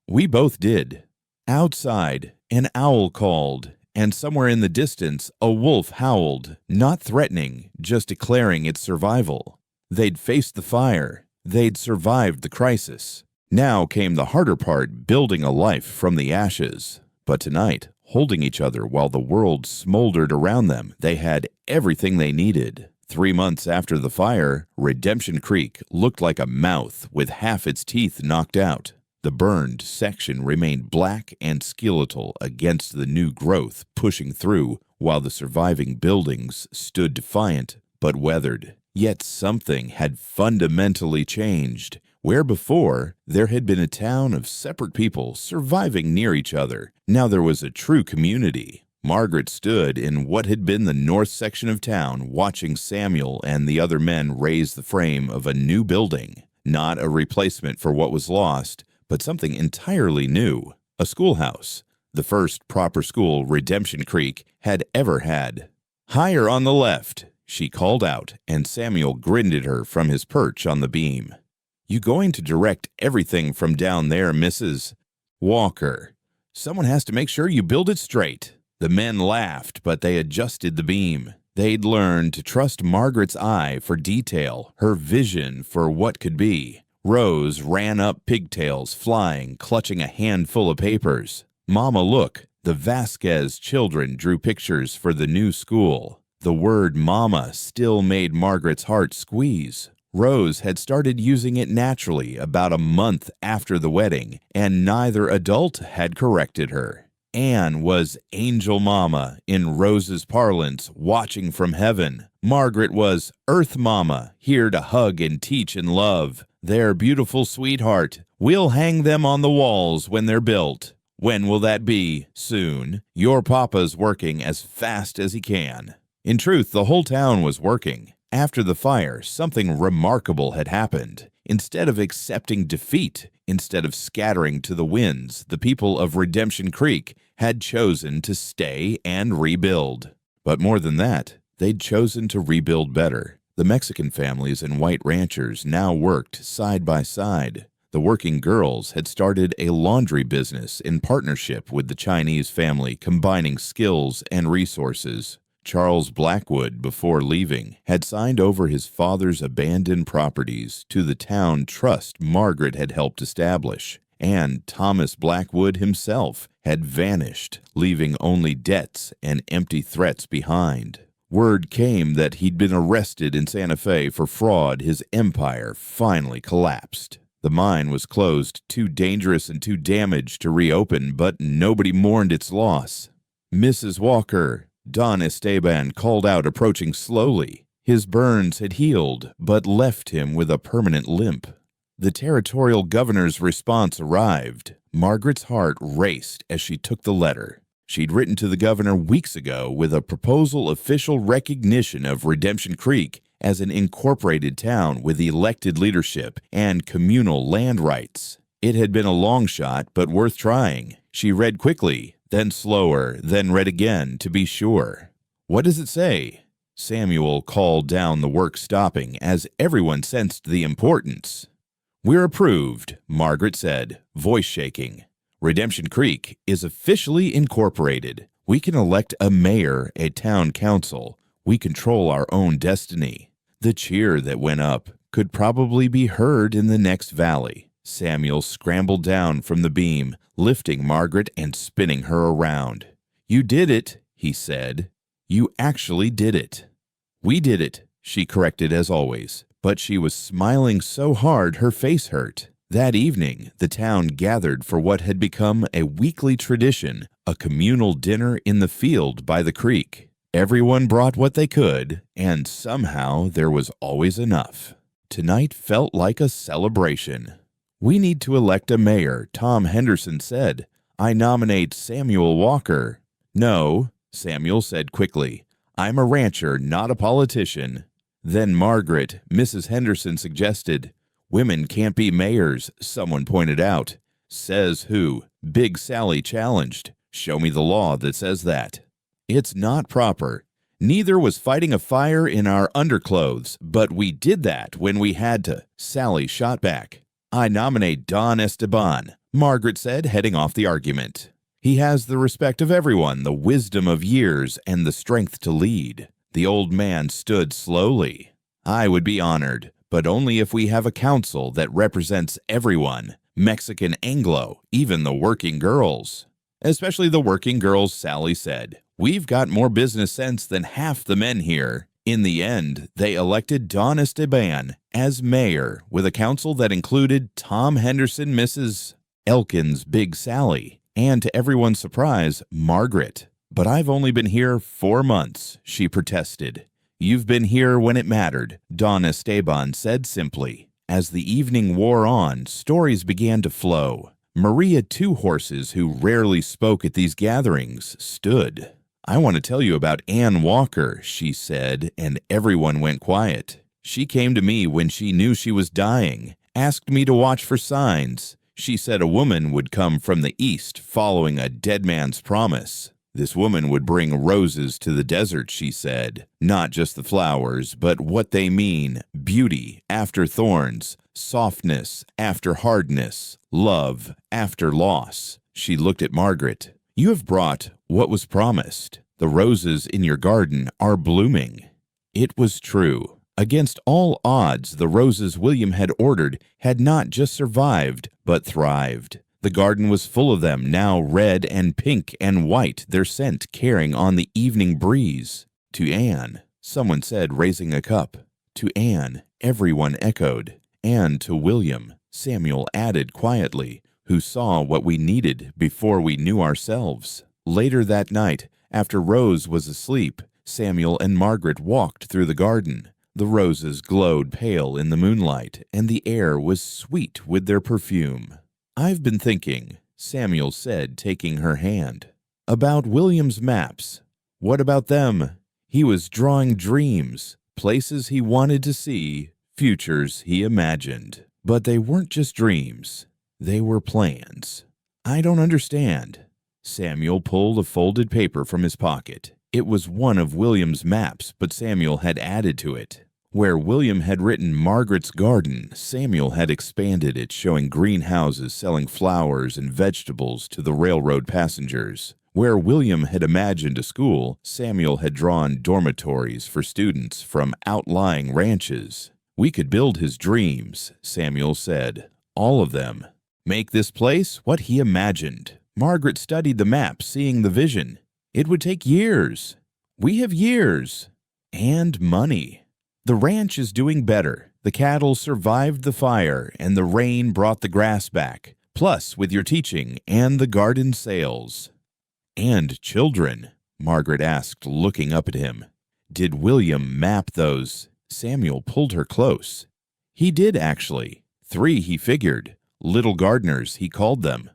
We both did. Outside, an owl called, and somewhere in the distance, a wolf howled, not threatening, just declaring its survival. They'd faced the fire. They'd survived the crisis. Now came the harder part, building a life from the ashes. But tonight, holding each other while the world smoldered around them, they had everything they needed. 3 months after the fire, Redemption Creek looked like a mouth with half its teeth knocked out. The burned section remained black and skeletal against the new growth pushing through, while the surviving buildings stood defiant but weathered. Yet something had fundamentally changed. Where before there had been a town of separate people surviving near each other, now there was a true community. Margaret stood in what had been the north section of town, watching Samuel and the other men raise the frame of a new building. Not a replacement for what was lost, but something entirely new. A schoolhouse, the first proper school Redemption Creek had ever had. "Higher on the left," she called out, and Samuel grinned at her from his perch on the beam. "You going to direct everything from down there, Mrs. Walker? Someone has to make sure you build it straight." The men laughed, but they adjusted the beam. They'd learned to trust Margaret's eye for detail, her vision for what could be. Rose ran up, pigtails flying, clutching a handful of papers. "Mama, look." The Vasquez children drew pictures for the new school. The word mama still made Margaret's heart squeeze. Rose had started using it naturally about a month after the wedding, and neither adult had corrected her. Anne was Angel Mama in Rose's parlance, watching from heaven. Margaret was Earth Mama, here to hug and teach and love. "Their beautiful sweetheart. We'll hang them on the walls when they're built." "When will that be?" "Soon. Your papa's working as fast as he can." In truth, the whole town was working. After the fire, something remarkable had happened. Instead of accepting defeat, instead of scattering to the winds, the people of Redemption Creek had chosen to stay and rebuild. But more than that, they'd chosen to rebuild better. The Mexican families and white ranchers now worked side by side. The working girls had started a laundry business in partnership with the Chinese family, combining skills and resources. Charles Blackwood, before leaving, had signed over his father's abandoned properties to the town trust Margaret had helped establish. And Thomas Blackwood himself had vanished, leaving only debts and empty threats behind. Word came that he'd been arrested in Santa Fe for fraud. His empire finally collapsed. The mine was closed, too dangerous and too damaged to reopen, but nobody mourned its loss. "Mrs. Walker," Don Esteban called out, approaching slowly. His burns had healed, but left him with a permanent limp. The territorial governor's response arrived. Margaret's heart raced as she took the letter. She'd written to the governor weeks ago with a proposal official recognition of Redemption Creek as an incorporated town with elected leadership and communal land rights. It had been a long shot, but worth trying. She read quickly, then slower, then read again to be sure. "What does it say?" Samuel called down, the work stopping, as everyone sensed the importance. "We're approved," Margaret said, voice shaking. "Redemption Creek is officially incorporated. We can elect a mayor, a town council. We control our own destiny." The cheer that went up could probably be heard in the next valley. Samuel scrambled down from the beam, lifting Margaret and spinning her around. "You did it," he said. "You actually did it." "We did it," she corrected as always, but she was smiling so hard her face hurt. That evening, the town gathered for what had become a weekly tradition, a communal dinner in the field by the creek. Everyone brought what they could, and somehow there was always enough. Tonight felt like a celebration. "We need to elect a mayor," Tom Henderson said. "I nominate Samuel Walker." "No," Samuel said quickly. "I'm a rancher, not a politician." Then Margaret, Mrs. Henderson, suggested. "Women can't be mayors," someone pointed out. "Says who?" Big Sally challenged. "Show me the law that says that." "It's not proper. Neither was fighting a fire in our underclothes, but we did that when we had to," Sally shot back. "I nominate Don Esteban," Margaret said, heading off the argument. "He has the respect of everyone, the wisdom of years, and the strength to lead." The old man stood slowly. "I would be honored, but only if we have a council that represents everyone, Mexican, Anglo, even the working girls." "Especially the working girls," Sally said. "We've got more business sense than half the men here." In the end, they elected Don Esteban as mayor with a council that included Tom Henderson, Mrs. Elkins, Big Sally, and to everyone's surprise, Margaret. "But I've only been here 4 months," she protested. "You've been here when it mattered," Don Esteban said simply. As the evening wore on, stories began to flow. Maria Two Horses, who rarely spoke at these gatherings, stood. "I want to tell you about Ann Walker," she said, and everyone went quiet. "She came to me when she knew she was dying, asked me to watch for signs. She said a woman would come from the east following a dead man's promise. This woman would bring roses to the desert," she said. "Not just the flowers, but what they mean. Beauty after thorns, softness after hardness, love after loss." She looked at Margaret. "You have brought what was promised. The roses in your garden are blooming." It was true. Against all odds, the roses William had ordered had not just survived, but thrived. The garden was full of them, now red and pink and white, their scent carrying on the evening breeze. "To Anne," someone said, raising a cup. "To Anne," everyone echoed. "And to William," Samuel added quietly, "who saw what we needed before we knew ourselves." Later that night, after Rose was asleep, Samuel and Margaret walked through the garden. The roses glowed pale in the moonlight, and the air was sweet with their perfume. "I've been thinking," Samuel said, taking her hand, "about William's maps. What about them? He was drawing dreams, places he wanted to see, futures he imagined. But they weren't just dreams. They were plans." "I don't understand." Samuel pulled a folded paper from his pocket. It was one of William's maps, but Samuel had added to it. Where William had written Margaret's garden, Samuel had expanded it, showing greenhouses selling flowers and vegetables to the railroad passengers. Where William had imagined a school, Samuel had drawn dormitories for students from outlying ranches. "We could build his dreams," Samuel said. "All of them. Make this place what he imagined." Margaret studied the map, seeing the vision. "It would take years." "We have years." "And money." "The ranch is doing better. The cattle survived the fire, and the rain brought the grass back. Plus, with your teaching and the garden sales." "And children?" Margaret asked, looking up at him. "Did William map those?" Samuel pulled her close. "He did, actually. 3, he figured. Little gardeners, he called them."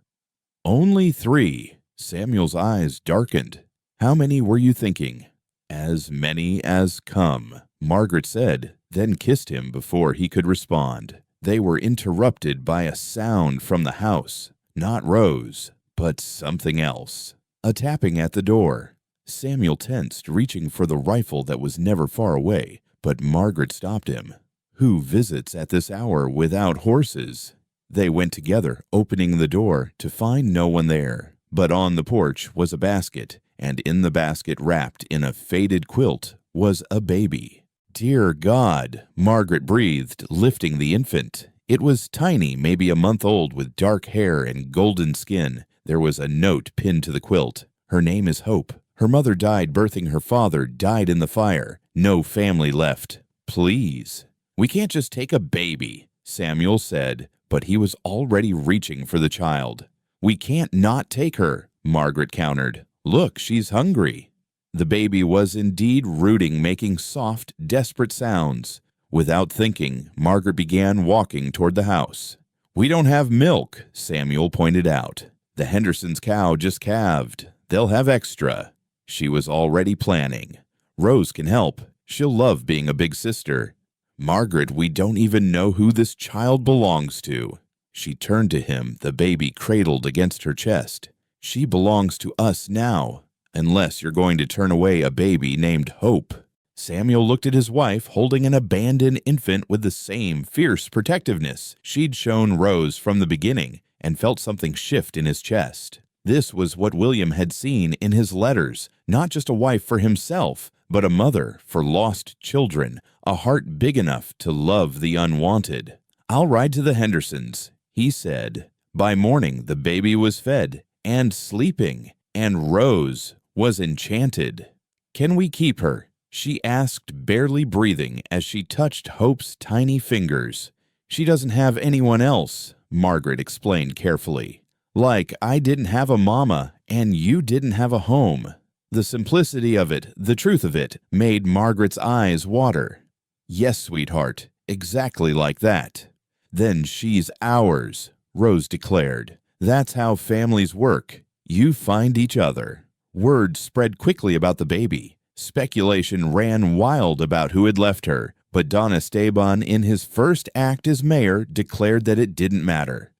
"Only 3. Samuel's eyes darkened. "How many were you thinking?" "As many as come," Margaret said, then kissed him before he could respond. They were interrupted by a sound from the house. Not Rose, but something else. A tapping at the door. Samuel tensed, reaching for the rifle that was never far away, but Margaret stopped him. "Who visits at this hour without horses?" They went together, opening the door to find no one there. But on the porch was a basket, and in the basket wrapped in a faded quilt was a baby. "Dear God," Margaret breathed, lifting the infant. It was tiny, maybe a month old, with dark hair and golden skin. There was a note pinned to the quilt. "Her name is Hope. Her mother died birthing her father, died in the fire. No family left. Please." "We can't just take a baby," Samuel said, but he was already reaching for the child. "We can't not take her," Margaret countered. "Look, she's hungry." The baby was indeed rooting, making soft, desperate sounds. Without thinking, Margaret began walking toward the house. "We don't have milk," Samuel pointed out. "The Hendersons' cow just calved. They'll have extra." She was already planning. "Rose can help. She'll love being a big sister." "Margaret, we don't even know who this child belongs to." She turned to him, the baby cradled against her chest. "She belongs to us now, unless you're going to turn away a baby named Hope." Samuel looked at his wife holding an abandoned infant with the same fierce protectiveness she'd shown Rose from the beginning, and felt something shift in his chest. This was what William had seen in his letters, not just a wife for himself, but a mother for lost children, a heart big enough to love the unwanted. "I'll ride to the Hendersons," he said. By morning, the baby was fed and sleeping, and Rose was enchanted. "Can we keep her?" she asked, barely breathing as she touched Hope's tiny fingers. "She doesn't have anyone else," Margaret explained carefully. "Like I didn't have a mama and you didn't have a home." The simplicity of it, the truth of it, made Margaret's eyes water. "Yes, sweetheart, exactly like that." "Then she's ours," Rose declared. "That's how families work. You find each other." Word spread quickly about the baby. Speculation ran wild about who had left her, but Don Esteban, in his first act as mayor, declared that it didn't matter.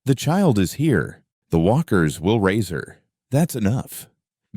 "The child is here. The Walkers will raise her. That's enough."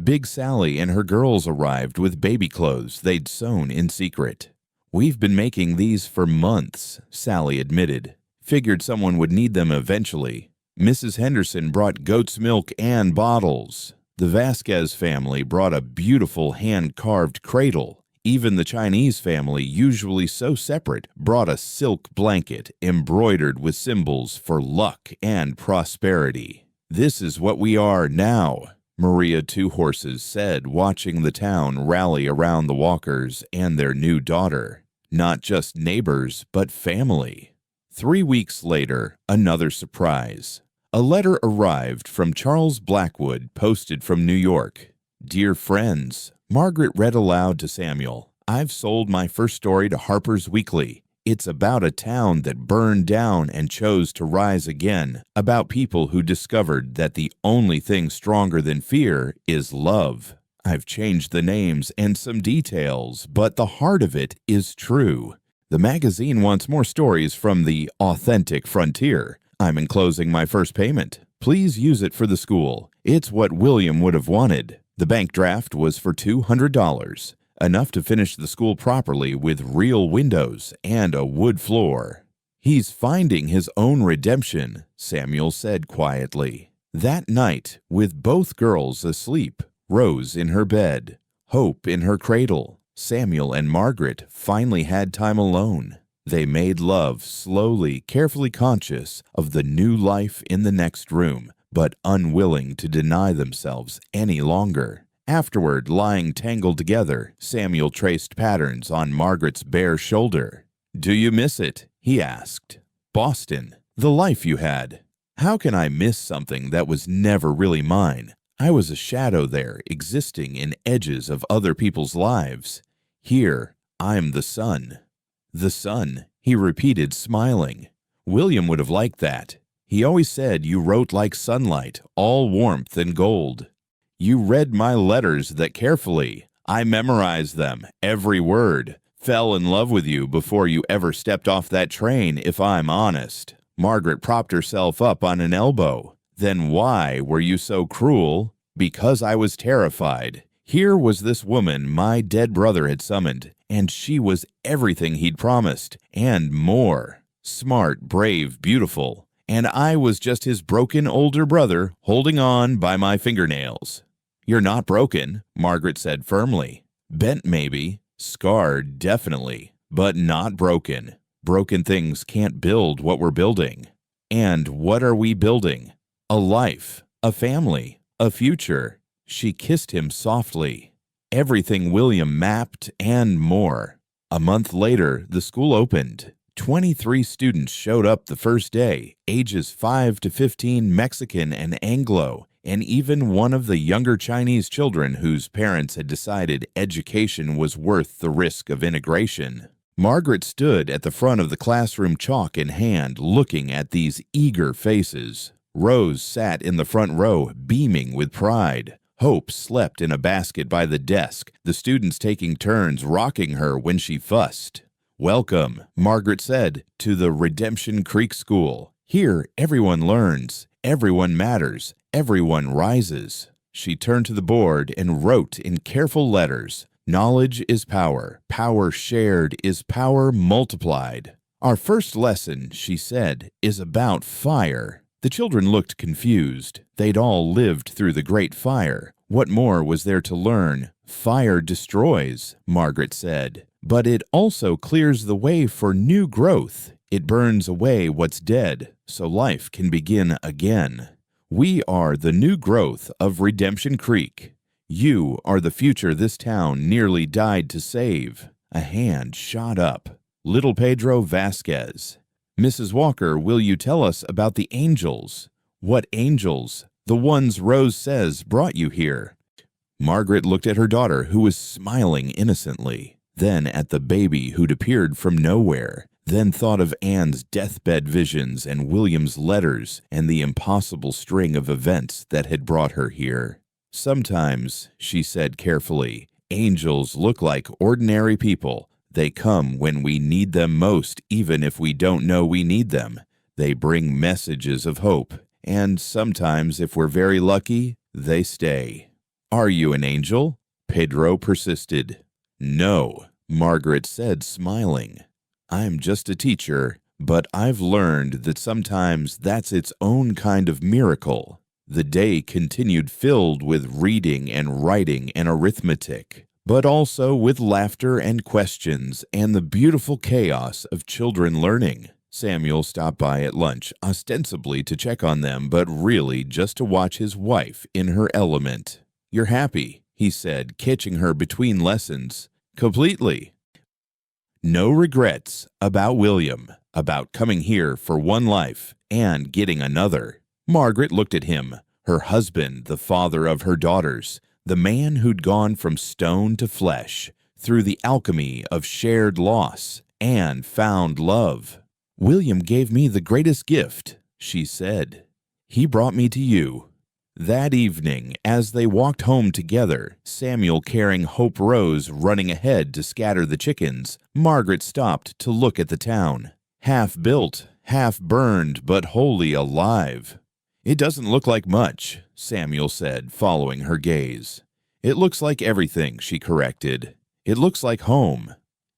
Big Sally and her girls arrived with baby clothes they'd sewn in secret. "We've been making these for months," Sally admitted. "Figured someone would need them eventually. Mrs. Henderson brought goat's milk and bottles. The Vasquez family brought a beautiful hand-carved cradle. Even the Chinese family, usually so separate, brought a silk blanket embroidered with symbols for luck and prosperity. This is what we are now," Maria Two Horses said, watching the town rally around the Walkers and their new daughter. Not just neighbors, but family. 3 weeks later, another surprise. A letter arrived from Charles Blackwood, posted from New York. "Dear friends," Margaret read aloud to Samuel, "I've sold my first story to Harper's Weekly. It's about a town that burned down and chose to rise again, about people who discovered that the only thing stronger than fear is love. I've changed the names and some details, but the heart of it is true. The magazine wants more stories from the authentic frontier. I'm enclosing my first payment. Please use it for the school. It's what William would have wanted." The bank draft was for $200, enough to finish the school properly with real windows and a wood floor. "He's finding his own redemption," Samuel said quietly. That night, with both girls asleep, Rose in her bed, Hope in her cradle, Samuel and Margaret finally had time alone. They made love slowly, carefully conscious of the new life in the next room, but unwilling to deny themselves any longer. Afterward, lying tangled together, Samuel traced patterns on Margaret's bare shoulder. "Do you miss it?" he asked. "Boston, the life you had." "How can I miss something that was never really mine? I was a shadow there, existing in edges of other people's lives. Here, I'm the sun." "The sun," he repeated, smiling. William would have liked that. He always said you wrote like sunlight, all warmth and gold. "You read my letters that carefully. I memorized them, every word. Fell in love with you before you ever stepped off that train, if I'm honest." Margaret propped herself up on an elbow. "Then why were you so cruel?" "Because I was terrified. Here was this woman my dead brother had summoned, and she was everything he'd promised, and more. Smart, brave, beautiful. And I was just his broken older brother, holding on by my fingernails." You're not broken, Margaret said firmly. Bent maybe, scarred definitely, but not broken. Broken things can't build what we're building. And what are we building? A life, a family, a future. She kissed him softly. Everything William mapped and more. A month later, the school opened. 23 students showed up the first day, ages 5 to 15, Mexican and Anglo, and even one of the younger Chinese children whose parents had decided education was worth the risk of integration. Margaret stood at the front of the classroom, chalk in hand, looking at these eager faces. Rose sat in the front row, beaming with pride. Hope slept in a basket by the desk, the students taking turns rocking her when she fussed. Welcome, Margaret said, to the Redemption Creek School. Here, everyone learns, everyone matters, everyone rises. She turned to the board and wrote in careful letters, "Knowledge is power. Power shared is power multiplied." Our first lesson, she said, is about fire. The children looked confused. They'd all lived through the Great Fire. What more was there to learn? Fire destroys, Margaret said, but it also clears the way for new growth. It burns away what's dead, so life can begin again. We are the new growth of Redemption Creek. You are the future this town nearly died to save. A hand shot up. Little Pedro Vasquez. Mrs. Walker, will you tell us about the angels? What angels? The ones Rose says brought you here. Margaret looked at her daughter, who was smiling innocently, then at the baby who'd appeared from nowhere, then thought of Anne's deathbed visions and William's letters and the impossible string of events that had brought her here. Sometimes, she said carefully, angels look like ordinary people. They come when we need them most, even if we don't know we need them. They bring messages of hope, and sometimes, if we're very lucky, they stay. Are you an angel? Pedro persisted. No, Margaret said, smiling. I'm just a teacher, but I've learned that sometimes that's its own kind of miracle. The day continued filled with reading and writing and arithmetic, but also with laughter and questions and the beautiful chaos of children learning. Samuel stopped by at lunch, ostensibly to check on them, but really just to watch his wife in her element. You're happy, he said, catching her between lessons. Completely. No regrets about William, about coming here for one life and getting another. Margaret looked at him, her husband, the father of her daughters, the man who'd gone from stone to flesh, through the alchemy of shared loss and found love. William gave me the greatest gift, she said. He brought me to you. That evening, as they walked home together, Samuel carrying Hope Rose running ahead to scatter the chickens, Margaret stopped to look at the town. Half built, half burned, but wholly alive. It doesn't look like much, Samuel said, following her gaze. It looks like everything, she corrected. It looks like home.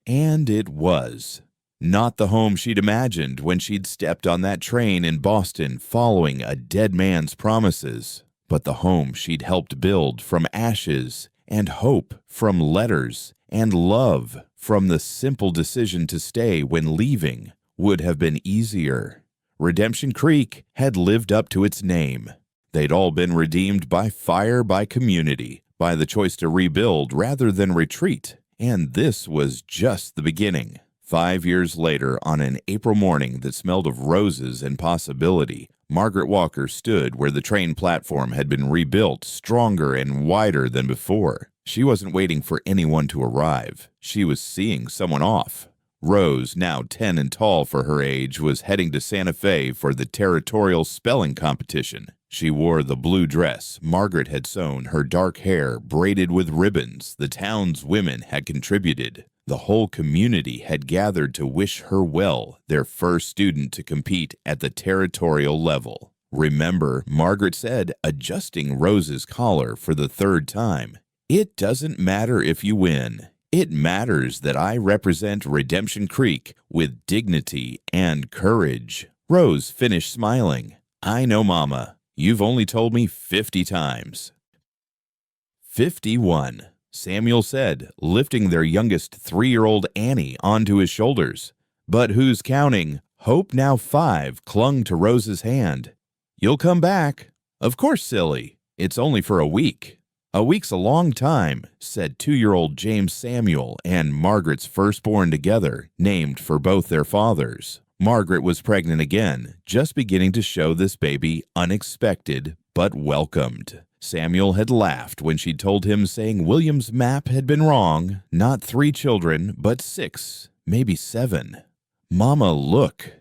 And it was. Not the home she'd imagined when she'd stepped on that train in Boston following a dead man's promises, but the home she'd helped build from ashes, and hope from letters, and love from the simple decision to stay when leaving would have been easier. Redemption Creek had lived up to its name. They'd all been redeemed by fire, by community, by the choice to rebuild rather than retreat, and this was just the beginning. 5 years later, on an April morning that smelled of roses and possibility, Margaret Walker stood where the train platform had been rebuilt, stronger and wider than before. She wasn't waiting for anyone to arrive. She was seeing someone off. Rose, now 10 and tall for her age, was heading to Santa Fe for the territorial spelling competition. She wore the blue dress Margaret had sewn, her dark hair braided with ribbons the town's women had contributed. The whole community had gathered to wish her well, their first student to compete at the territorial level. Remember, Margaret said, adjusting Rose's collar for the third time, "It doesn't matter if you win. It matters that I represent Redemption Creek with dignity and courage." Rose finished smiling. "I know, Mama. You've only told me 50 times." 51, Samuel said, lifting their youngest 3-year-old Annie onto his shoulders. But who's counting? Hope, now 5, clung to Rose's hand. You'll come back. Of course, silly. It's only for a week. A week's a long time, said 2-year-old James Samuel and Margaret's firstborn together, named for both their fathers. Margaret was pregnant again, just beginning to show this baby unexpected but welcomed. Samuel had laughed when she told him, saying William's map had been wrong, not 3 children, but 6, maybe 7. Mama, look.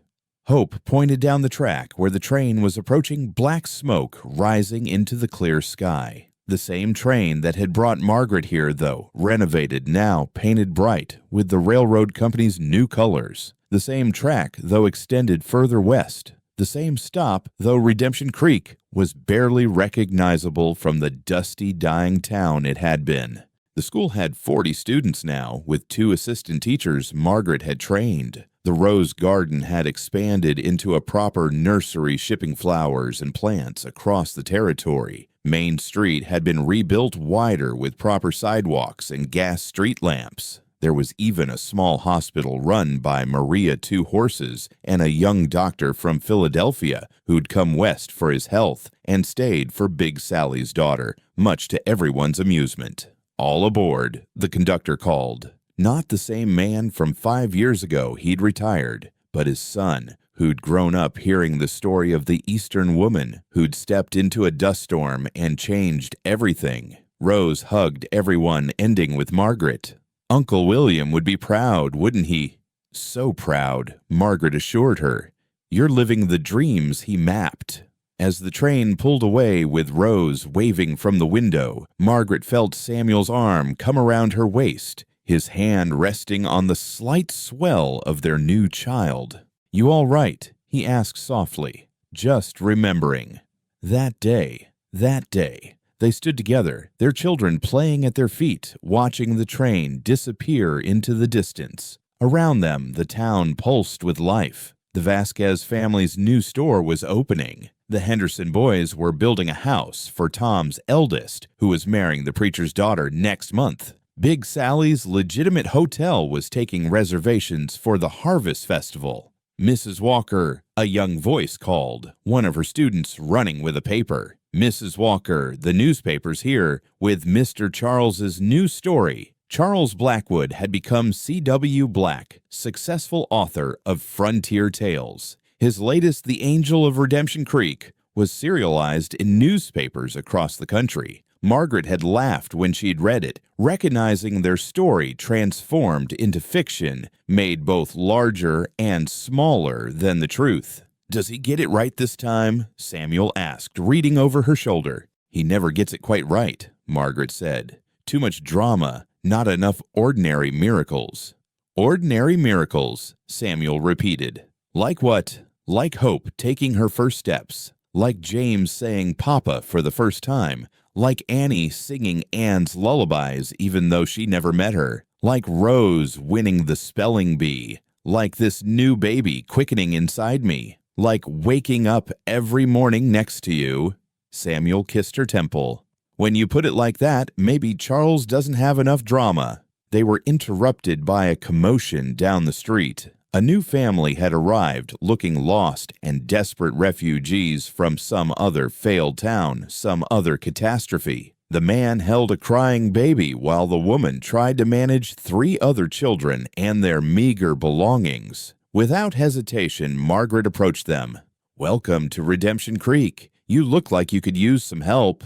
Hope pointed down the track where the train was approaching, black smoke rising into the clear sky. The same train that had brought Margaret here, though, renovated, now painted bright with the railroad company's new colors. The same track, though extended further west. The same stop, though Redemption Creek was barely recognizable from the dusty, dying town it had been. The school had 40 students now, with 2 assistant teachers Margaret had trained. The Rose Garden had expanded into a proper nursery, shipping flowers and plants across the territory. Main Street had been rebuilt wider with proper sidewalks and gas street lamps. There was even a small hospital run by Maria Two Horses and a young doctor from Philadelphia who'd come west for his health and stayed for Big Sally's daughter, much to everyone's amusement. All aboard, the conductor called. Not the same man from 5 years ago he'd retired, but his son, who'd grown up hearing the story of the Eastern woman who'd stepped into a dust storm and changed everything. Rose hugged everyone, ending with Margaret. Uncle William would be proud, wouldn't he? So proud, Margaret assured her. You're living the dreams he mapped. As the train pulled away with Rose waving from the window, Margaret felt Samuel's arm come around her waist, his hand resting on the slight swell of their new child. You all right? He asked softly, just remembering. That day, they stood together, their children playing at their feet, watching the train disappear into the distance. Around them, the town pulsed with life. The Vasquez family's new store was opening. The Henderson boys were building a house for Tom's eldest, who was marrying the preacher's daughter next month. Big Sally's legitimate hotel was taking reservations for the Harvest Festival. Mrs. Walker, a young voice called, one of her students running with a paper. Mrs. Walker, the newspaper's here with Mr. Charles's new story. Charles Blackwood had become C.W. Black, successful author of Frontier Tales. His latest, The Angel of Redemption Creek, was serialized in newspapers across the country. Margaret had laughed when she'd read it, recognizing their story transformed into fiction, made both larger and smaller than the truth. Does he get it right this time? Samuel asked, reading over her shoulder. He never gets it quite right, Margaret said. Too much drama, not enough ordinary miracles. Ordinary miracles, Samuel repeated. Like what? Like Hope taking her first steps. Like James saying Papa for the first time. Like Annie singing Anne's lullabies even though she never met her. Like Rose winning the spelling bee. Like this new baby quickening inside me. Like waking up every morning next to you. Samuel kissed her temple. When you put it like that, maybe Charles doesn't have enough drama. They were interrupted by a commotion down the street. A new family had arrived, looking lost and desperate refugees from some other failed town, some other catastrophe. The man held a crying baby while the woman tried to manage 3 other children and their meager belongings. Without hesitation, Margaret approached them. Welcome to Redemption Creek. You look like you could use some help.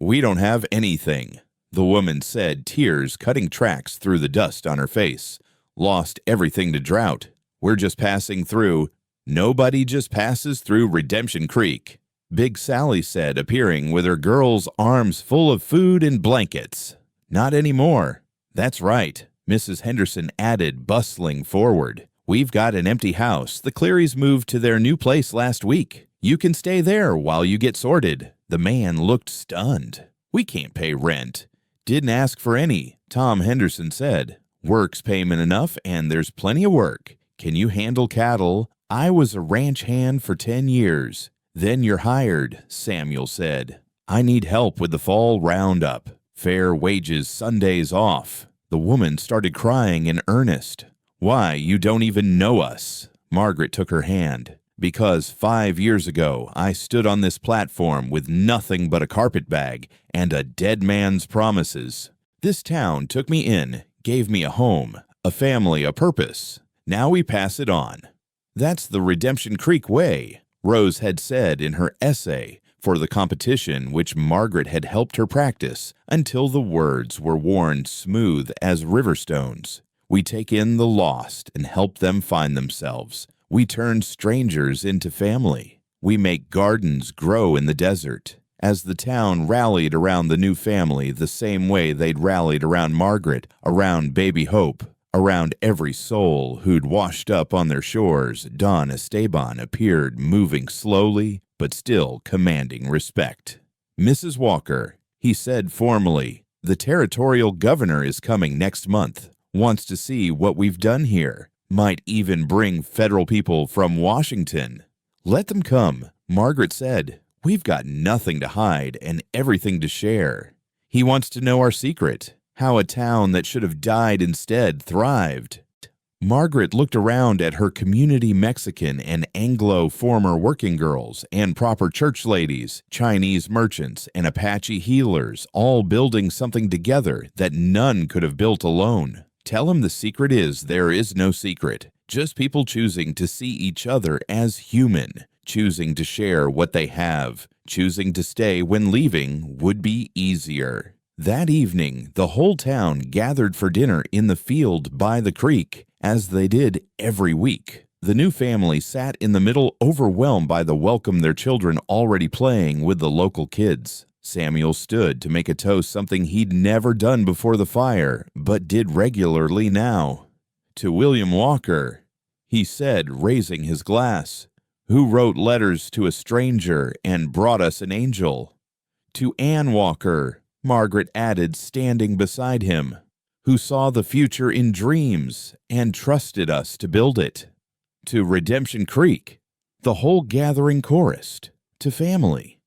We don't have anything, the woman said, tears cutting tracks through the dust on her face. Lost everything to drought. We're just passing through. Nobody just passes through Redemption Creek, Big Sally said, appearing with her girls' arms full of food and blankets. Not anymore. That's right, Mrs. Henderson added, bustling forward. We've got an empty house. The Clearys moved to their new place last week. You can stay there while you get sorted. The man looked stunned. We can't pay rent. Didn't ask for any, Tom Henderson said. Work's payment enough, and there's plenty of work. Can you handle cattle? I was a ranch hand for 10 years. Then you're hired, Samuel said. I need help with the fall roundup. Fair wages, Sundays off. The woman started crying in earnest. Why, you don't even know us. Margaret took her hand. Because 5 years ago, I stood on this platform with nothing but a carpet bag and a dead man's promises. This town took me in, gave me a home, a family, a purpose. Now we pass it on. That's the Redemption Creek way, Rose had said in her essay for the competition which Margaret had helped her practice until the words were worn smooth as river stones. We take in the lost and help them find themselves. We turn strangers into family. We make gardens grow in the desert. As the town rallied around the new family the same way they'd rallied around Margaret, around baby Hope, around every soul who'd washed up on their shores, Don Esteban appeared, moving slowly but still commanding respect. Mrs. Walker, he said formally, the territorial governor is coming next month, wants to see what we've done here. Might even bring federal people from Washington. Let them come, Margaret said. We've got nothing to hide and everything to share. He wants to know our secret, how a town that should have died instead thrived. Margaret looked around at her community Mexican and Anglo former working girls and proper church ladies, Chinese merchants, and Apache healers all building something together that none could have built alone. Tell him the secret is there is no secret, just people choosing to see each other as human, choosing to share what they have, choosing to stay when leaving would be easier. That evening, the whole town gathered for dinner in the field by the creek, as they did every week. The new family sat in the middle, overwhelmed by the welcome their children already playing with the local kids. Samuel stood to make a toast, something he'd never done before the fire, but did regularly now. To William Walker, he said, raising his glass, who wrote letters to a stranger and brought us an angel. To Ann Walker, Margaret added, standing beside him, who saw the future in dreams and trusted us to build it. To Redemption Creek, the whole gathering chorused, to family.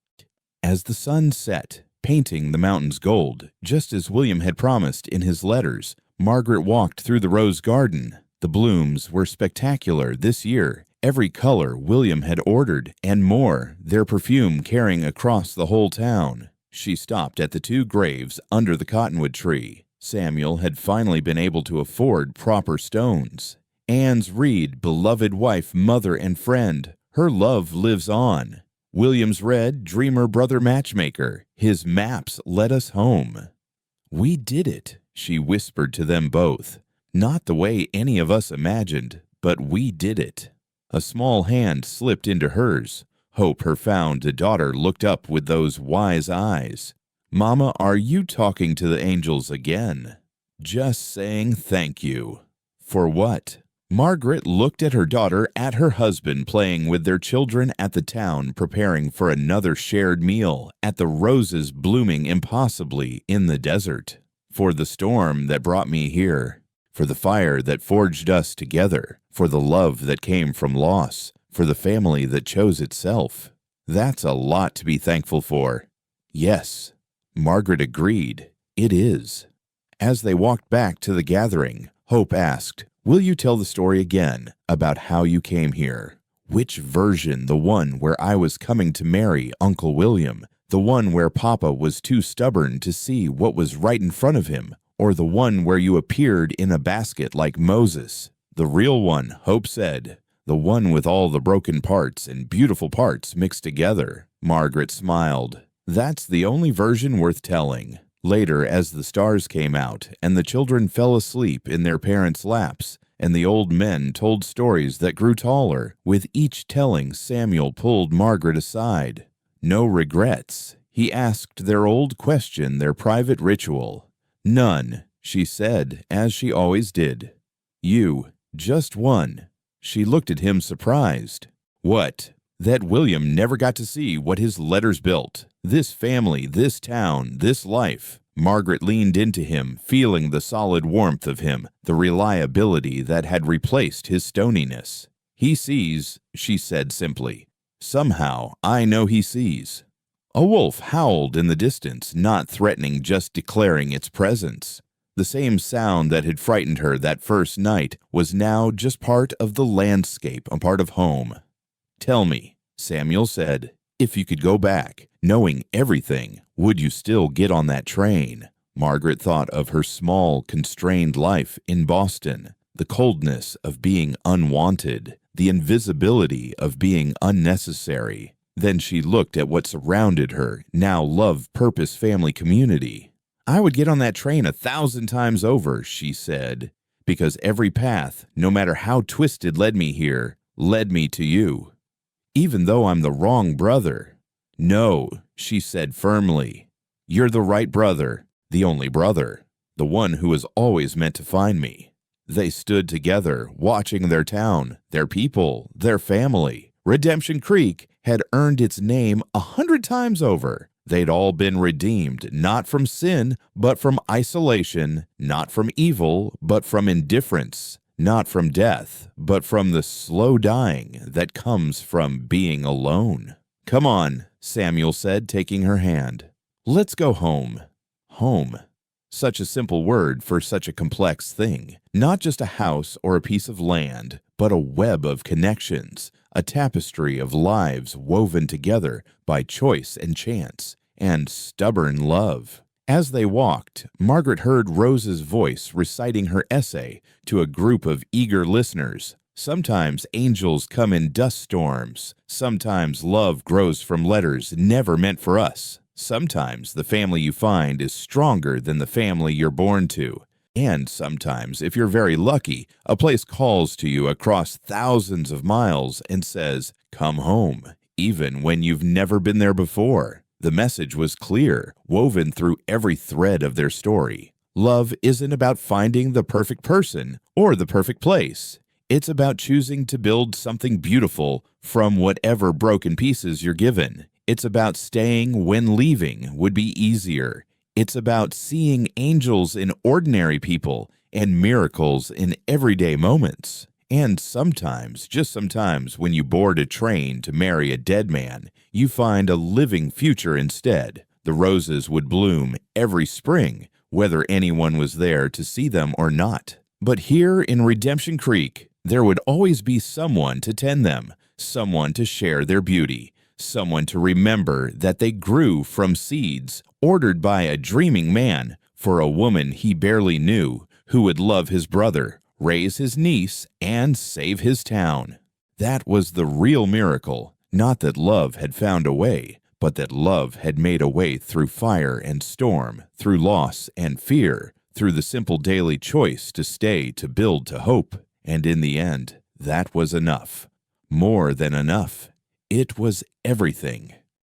As the sun set, painting the mountains gold, just as William had promised in his letters, Margaret walked through the rose garden. The blooms were spectacular this year, every color William had ordered, and more, their perfume carrying across the whole town. She stopped at the 2 graves under the cottonwood tree. Samuel had finally been able to afford proper stones. Ann's reed, beloved wife, mother, and friend, her love lives on. William's read, dreamer, brother, matchmaker, his maps led us home. We did it, she whispered to them both. Not the way any of us imagined, but we did it. A small hand slipped into hers. Hope, her found daughter, looked up with those wise eyes. Mama, are you talking to the angels again? Just saying thank you. For what? Margaret looked at her daughter, at her husband playing with their children at the town, preparing for another shared meal, at the roses blooming impossibly in the desert. For the storm that brought me here, for the fire that forged us together, for the love that came from loss, for the family that chose itself. That's a lot to be thankful for. Yes, Margaret agreed. It is. As they walked back to the gathering, Hope asked, will you tell the story again about how you came here? Which version, the one where I was coming to marry Uncle William, the one where Papa was too stubborn to see what was right in front of him, or the one where you appeared in a basket like Moses? The real one, Hope said, the one with all the broken parts and beautiful parts mixed together. Margaret smiled. That's the only version worth telling. Later, as the stars came out and the children fell asleep in their parents' laps, and the old men told stories that grew taller, with each telling, Samuel pulled Margaret aside. No regrets. He asked their old question, their private ritual. None, she said, as she always did. You, just one. She looked at him surprised. What? That William never got to see what his letters built. This family, this town, this life. Margaret leaned into him, feeling the solid warmth of him, the reliability that had replaced his stoniness. He sees, she said simply. Somehow, I know he sees. A wolf howled in the distance, not threatening, just declaring its presence. The same sound that had frightened her that first night was now just part of the landscape, a part of home. "Tell me," Samuel said, "if you could go back, knowing everything, would you still get on that train?" Margaret thought of her small, constrained life in Boston, the coldness of being unwanted, the invisibility of being unnecessary. Then she looked at what surrounded her, now love, purpose, family, community. "I would get on that train 1,000 times over," she said, "because every path, no matter how twisted, led me here, led me to you. Even though I'm the wrong brother." "No," she said firmly. "You're the right brother, the only brother, the one who was always meant to find me." They stood together, watching their town, their people, their family. Redemption Creek had earned its name 100 times over. They'd all been redeemed, not from sin, but from isolation, not from evil, but from indifference, not from death, but from the slow dying that comes from being alone. "Come on," Samuel said, taking her hand. "Let's go home." Home. Such a simple word for such a complex thing. Not just a house or a piece of land, but a web of connections, a tapestry of lives woven together by choice and chance, and stubborn love. As they walked, Margaret heard Rose's voice reciting her essay to a group of eager listeners. Sometimes angels come in dust storms. Sometimes love grows from letters never meant for us. Sometimes the family you find is stronger than the family you're born to. And sometimes, if you're very lucky, a place calls to you across thousands of miles and says, "Come home," even when you've never been there before. The message was clear, woven through every thread of their story. Love isn't about finding the perfect person or the perfect place. It's about choosing to build something beautiful from whatever broken pieces you're given. It's about staying when leaving would be easier. It's about seeing angels in ordinary people and miracles in everyday moments. And sometimes, just sometimes, when you board a train to marry a dead man, you find a living future instead. The roses would bloom every spring, whether anyone was there to see them or not. But here in Redemption Creek, there would always be someone to tend them, someone to share their beauty, someone to remember that they grew from seeds ordered by a dreaming man for a woman he barely knew who would love his brother, raise his niece, and save his town. That was the real miracle, not that love had found a way, but that love had made a way through fire and storm, through loss and fear, through the simple daily choice to stay, to build, to hope. And in the end, that was enough. More than enough. It was everything.